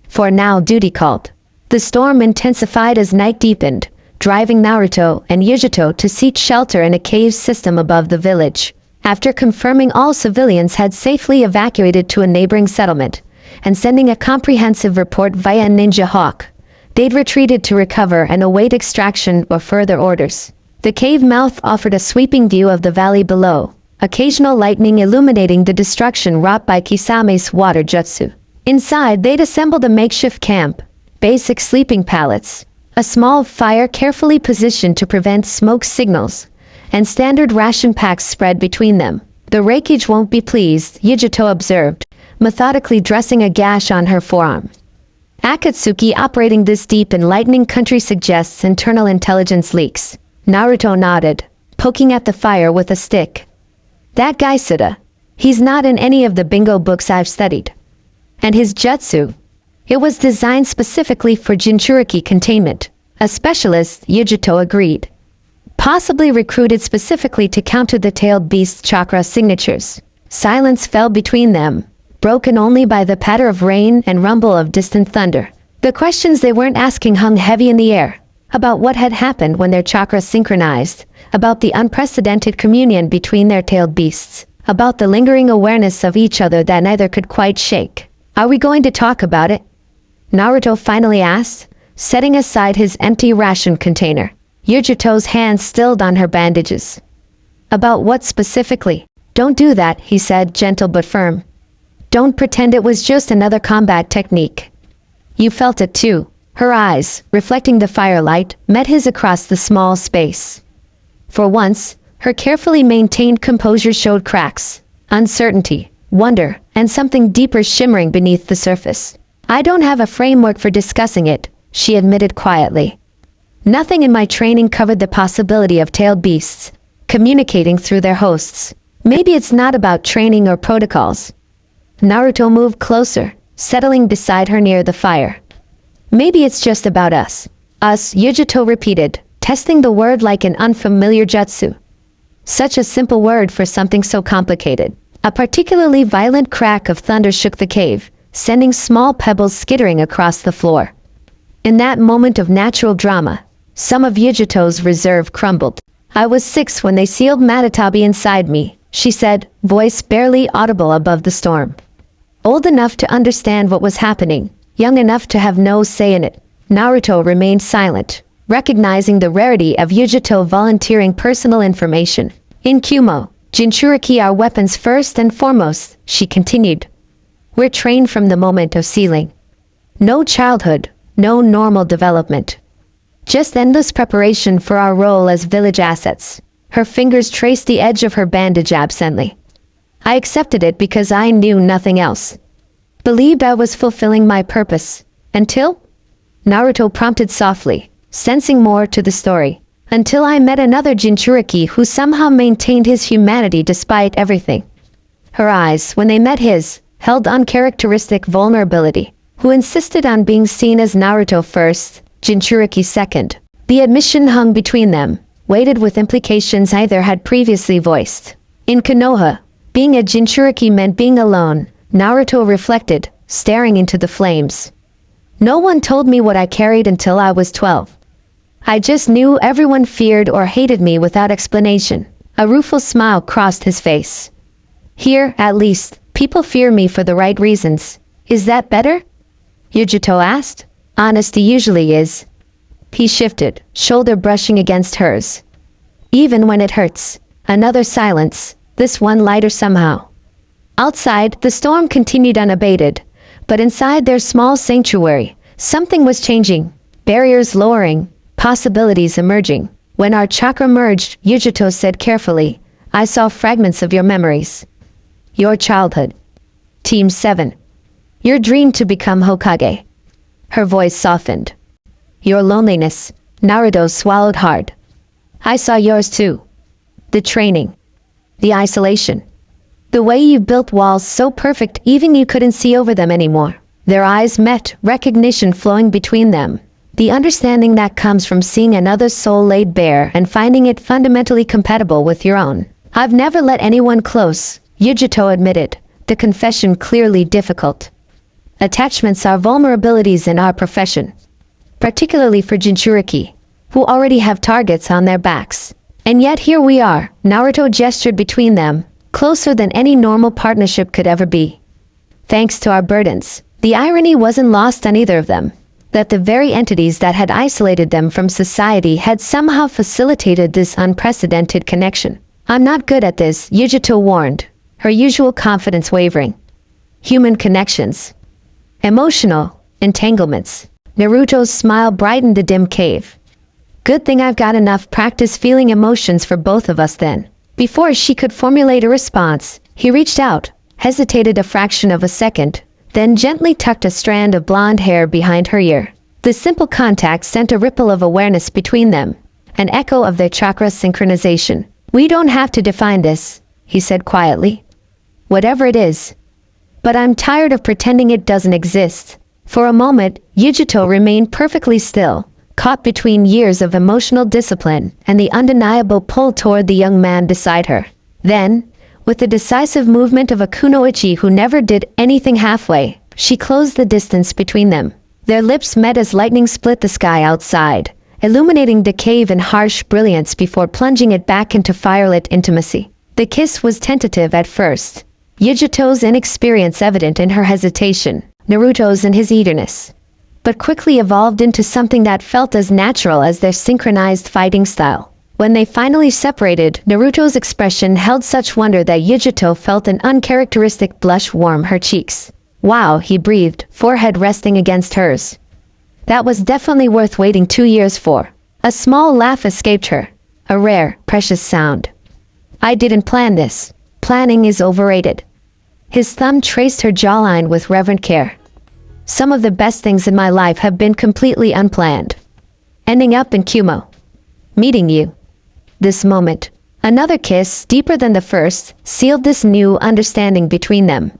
For now, duty called. The storm intensified as night deepened, driving Naruto and Yugito to seek shelter in a cave system above the village. After confirming all civilians had safely evacuated to a neighboring settlement, and sending a comprehensive report via Ninja Hawk, they'd retreated to recover and await extraction or further orders. The cave mouth offered a sweeping view of the valley below, occasional lightning illuminating the destruction wrought by Kisame's water jutsu. Inside, they'd assembled a makeshift camp, basic sleeping pallets, a small fire carefully positioned to prevent smoke signals, and standard ration packs spread between them. The Reikage won't be pleased, Yugito observed, methodically dressing a gash on her forearm. Akatsuki operating this deep in lightning country suggests internal intelligence leaks. Naruto nodded, poking at the fire with a stick. That guy Suda. He's not in any of the bingo books I've studied. And his jutsu. It was designed specifically for Jinchuriki containment. A specialist, Yugito agreed. Possibly recruited specifically to counter the tailed beast's chakra signatures. Silence fell between them, broken only by the patter of rain and rumble of distant thunder. The questions they weren't asking hung heavy in the air. About what had happened when their chakras synchronized. About the unprecedented communion between their tailed beasts. About the lingering awareness of each other that neither could quite shake. Are we going to talk about it? Naruto finally asked, setting aside his empty ration container. Yugito's hands stilled on her bandages. About what specifically? Don't do that, he said, gentle but firm. Don't pretend it was just another combat technique. You felt it too. Her eyes, reflecting the firelight, met his across the small space. For once, her carefully maintained composure showed cracks, uncertainty, wonder, and something deeper shimmering beneath the surface. I don't have a framework for discussing it, she admitted quietly. Nothing in my training covered the possibility of tailed beasts communicating through their hosts. Maybe it's not about training or protocols. Naruto moved closer, settling beside her near the fire. Maybe it's just about us. Us, Yugito repeated, testing the word like an unfamiliar jutsu. Such a simple word for something so complicated. A particularly violent crack of thunder shook the cave, sending small pebbles skittering across the floor. In that moment of natural drama, some of Yugito's reserve crumbled. I was 6 when they sealed Matatabi inside me, she said, voice barely audible above the storm. Old enough to understand what was happening, young enough to have no say in it. Naruto remained silent, recognizing the rarity of Yugito volunteering personal information. In Kumo, Jinchuriki are weapons first and foremost, she continued. We're trained from the moment of sealing. No childhood, no normal development. Just endless preparation for our role as village assets. Her fingers traced the edge of her bandage absently. I accepted it because I knew nothing else. Believed I was fulfilling my purpose. Until? Naruto prompted softly, sensing more to the story. Until I met another Jinchuriki who somehow maintained his humanity despite everything. Her eyes, when they met his, held uncharacteristic vulnerability. Who insisted on being seen as Naruto first, Jinchuriki second. The admission hung between them, weighted with implications either had previously voiced. In Konoha, being a Jinchuriki meant being alone, Naruto reflected, staring into the flames. No one told me what I carried until I was 12. I just knew everyone feared or hated me without explanation. A rueful smile crossed his face. Here, at least, people fear me for the right reasons. Is that better? Yugito asked. Honesty usually is. He shifted, shoulder brushing against hers. Even when it hurts. Another silence, this one lighter somehow. Outside, the storm continued unabated, but inside their small sanctuary, something was changing. Barriers lowering, possibilities emerging. When our chakra merged, Yugito said carefully, I saw fragments of your memories. Your childhood. Team 7. Your dream to become Hokage. Her voice softened. Your loneliness. Naruto swallowed hard. I saw yours too. The training. The isolation. The way you built walls so perfect even you couldn't see over them anymore. Their eyes met, recognition flowing between them. The understanding that comes from seeing another's soul laid bare and finding it fundamentally compatible with your own. I've never let anyone close, Yugito admitted, the confession clearly difficult. Attachments are vulnerabilities in our profession, particularly for Jinchuriki, who already have targets on their backs. And yet here we are, Naruto gestured between them, closer than any normal partnership could ever be. Thanks to our burdens, the irony wasn't lost on either of them, that the very entities that had isolated them from society had somehow facilitated this unprecedented connection. I'm not good at this, Yugito warned, her usual confidence wavering. Human connections. Emotional entanglements. Naruto's smile brightened the dim cave. Good thing I've got enough practice feeling emotions for both of us then. Before she could formulate a response, he reached out, hesitated a fraction of a second, then gently tucked a strand of blonde hair behind her ear. The simple contact sent a ripple of awareness between them, an echo of their chakra synchronization. We don't have to define this, he said quietly. Whatever it is. But I'm tired of pretending it doesn't exist. For a moment, Yugito remained perfectly still, caught between years of emotional discipline and the undeniable pull toward the young man beside her. Then, with the decisive movement of a kunoichi who never did anything halfway, she closed the distance between them. Their lips met as lightning split the sky outside, illuminating the cave in harsh brilliance before plunging it back into firelit intimacy. The kiss was tentative at first, Yugito's inexperience evident in her hesitation, Naruto's in his eagerness, but quickly evolved into something that felt as natural as their synchronized fighting style. When they finally separated, Naruto's expression held such wonder that Yugito felt an uncharacteristic blush warm her cheeks. Wow, he breathed, forehead resting against hers. That was definitely worth waiting 2 years for. A small laugh escaped her, a rare, precious sound. I didn't plan this. Planning is overrated. His thumb traced her jawline with reverent care. Some of the best things in my life have been completely unplanned. Ending up in Kumo. Meeting you. This moment, another kiss, deeper than the first, sealed this new understanding between them.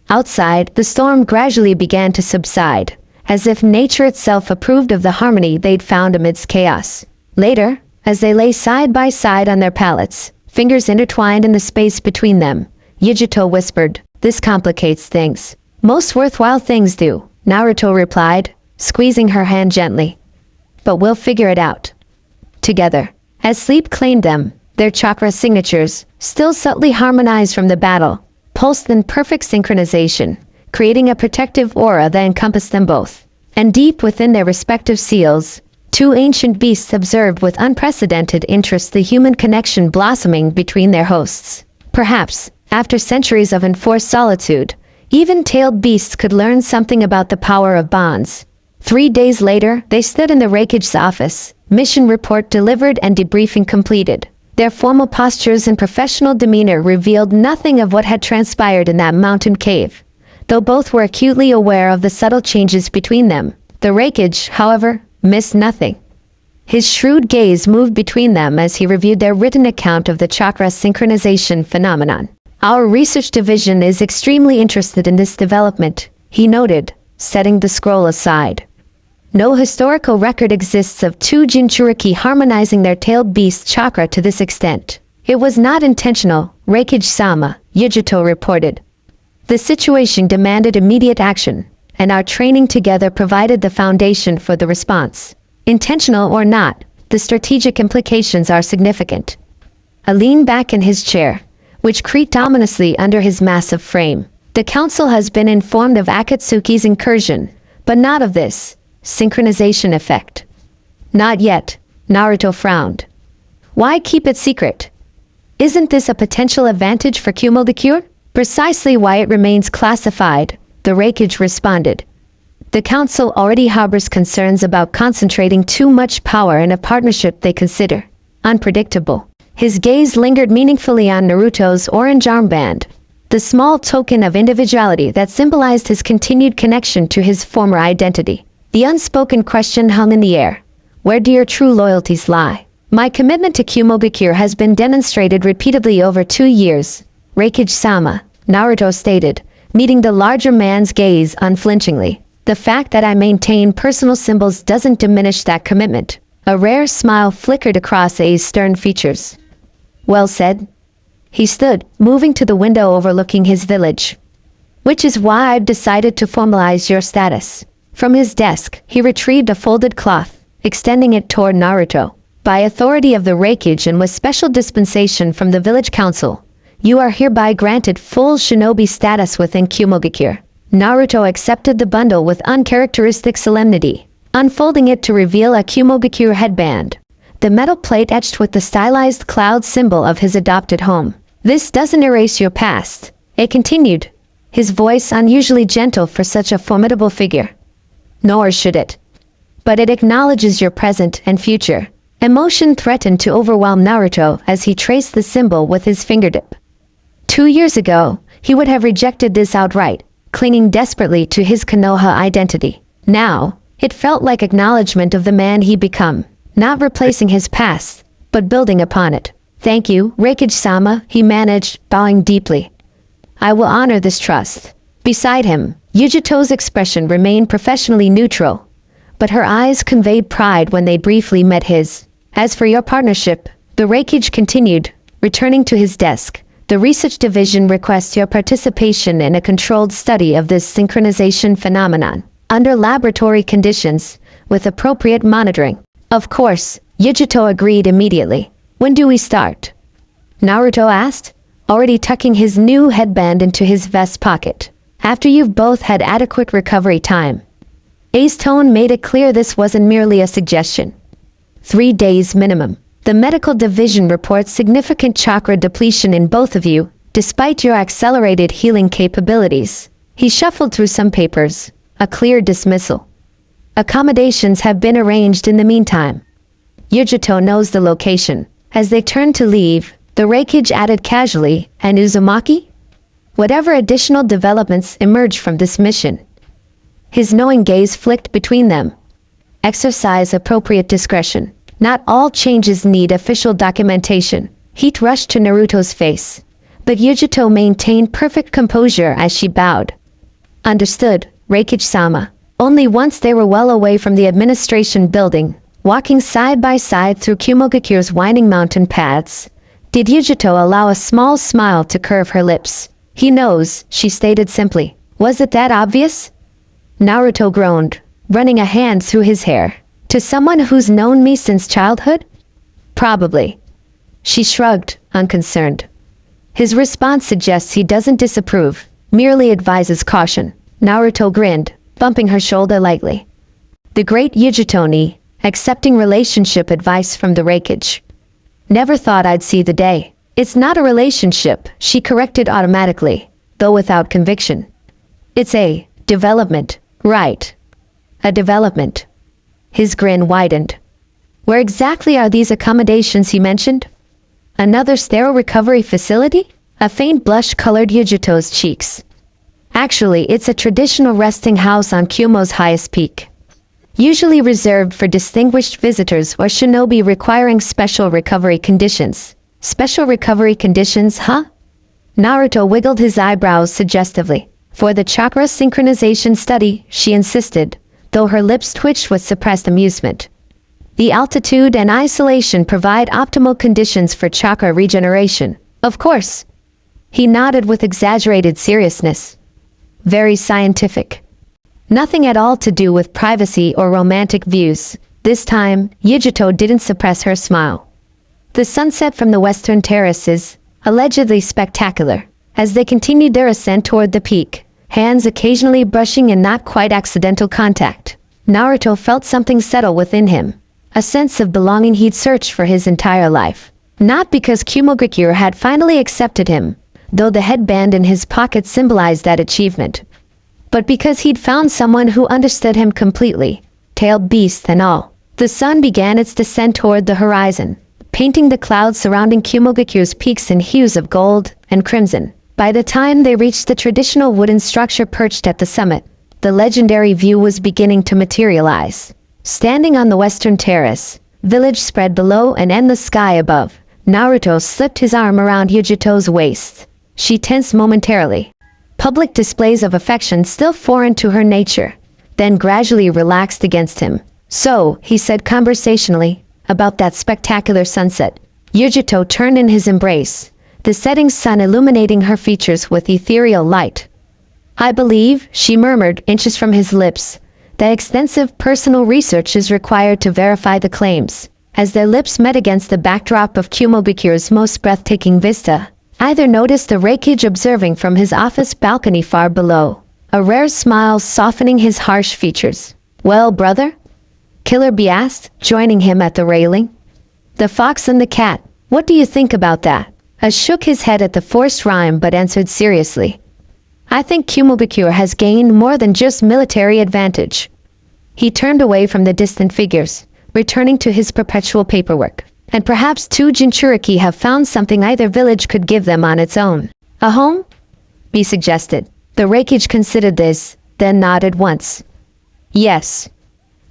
Outside, the storm gradually began to subside, as if nature itself approved of the harmony they'd found amidst chaos. Later, as they lay side by side on their pallets, fingers intertwined in the space between them, Yugito whispered, "This complicates things." "Most worthwhile things do," Naruto replied, squeezing her hand gently. "But we'll figure it out. Together." As sleep claimed them, their chakra signatures, still subtly harmonized from the battle, pulsed in perfect synchronization, creating a protective aura that encompassed them both. And deep within their respective seals, two ancient beasts observed with unprecedented interest the human connection blossoming between their hosts. Perhaps, after centuries of enforced solitude, even-tailed beasts could learn something about the power of bonds. 3 days later, they stood in the Raikage's office, mission report delivered and debriefing completed. Their formal postures and professional demeanor revealed nothing of what had transpired in that mountain cave, though both were acutely aware of the subtle changes between them. The Raikage, however, missed nothing. His shrewd gaze moved between them as he reviewed their written account of the chakra synchronization phenomenon. "Our research division is extremely interested in this development," he noted, setting the scroll aside. "No historical record exists of two Jinchuriki harmonizing their tailed beast chakra to this extent. It was not intentional, Raikage-sama," Yugito reported. "The situation demanded immediate action, and our training together provided the foundation for the response. Intentional or not, the strategic implications are significant." I leaned back in his chair, which creaked ominously under his massive frame. "The council has been informed of Akatsuki's incursion, but not of this synchronization effect." "Not yet," Naruto frowned. "Why keep it secret? Isn't this a potential advantage for Kumo the Cure?" "Precisely why it remains classified," the Raikage responded. "The council already harbors concerns about concentrating too much power in a partnership they consider unpredictable." His gaze lingered meaningfully on Naruto's orange armband, the small token of individuality that symbolized his continued connection to his former identity. The unspoken question hung in the air. Where do your true loyalties lie? "My commitment to Kumogakure has been demonstrated repeatedly over 2 years, Raikage-sama," Naruto stated, meeting the larger man's gaze unflinchingly. The fact that I maintain personal symbols doesn't diminish that commitment. A rare smile flickered across A's stern features. Well said. He stood, moving to the window overlooking his village. Which is why I've decided to formalize your status. From his desk, he retrieved a folded cloth, extending it toward Naruto. By authority of the Reikage and with special dispensation from the village council, you are hereby granted full shinobi status within Kumogakure. Naruto accepted the bundle with uncharacteristic solemnity, unfolding it to reveal a Kumogakure headband, the metal plate etched with the stylized cloud symbol of his adopted home. This doesn't erase your past, it continued, his voice unusually gentle for such a formidable figure. Nor should it. But it acknowledges your present and future. Emotion threatened to overwhelm Naruto as he traced the symbol with his fingertip. 2 years ago, he would have rejected this outright, clinging desperately to his Konoha identity. Now, it felt like acknowledgement of the man he become, not replacing his past, but building upon it. Thank you, Reikage-sama, he managed, bowing deeply. I will honor this trust. Beside him, Yugito's expression remained professionally neutral, but her eyes conveyed pride when they briefly met his. As for your partnership, the Reikage continued, returning to his desk. The research division requests your participation in a controlled study of this synchronization phenomenon, under laboratory conditions, with appropriate monitoring. Of course, Yugito agreed immediately. When do we start? Naruto asked, already tucking his new headband into his vest pocket. After you've both had adequate recovery time. A's tone made it clear this wasn't merely a suggestion. 3 days minimum. The medical division reports significant chakra depletion in both of you, despite your accelerated healing capabilities. He shuffled through some papers, a clear dismissal. Accommodations have been arranged in the meantime. Yugito knows the location. As they turned to leave, the Reikage added casually, and Uzumaki? Whatever additional developments emerge from this mission. His knowing gaze flicked between them. Exercise appropriate discretion. Not all changes need official documentation. Heat rushed to Naruto's face, but Yugito maintained perfect composure as she bowed. Understood, Reikage-sama. Only once they were well away from the administration building, walking side by side through Kumogakure's winding mountain paths, did Yugito allow a small smile to curve her lips. He knows, she stated simply. Was it that obvious? Naruto groaned, running a hand through his hair. To someone who's known me since childhood? Probably. She shrugged, unconcerned. His response suggests he doesn't disapprove, merely advises caution. Naruto grinned, bumping her shoulder lightly. The great Yugito-ni, accepting relationship advice from the Reikage. Never thought I'd see the day. It's not a relationship, she corrected automatically, though without conviction. It's a development, right? A development. His grin widened. Where exactly are these accommodations he mentioned? Another sterile recovery facility? A faint blush colored Yugito's cheeks. Actually, it's a traditional resting house on Kumo's highest peak. Usually reserved for distinguished visitors or shinobi requiring special recovery conditions. Special recovery conditions, huh? Naruto wiggled his eyebrows suggestively. For the chakra synchronization study, she insisted, though her lips twitched with suppressed amusement. The altitude and isolation provide optimal conditions for chakra regeneration. Of course. He nodded with exaggerated seriousness. Very scientific. Nothing at all to do with privacy or romantic views. This time, Yugito didn't suppress her smile. The sunset from the western terrace is allegedly spectacular. As they continued their ascent toward the peak, hands occasionally brushing in not quite accidental contact, Naruto felt something settle within him. A sense of belonging he'd searched for his entire life. Not because Kumogakure had finally accepted him, though the headband in his pocket symbolized that achievement, but because he'd found someone who understood him completely, tailed beast and all. The sun began its descent toward the horizon, painting the clouds surrounding Kumogakure's peaks in hues of gold and crimson. By the time they reached the traditional wooden structure perched at the summit, the legendary view was beginning to materialize. Standing on the western terrace, village spread below and endless sky above, Naruto slipped his arm around Yugito's waist. She tensed momentarily. public displays of affection still foreign to her nature, then gradually relaxed against him. "So," he said conversationally, "about that spectacular sunset." Yugito turned in his embrace, the setting sun illuminating her features with ethereal light. "I believe," she murmured inches from his lips, "that extensive personal research is required to verify the claims." As their lips met against the backdrop of Kumobiku's most breathtaking vista, either noticed the wreckage observing from his office balcony far below, a rare smile softening his harsh features. "Well, brother?" Killer B asked, joining him at the railing. "The fox and the cat, what do you think about that?" As shook his head at the forced rhyme but answered seriously. "I think Kumobiku has gained more than just military advantage." He turned away from the distant figures, returning to his perpetual paperwork. "And perhaps two Jinchuriki have found something either village could give them on its own." "A home?" he suggested. The Reikage considered this, then nodded once. "Yes.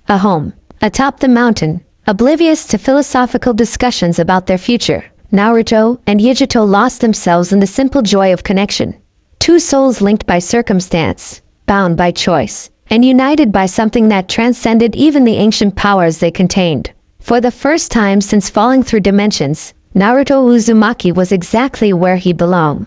A home. Atop the mountain, oblivious to philosophical discussions about their future, Naruto and Yugito lost themselves in the simple joy of connection. Two souls linked by circumstance, bound by choice, and united by something that transcended even the ancient powers they contained. For the first time since falling through dimensions, Naruto Uzumaki was exactly where he belonged.